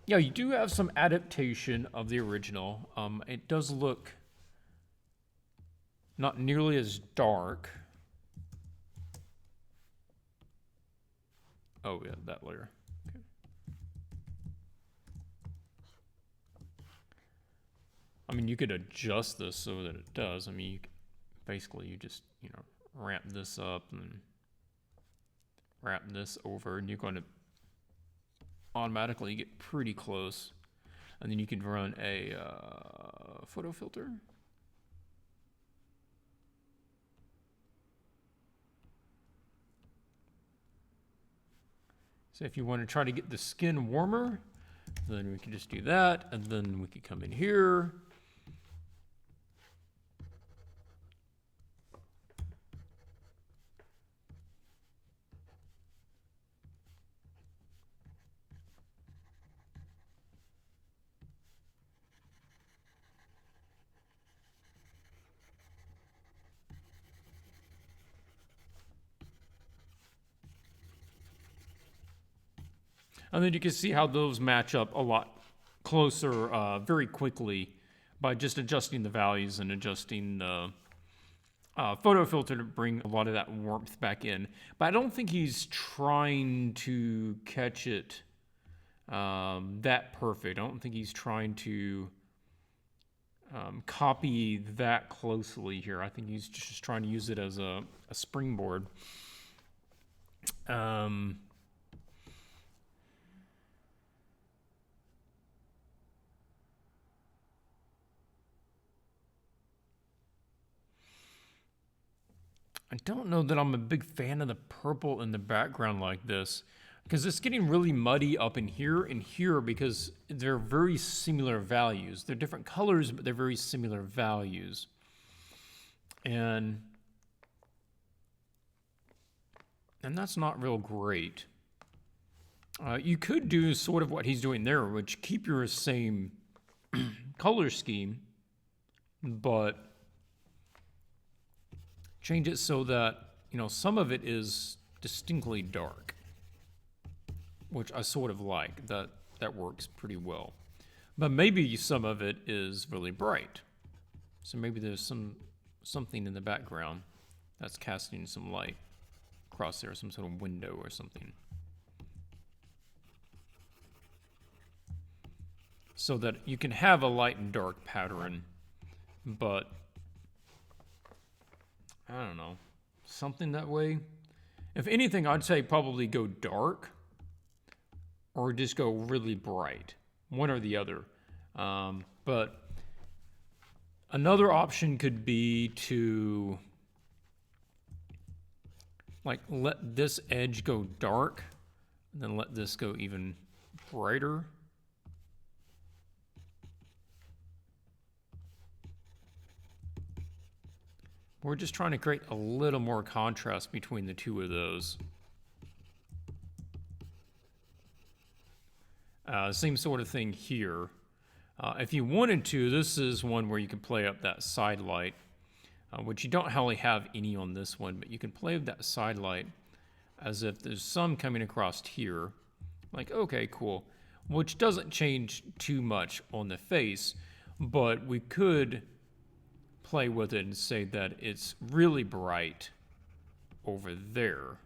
yeah, you do have some adaptation of the original. It does look not nearly as dark. Oh, yeah, that layer. Okay. I mean, you could adjust this so that it does. I mean, you just, ramp this up and wrap this over, and you're going to automatically get pretty close. And then you can run a photo filter. So if you want to try to get the skin warmer, then we can just do that, and then we can come in here. And then you can see how those match up a lot closer very quickly by just adjusting the values and adjusting the photo filter to bring a lot of that warmth back in. But I don't think he's trying to catch it that perfect. I don't think he's trying to copy that closely here. I think he's just trying to use it as a springboard. I don't know that I'm a big fan of the purple in the background like this. Because it's getting really muddy up in here and here because they're very similar values. They're different colors, but they're very similar values. And that's not real great. You could do sort of what he's doing there, which keep your same color scheme, but change it so that, some of it is distinctly dark, which I sort of like. That works pretty well. But maybe some of it is really bright. So maybe there's something in the background that's casting some light across there, some sort of window or something. So that you can have a light and dark pattern, but I don't know, something that way. If anything, I'd say probably go dark or just go really bright, one or the other. But another option could be to let this edge go dark and then let this go even brighter. We're just trying to create a little more contrast between the two of those. Same sort of thing here. If you wanted to, this is one where you can play up that side light, which you don't really have any on this one, but you can play with that side light as if there's some coming across here. Like, okay, cool. Which doesn't change too much on the face, but we could play with it and say that it's really bright over there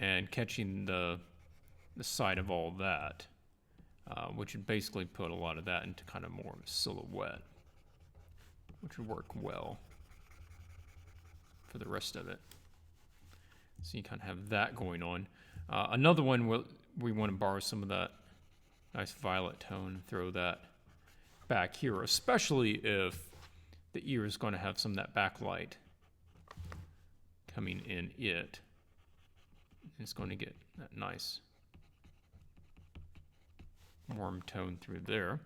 and catching the side of all that, which would basically put a lot of that into kind of more of a silhouette, which would work well for the rest of it. So you kind of have that going on. Another one where we want to borrow some of that nice violet tone and throw that back here, especially if the ear is going to have some of that backlight coming in it. It's going to get that nice warm tone through there.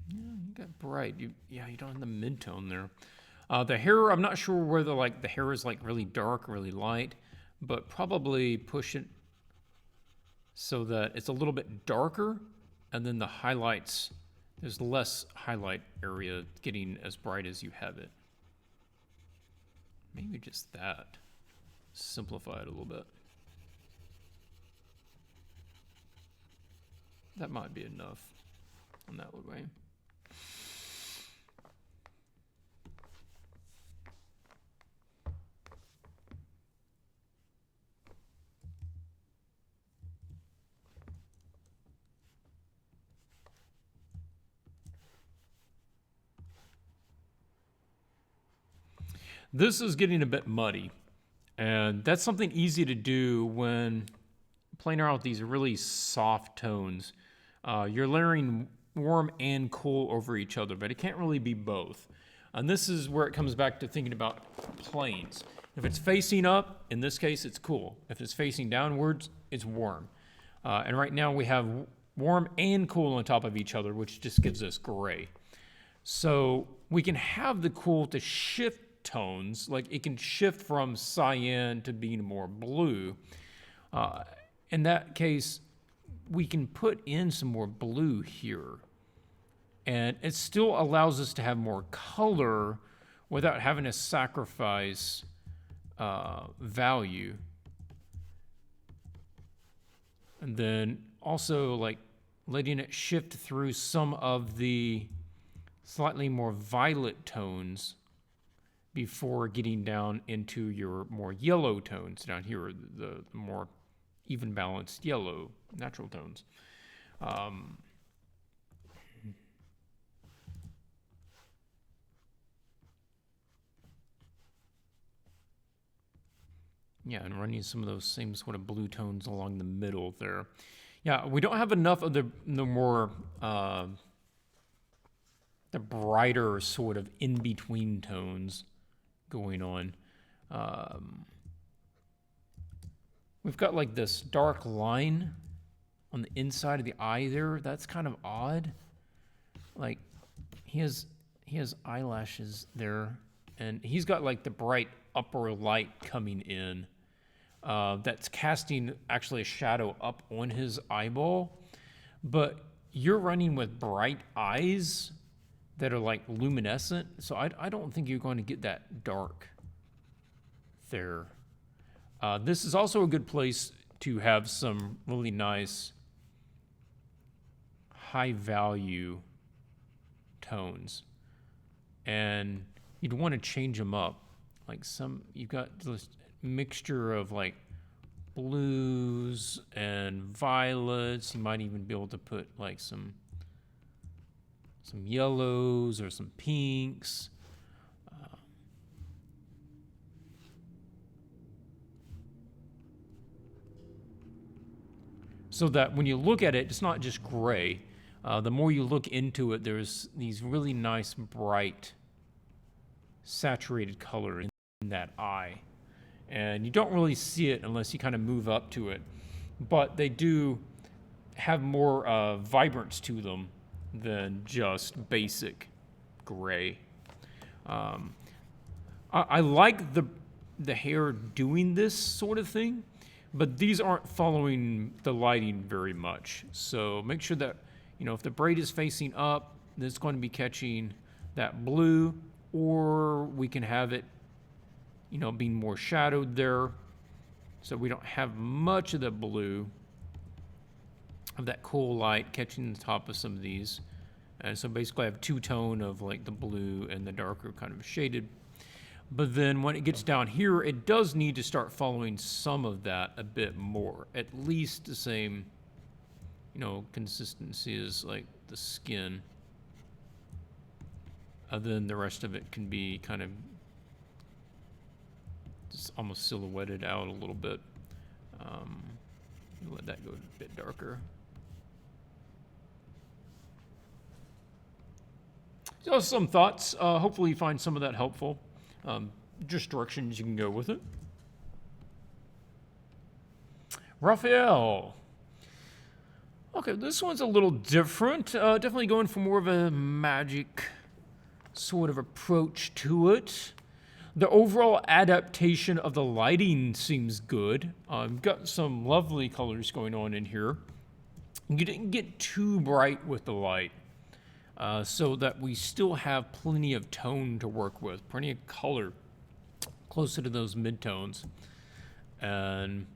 Yeah, you got bright. You don't have the mid-tone there. The hair, I'm not sure whether the hair is really dark, really light, but probably push it so that it's a little bit darker, and then the highlights, there's less highlight area getting as bright as you have it. Maybe just that. Simplify it a little bit. That might be enough on that way. This is getting a bit muddy, and that's something easy to do when playing around with these really soft tones. You're layering warm and cool over each other, but it can't really be both. And this is where it comes back to thinking about planes. If it's facing up, in this case, it's cool. If it's facing downwards, it's warm. And right now we have warm and cool on top of each other, which just gives us gray. So we can have the cool to shift tones, it can shift from cyan to being more blue. In that case, we can put in some more blue here, and it still allows us to have more color without having to sacrifice value. And then also letting it shift through some of the slightly more violet tones before getting down into your more yellow tones down here, the more even balanced yellow natural tones. Yeah, and running some of those same sort of blue tones along the middle there. Yeah, we don't have enough of the more the brighter sort of in-between tones going on. We've got like this dark line on the inside of the eye there. That's kind of odd. Like he has eyelashes there, and he's got like the bright upper light coming in. That's casting actually a shadow up on his eyeball. But you're running with bright eyes that are like luminescent, so I don't think you're going to get that dark there. This is also a good place to have some really nice high value tones, and you'd want to change them up. Like you've got this mixture of like blues and violets. You might even be able to put like some yellows or some pinks. So that when you look at it, it's not just gray. The more you look into it, there's these really nice, bright, saturated color in that eye. And you don't really see it unless you kind of move up to it. But they do have more vibrance to them than just basic gray. I like the hair doing this sort of thing, but these aren't following the lighting very much. So make sure that, if the braid is facing up, it's going to be catching that blue, or we can have it, being more shadowed there. So we don't have much of the blue of that cool light catching the top of some of these. And so basically I have two-tone of like the blue and the darker kind of shaded. But then when it gets down here, it does need to start following some of that a bit more. At least the same, consistency as like the skin. Then the rest of it can be kind of just almost silhouetted out a little bit. Let that go a bit darker. So some thoughts. Hopefully you find some of that helpful. Just directions you can go with it. Rafael. Okay, this one's a little different. Definitely going for more of a magic sort of approach to it. The overall adaptation of the lighting seems good. Got some lovely colors going on in here. You didn't get too bright with the light. So that we still have plenty of tone to work with, plenty of color closer to those midtones. And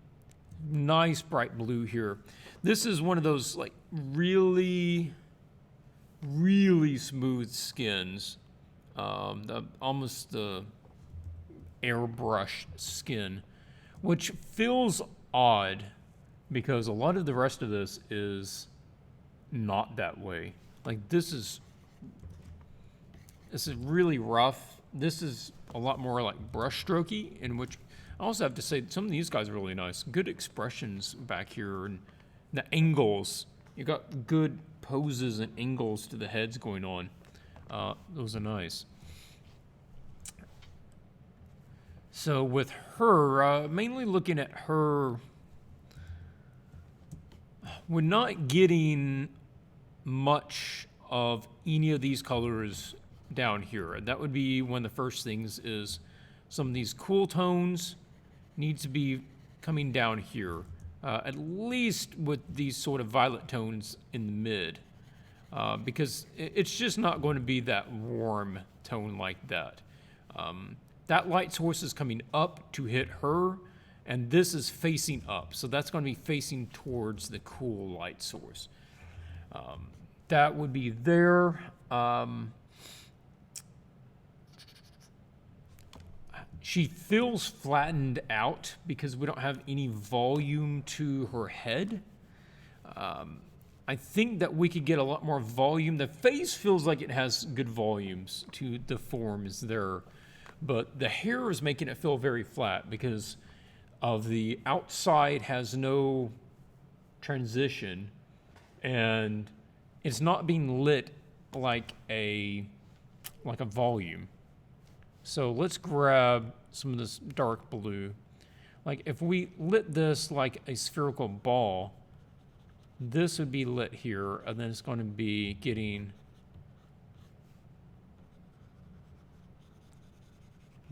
nice bright blue here. This is one of those like really, really smooth skins. Almost the airbrush skin, which feels odd because a lot of the rest of this is not that way. Like this is really rough. This is a lot more like brush strokey, in which I also have to say some of these guys are really nice. Good expressions back here, and the angles. You got good poses and angles to the heads going on. Those are nice. So with her, mainly looking at her, we're not getting much of any of these colors down here. And that would be one of the first things is some of these cool tones need to be coming down here, at least with these sort of violet tones in the mid, because it's just not going to be that warm tone like that. That light source is coming up to hit her, and this is facing up. So that's going to be facing towards the cool light source. That would be there. She feels flattened out because we don't have any volume to her head. I think that we could get a lot more volume. The face feels like it has good volumes to the forms there, but the hair is making it feel very flat because of the outside has no transition, and it's not being lit like a volume. So let's grab some of this dark blue. Like if we lit this like a spherical ball, this would be lit here, and then it's going to be getting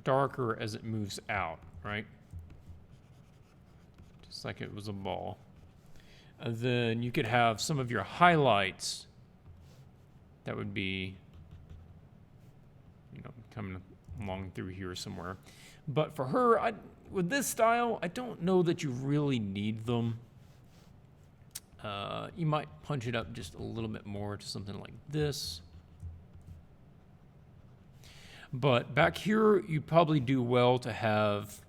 darker as it moves out, right? Just like it was a ball. And then you could have some of your highlights that would be, coming along through here somewhere. But for her, with this style, I don't know that you really need them. You might punch it up just a little bit more to something like this. But back here, you probably do well to have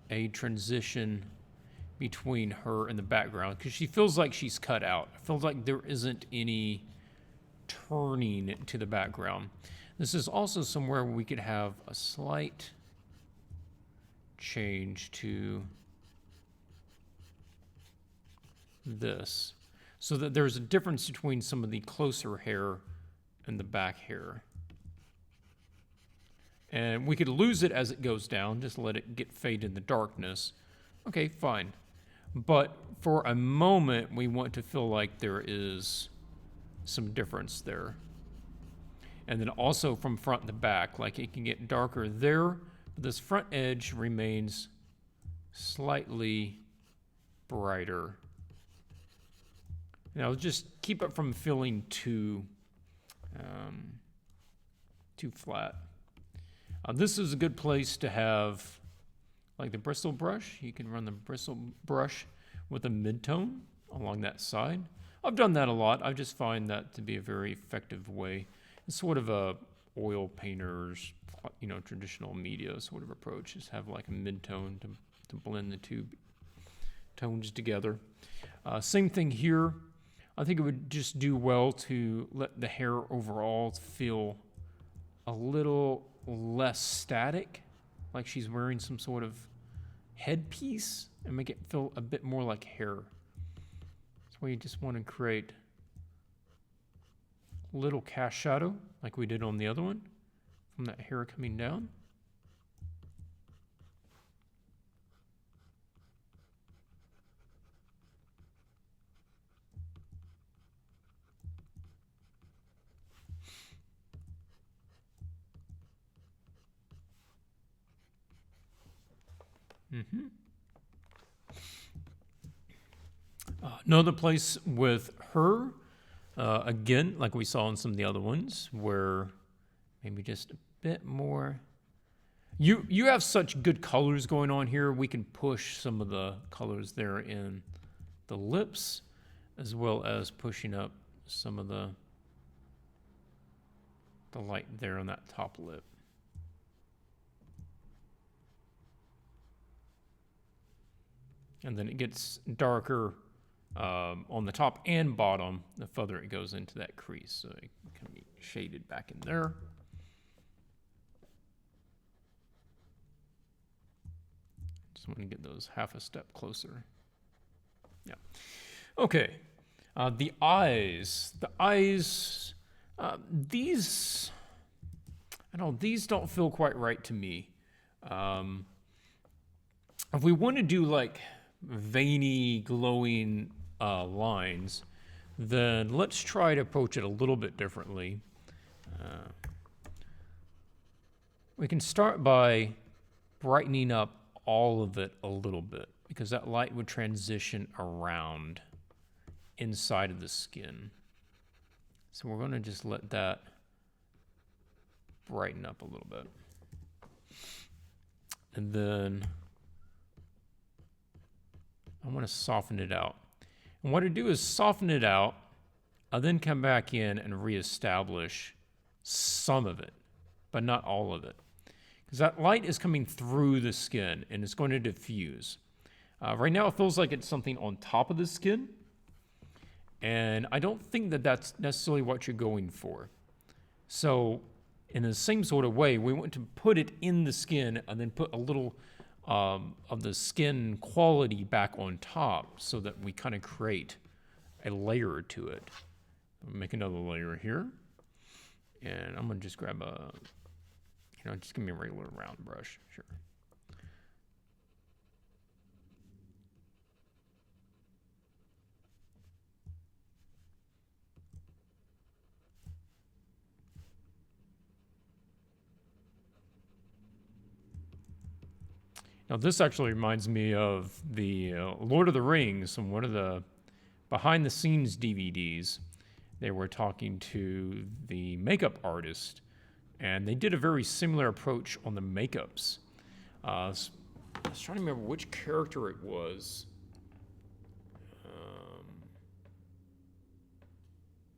a transition between her and the background, because she feels like she's cut out. It feels like there isn't any turning to the background. This is also somewhere where we could have a slight change to this, so that there's a difference between some of the closer hair and the back hair. And we could lose it as it goes down, just let it fade in the darkness. Okay, fine. But for a moment, we want to feel like there is some difference there. And then also from front to back, like it can get darker there, but this front edge remains slightly brighter. Now just keep it from feeling too flat. This is a good place to have like the bristle brush. You can run the bristle brush with a mid-tone along that side. I've done that a lot. I just find that to be a very effective way. It's sort of a oil painter's, traditional media sort of approach. Just have like a mid-tone to blend the two tones together. Same thing here. I think it would just do well to let the hair overall feel a little less static, like she's wearing some sort of headpiece, and make it feel a bit more like hair. That's why you just want to create a little cast shadow, like we did on the other one, from that hair coming down. Another place with her, again, like we saw in some of the other ones, where maybe just a bit more. You have such good colors going on here. We can push some of the colors there in the lips, as well as pushing up some of the light there on that top lip. And then it gets darker on the top and bottom the further it goes into that crease. So it can be shaded back in there. Just want to get those half a step closer. Yeah. Okay. The eyes. The eyes, these, I don't know, these don't feel quite right to me. If we want to do like veiny, glowing lines, then let's try to approach it a little bit differently. We can start by brightening up all of it a little bit, because that light would transition around inside of the skin. So we're going to just let that brighten up a little bit. And then I want to soften it out. And what I do is soften it out. I'll then come back in and reestablish some of it, but not all of it. Because that light is coming through the skin and it's going to diffuse. Right now it feels like it's something on top of the skin. And I don't think that that's necessarily what you're going for. So in the same sort of way, we want to put it in the skin and then put a little of the skin quality back on top, so that we kind of create a layer to it. Make another layer here. And I'm going to just grab a, just give me a regular round brush. Sure. Now, this actually reminds me of the Lord of the Rings and one of the behind-the-scenes DVDs. They were talking to the makeup artist, and they did a very similar approach on the makeups. I was trying to remember which character it was.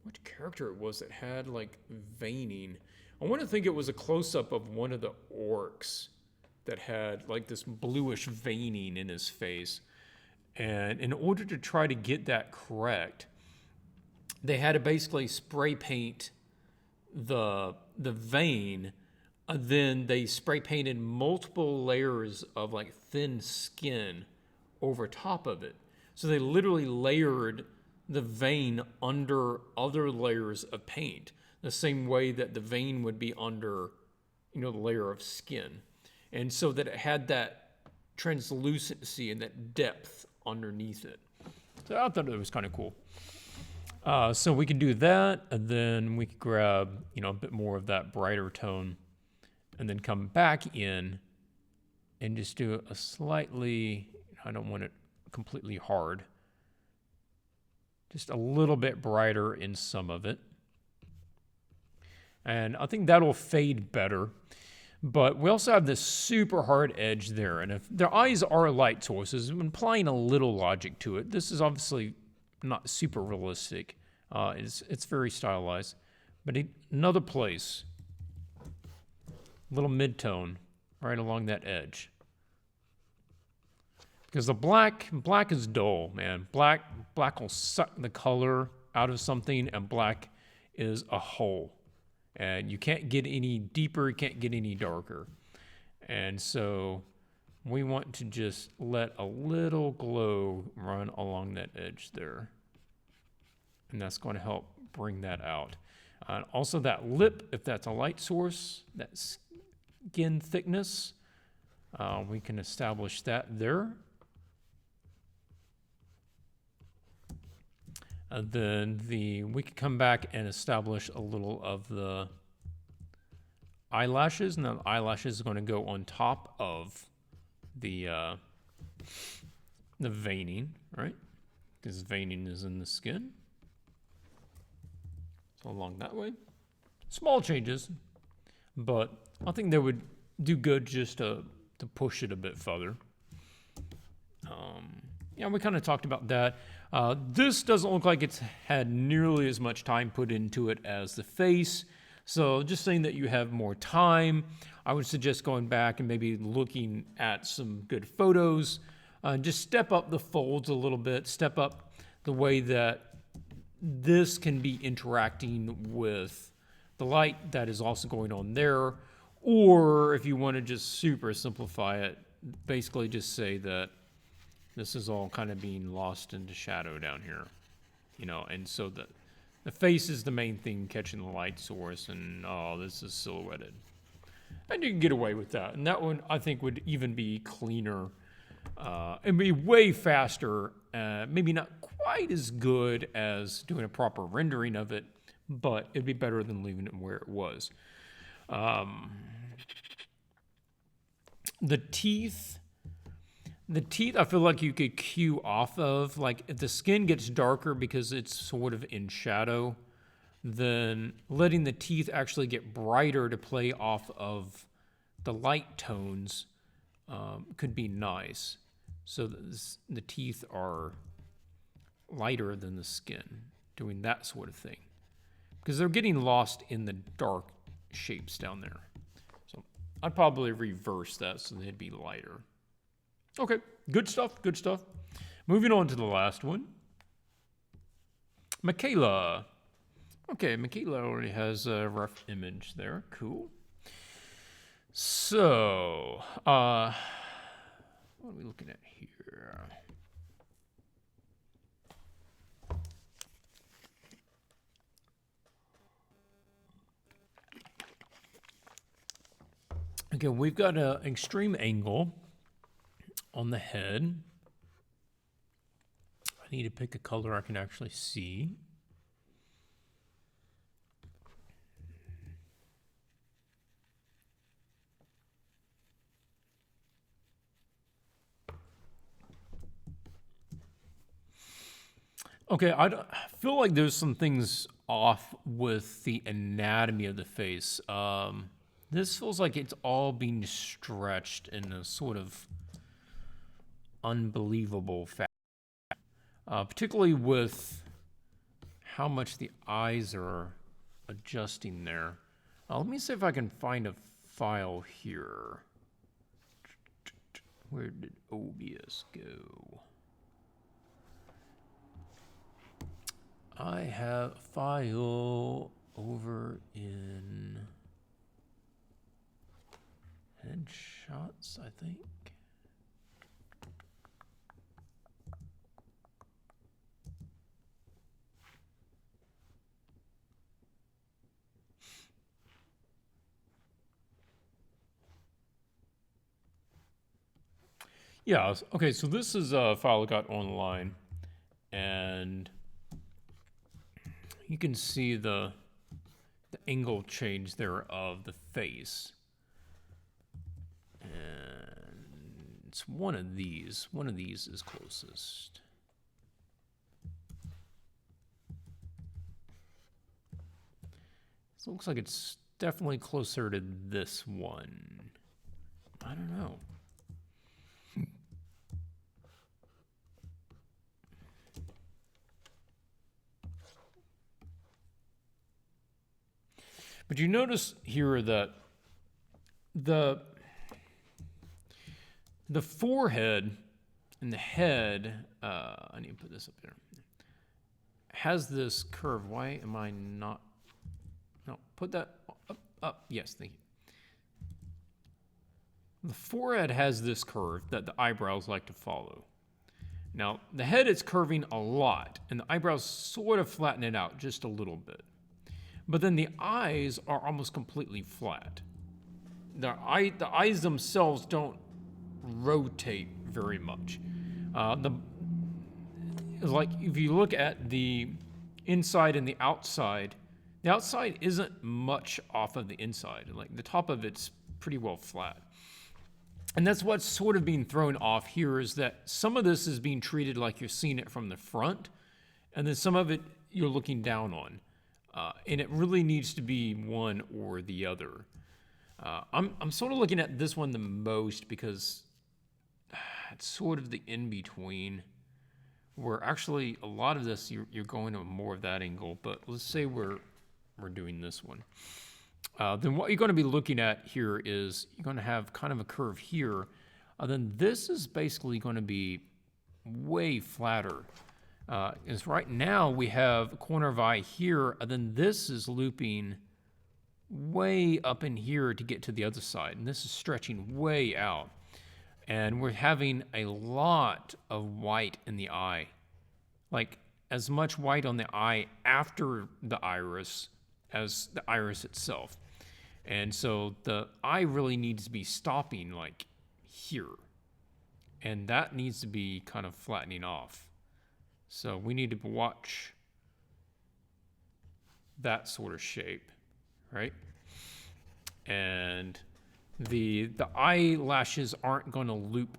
Which character it was that had, like, veining. I want to think it was a close-up of one of the orcs that had like this bluish veining in his face. And in order to try to get that correct, they had to basically spray paint the vein, and then they spray painted multiple layers of like thin skin over top of it. So they literally layered the vein under other layers of paint, the same way that the vein would be under, the layer of skin. And so that it had that translucency and that depth underneath it. So I thought it was kind of cool. So we can do that, and then we can grab, a bit more of that brighter tone, and then come back in and just do a slightly, I don't want it completely hard, just a little bit brighter in some of it. And I think that'll fade better. But we also have this super hard edge there. And if their eyes are light sources, I'm applying a little logic to it. This is obviously not super realistic. It's very stylized. But another place, little mid-tone right along that edge. Because the black is dull, man. Black will suck the color out of something, and black is a hole. And you can't get any deeper, you can't get any darker. And so we want to just let a little glow run along that edge there. And that's going to help bring that out. Also that lip, if that's a light source, that skin thickness, we can establish that there. And then we can come back and establish a little of the eyelashes. And the eyelashes are going to go on top of the veining, right? Because veining is in the skin. So along that way. Small changes, but I think they would do good just to push it a bit further. Yeah, we kind of talked about that. This doesn't look like it's had nearly as much time put into it as the face. So just saying that you have more time, I would suggest going back and maybe looking at some good photos. Just step up the folds a little bit, step up the way that this can be interacting with the light that is also going on there. Or if you want to just super simplify it, basically just say that this is all kind of being lost into shadow down here, and so the face is the main thing catching the light source, and this is silhouetted. And you can get away with that. And that one, I think, would even be cleaner and be way faster, maybe not quite as good as doing a proper rendering of it, but it'd be better than leaving it where it was. The teeth, I feel like you could cue off of. Like, if the skin gets darker because it's sort of in shadow, then letting the teeth actually get brighter to play off of the light tones could be nice. So the teeth are lighter than the skin, doing that sort of thing. Because they're getting lost in the dark shapes down there. So I'd probably reverse that so they'd be lighter. Okay, good stuff. Moving on to the last one. Mikayla. Okay, Mikayla already has a rough image there. Cool. So, what are we looking at here? Okay, we've got an extreme angle on the head. I need to pick a color I can actually see. Okay, I feel like there's some things off with the anatomy of the face. This feels like it's all being stretched in a sort of unbelievable fashion, particularly with how much the eyes are adjusting there. Let me see if I can find a file here. Where did OBS go? I have a file over in headshots, I think. Yeah, okay, so this is a file I got online, and you can see the angle change there of the face. And it's one of these. One of these is closest. So it looks like it's definitely closer to this one. I don't know. But you notice here that the forehead and the head, I need to put this up there, has this curve. Why am I not? No, put that up. Yes, thank you. The forehead has this curve that the eyebrows like to follow. Now, the head is curving a lot, and the eyebrows sort of flatten it out just a little bit. But then the eyes are almost completely flat. The eyes themselves don't rotate very much. Like if you look at the inside and the outside isn't much off of the inside. Like the top of it's pretty well flat. And that's what's sort of being thrown off here, is that some of this is being treated like you're seeing it from the front, and then some of it you're looking down on. And it really needs to be one or the other. I'm sort of looking at this one the most because it's sort of the in-between, where actually a lot of this you're going to more of that angle, but let's say we're doing this one. Then what you're going to be looking at here is you're going to have kind of a curve here. Then this is basically going to be way flatter. Is right now we have a corner of eye here, and then this is looping way up in here to get to the other side, and this is stretching way out. And we're having a lot of white in the eye, like as much white on the eye after the iris as the iris itself. And so the eye really needs to be stopping like here, and that needs to be kind of flattening off. So we need to watch that sort of shape, right? And the eyelashes aren't going to loop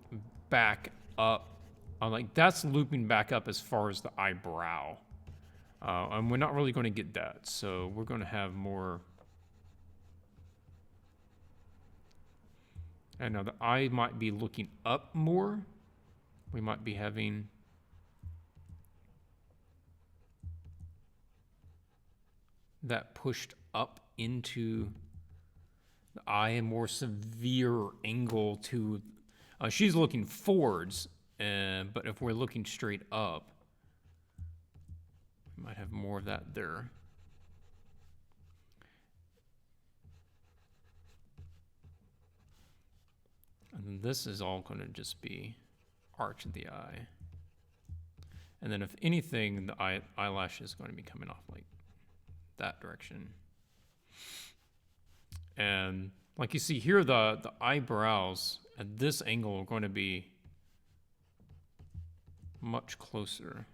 back up. Like that's looping back up as far as the eyebrow. And we're not really going to get that. So we're going to have more. And now the eye might be looking up more. We might be having that pushed up into the eye, a more severe angle to, she's looking forwards, but if we're looking straight up, we might have more of that there. And then this is all going to just be arch of the eye. And then if anything, the eyelash is going to be coming off like that direction. And Like you see here, the eyebrows at this angle are going to be much closer.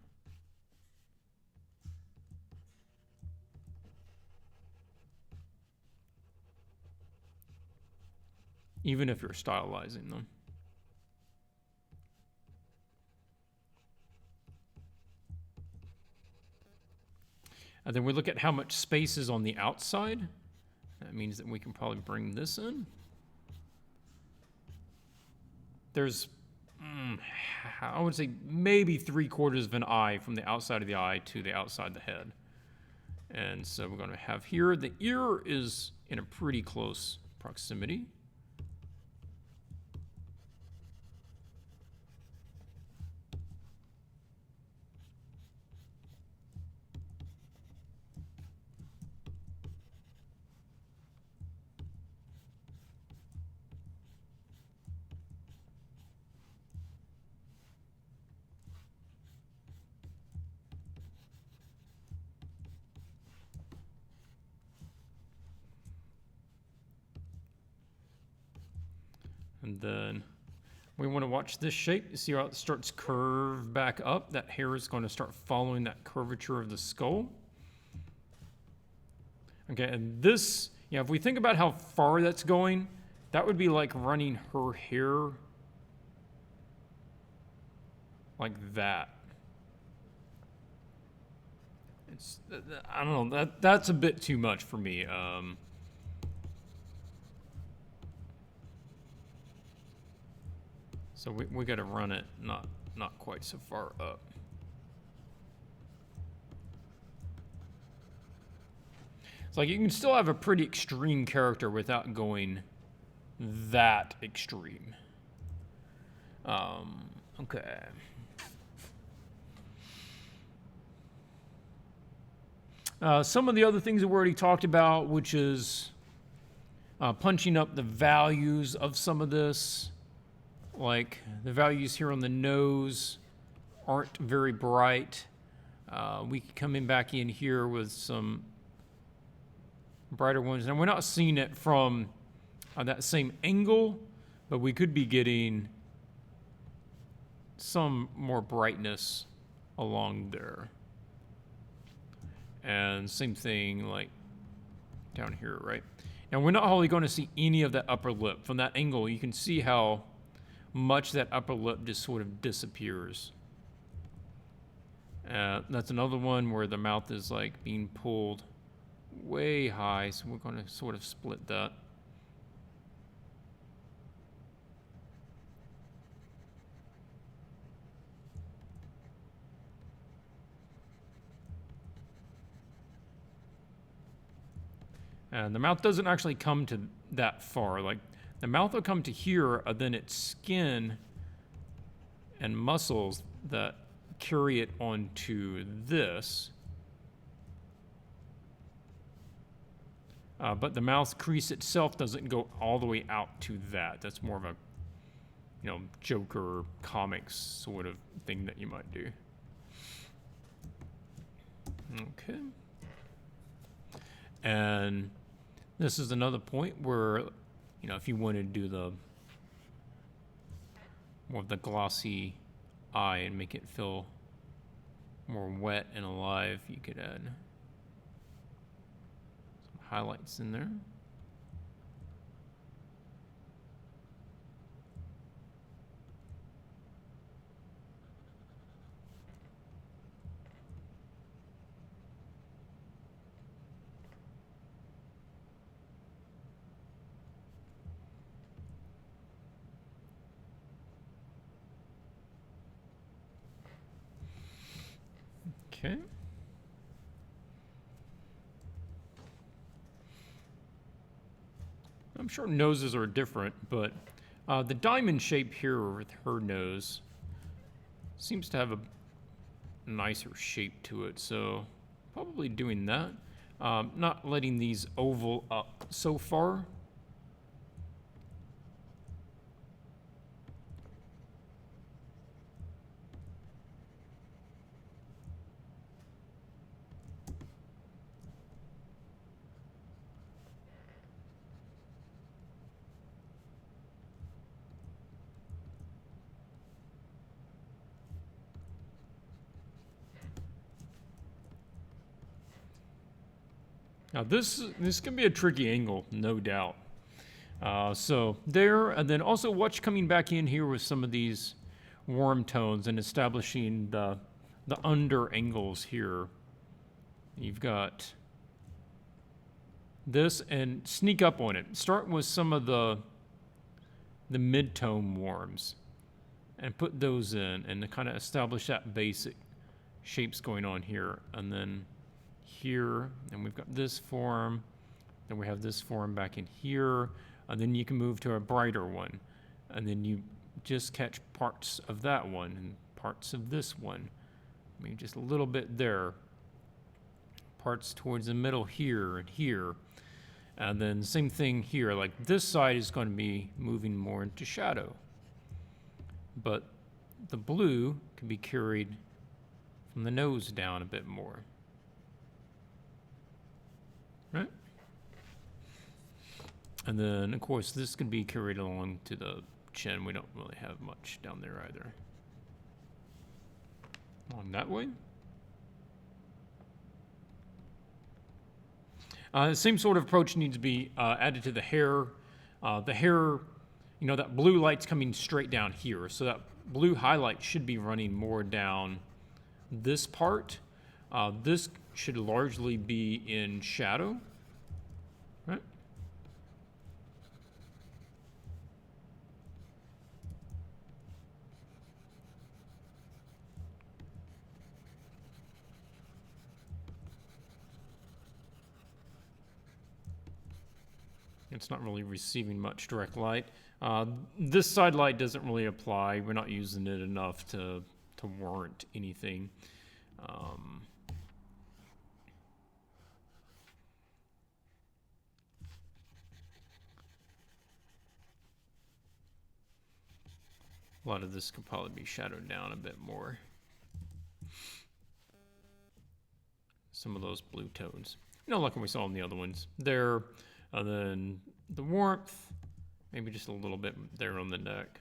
Even if you're stylizing them. And then we look at how much space is on the outside. That means that we can probably bring this in. There's, I would say maybe 3/4 of an eye from the outside of the eye to the outside of the head. And so we're going to have here, the ear is in a pretty close proximity. And then we want to watch this shape. You see how it starts curve back up? That hair is going to start following that curvature of the skull. Okay, and this, if we think about how far that's going, that would be like running her hair like that. It's, I don't know, that's a bit too much for me. So we got to run it not quite so far up. It's like you can still have a pretty extreme character without going that extreme. Okay. Some of the other things that we already talked about, which is punching up the values of some of this. Like the values here on the nose aren't very bright. We can come in back in here with some brighter ones. Now we're not seeing it from that same angle, but we could be getting some more brightness along there. And same thing like down here, right? Now we're not wholly going to see any of that upper lip. From that angle, you can see how much that upper lip just sort of disappears. That's another one where the mouth is like being pulled way high, so we're going to sort of split that. And the mouth doesn't actually come to that far. Like the mouth will come to here, and then it's skin and muscles that carry it onto this. But the mouth crease itself doesn't go all the way out to that. That's more of a, Joker comics sort of thing that you might do. Okay. And this is another point where, if you want to do the more of the glossy eye and make it feel more wet and alive, you could add some highlights in there. Okay. I'm sure noses are different, but the diamond shape here with her nose seems to have a nicer shape to it, so probably doing that. Not letting these oval up so far. Now this can be a tricky angle, no doubt. So there, and then also watch coming back in here with some of these warm tones and establishing the under angles here. You've got this, and sneak up on it. Start with some of the mid-tone warms and put those in and to kind of establish that basic shapes going on here. And then here, and we've got this form, then we have this form back in here, and then you can move to a brighter one. And then you just catch parts of that one and parts of this one. Maybe just a little bit there. Parts towards the middle here and here. And then same thing here, like this side is going to be moving more into shadow. But the blue can be carried from the nose down a bit more. Right? And then, of course, this can be carried along to the chin. We don't really have much down there either. Along that way. The same sort of approach needs to be added to the hair. The hair, you know, that blue light's coming straight down here. So that blue highlight should be running more down this part. This should largely be in shadow, right? It's not really receiving much direct light. This side light doesn't really apply. We're not using it enough to warrant anything. A lot of this could probably be shadowed down a bit more. Some of those blue tones. You know, like we saw in the other ones. There. And then the warmth, maybe just a little bit there on the neck.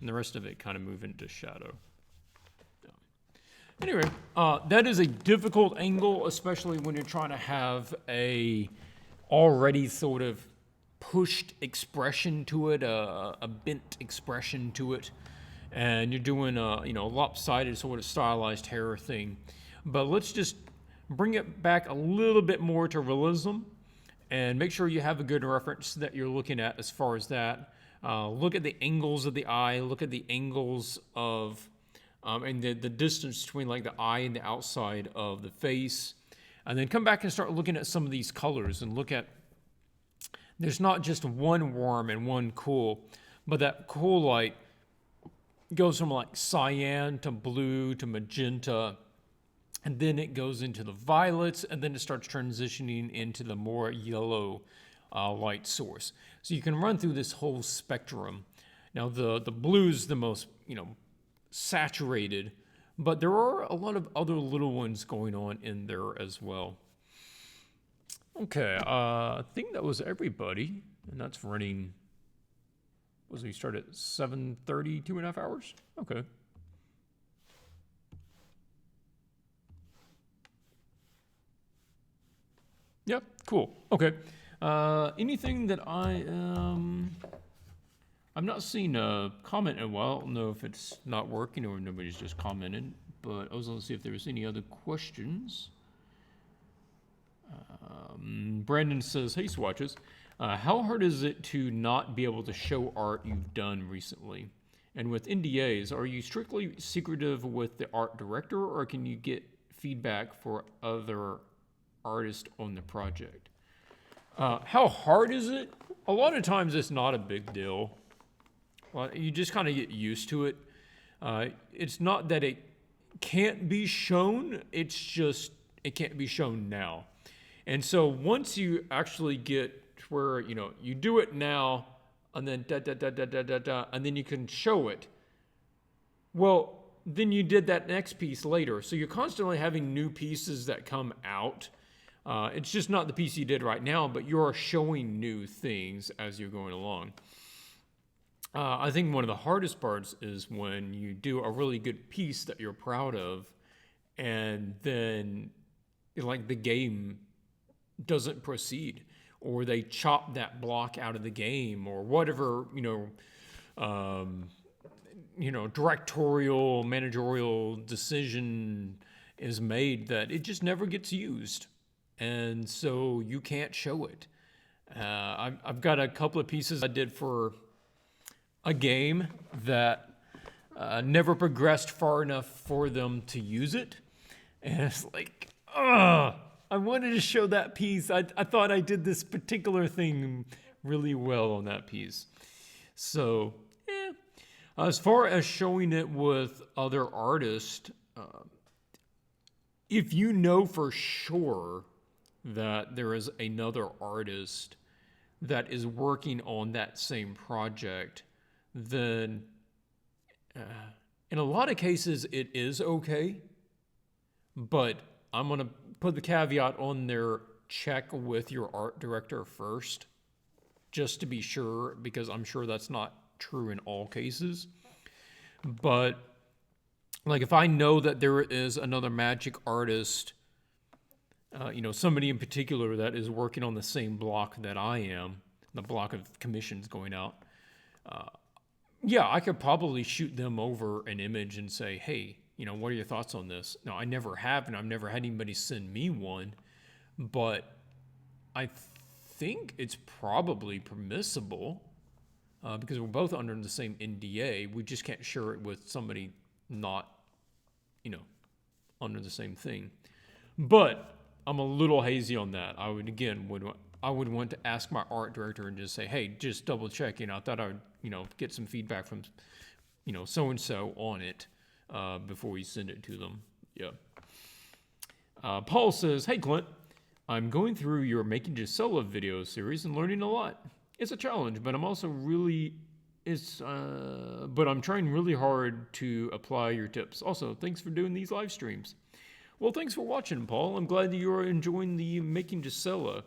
And the rest of it kind of move into shadow. Yeah. Anyway, that is a difficult angle, especially when you're trying to have a already sort of pushed expression to it, a bent expression to it. And you're doing a, you know, lopsided sort of stylized hair thing. But let's just bring it back a little bit more to realism. And make sure you have a good reference that you're looking at as far as that. Look at the angles of the eye. Look at the angles of, and the distance between like the eye and the outside of the face. And then come back and start looking at some of these colors and look at, there's not just one warm and one cool, but that cool light goes from like cyan to blue to magenta. And then it goes into the violets, and then it starts transitioning into the more yellow light source. So you can run through this whole spectrum. Now the blue's the most, you know, saturated, but there are a lot of other little ones going on in there as well. Okay, I think that was everybody, and that's running. Was we start at 7:30, 2.5 hours? Okay. Yep, cool. Okay. Anything that I'm not seeing a comment in a while. I don't know if it's not working or nobody's just commented, but I was going to see if there was any other questions. Brandon says, hey, Swatches, how hard is it to not be able to show art you've done recently? And with NDAs, are you strictly secretive with the art director, or can you get feedback for other artist on the project? How hard is it? A lot of times it's not a big deal. Well, you just kind of get used to it. It's not that it can't be shown, it's just it can't be shown now. And so once you actually get where, you know, you do it now and then and then you can show it, well, then you did that next piece later. So you're constantly having new pieces that come out. It's just not the piece you did right now, but you're showing new things as you're going along. I think one of the hardest parts is when you do a really good piece that you're proud of, and then like the game doesn't proceed, or they chop that block out of the game, or whatever, directorial, managerial decision is made that it just never gets used. And so you can't show it. I've got a couple of pieces I did for a game that never progressed far enough for them to use it. And it's like, I wanted to show that piece. I thought I did this particular thing really well on that piece. So, as far as showing it with other artists, if you know for sure that there is another artist that is working on that same project, then in a lot of cases it is okay. But I'm going to put the caveat on there, check with your art director first, just to be sure, because I'm sure that's not true in all cases. But like if I know that there is another magic artist, somebody in particular that is working on the same block that I am, the block of commissions going out, I could probably shoot them over an image and say, hey, what are your thoughts on this? Now, I never have, and I've never had anybody send me one, but I think it's probably permissible because we're both under the same NDA. We just can't share it with somebody not, under the same thing. But I'm a little hazy on that. I would want to ask my art director and just say, hey, just double check. I thought I would, get some feedback from, so-and-so on it. Before we send it to them. Yeah. Paul says, hey, Clint, I'm going through your Making Gisela video series and learning a lot. It's a challenge, but I'm trying really hard to apply your tips. Also, thanks for doing these live streams. Well, thanks for watching, Paul. I'm glad that you're enjoying the Making Gisela.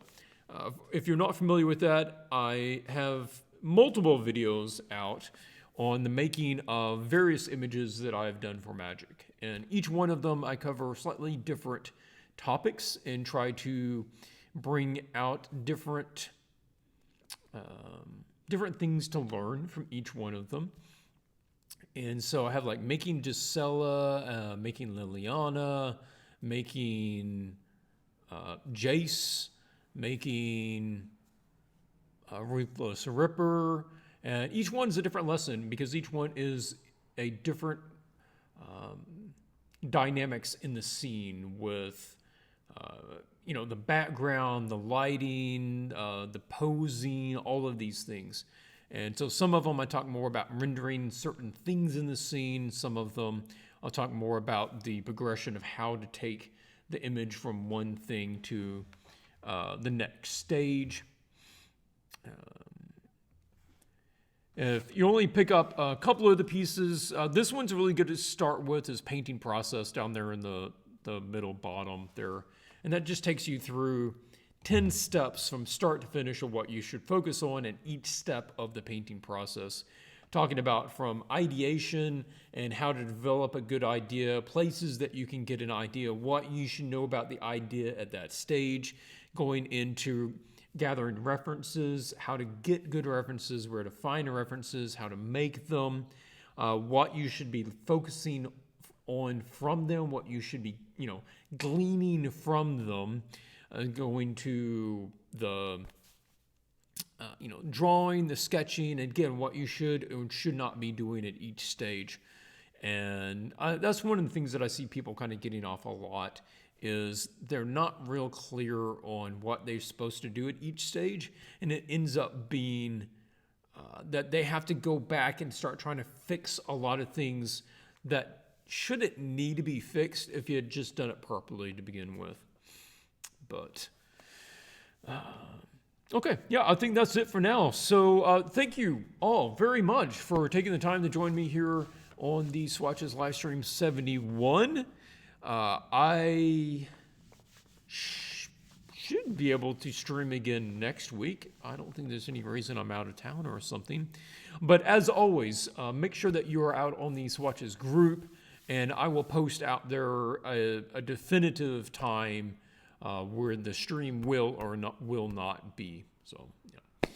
If you're not familiar with that, I have multiple videos out on the making of various images that I've done for magic. And each one of them I cover slightly different topics and try to bring out different things to learn from each one of them. And so I have like making Gisela, making Liliana, making Jace, making Ruthless Ripper. And each one's a different lesson because each one is a different dynamics in the scene with, the background, the lighting, the posing, all of these things. And so some of them I talk more about rendering certain things in the scene. Some of them I'll talk more about the progression of how to take the image from one thing to the next stage. If you only pick up a couple of the pieces, this one's really good to start with is painting process down there in the middle bottom there. And that just takes you through 10 steps from start to finish of what you should focus on in each step of the painting process. Talking about from ideation and how to develop a good idea, places that you can get an idea, what you should know about the idea at that stage, going into gathering references, how to get good references, where to find references, how to make them, what you should be focusing on from them, what you should be, gleaning from them, going to the, drawing, the sketching, and again, what you should and should not be doing at each stage. And that's one of the things that I see people kind of getting off a lot is they're not real clear on what they're supposed to do at each stage, and it ends up being that they have to go back and start trying to fix a lot of things that shouldn't need to be fixed if you had just done it properly to begin with. But okay, yeah, I think that's it for now. So thank you all very much for taking the time to join me here on the Swatches Livestream 71. I should be able to stream again next week. I don't think there's any reason I'm out of town or something. But as always, make sure that you are out on the Swatches group, and I will post out there a definitive time where the stream will or will not be. So, yeah.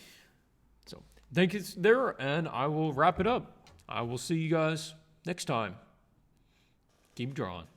So, thank you there, and I will wrap it up. I will see you guys next time. Keep drawing.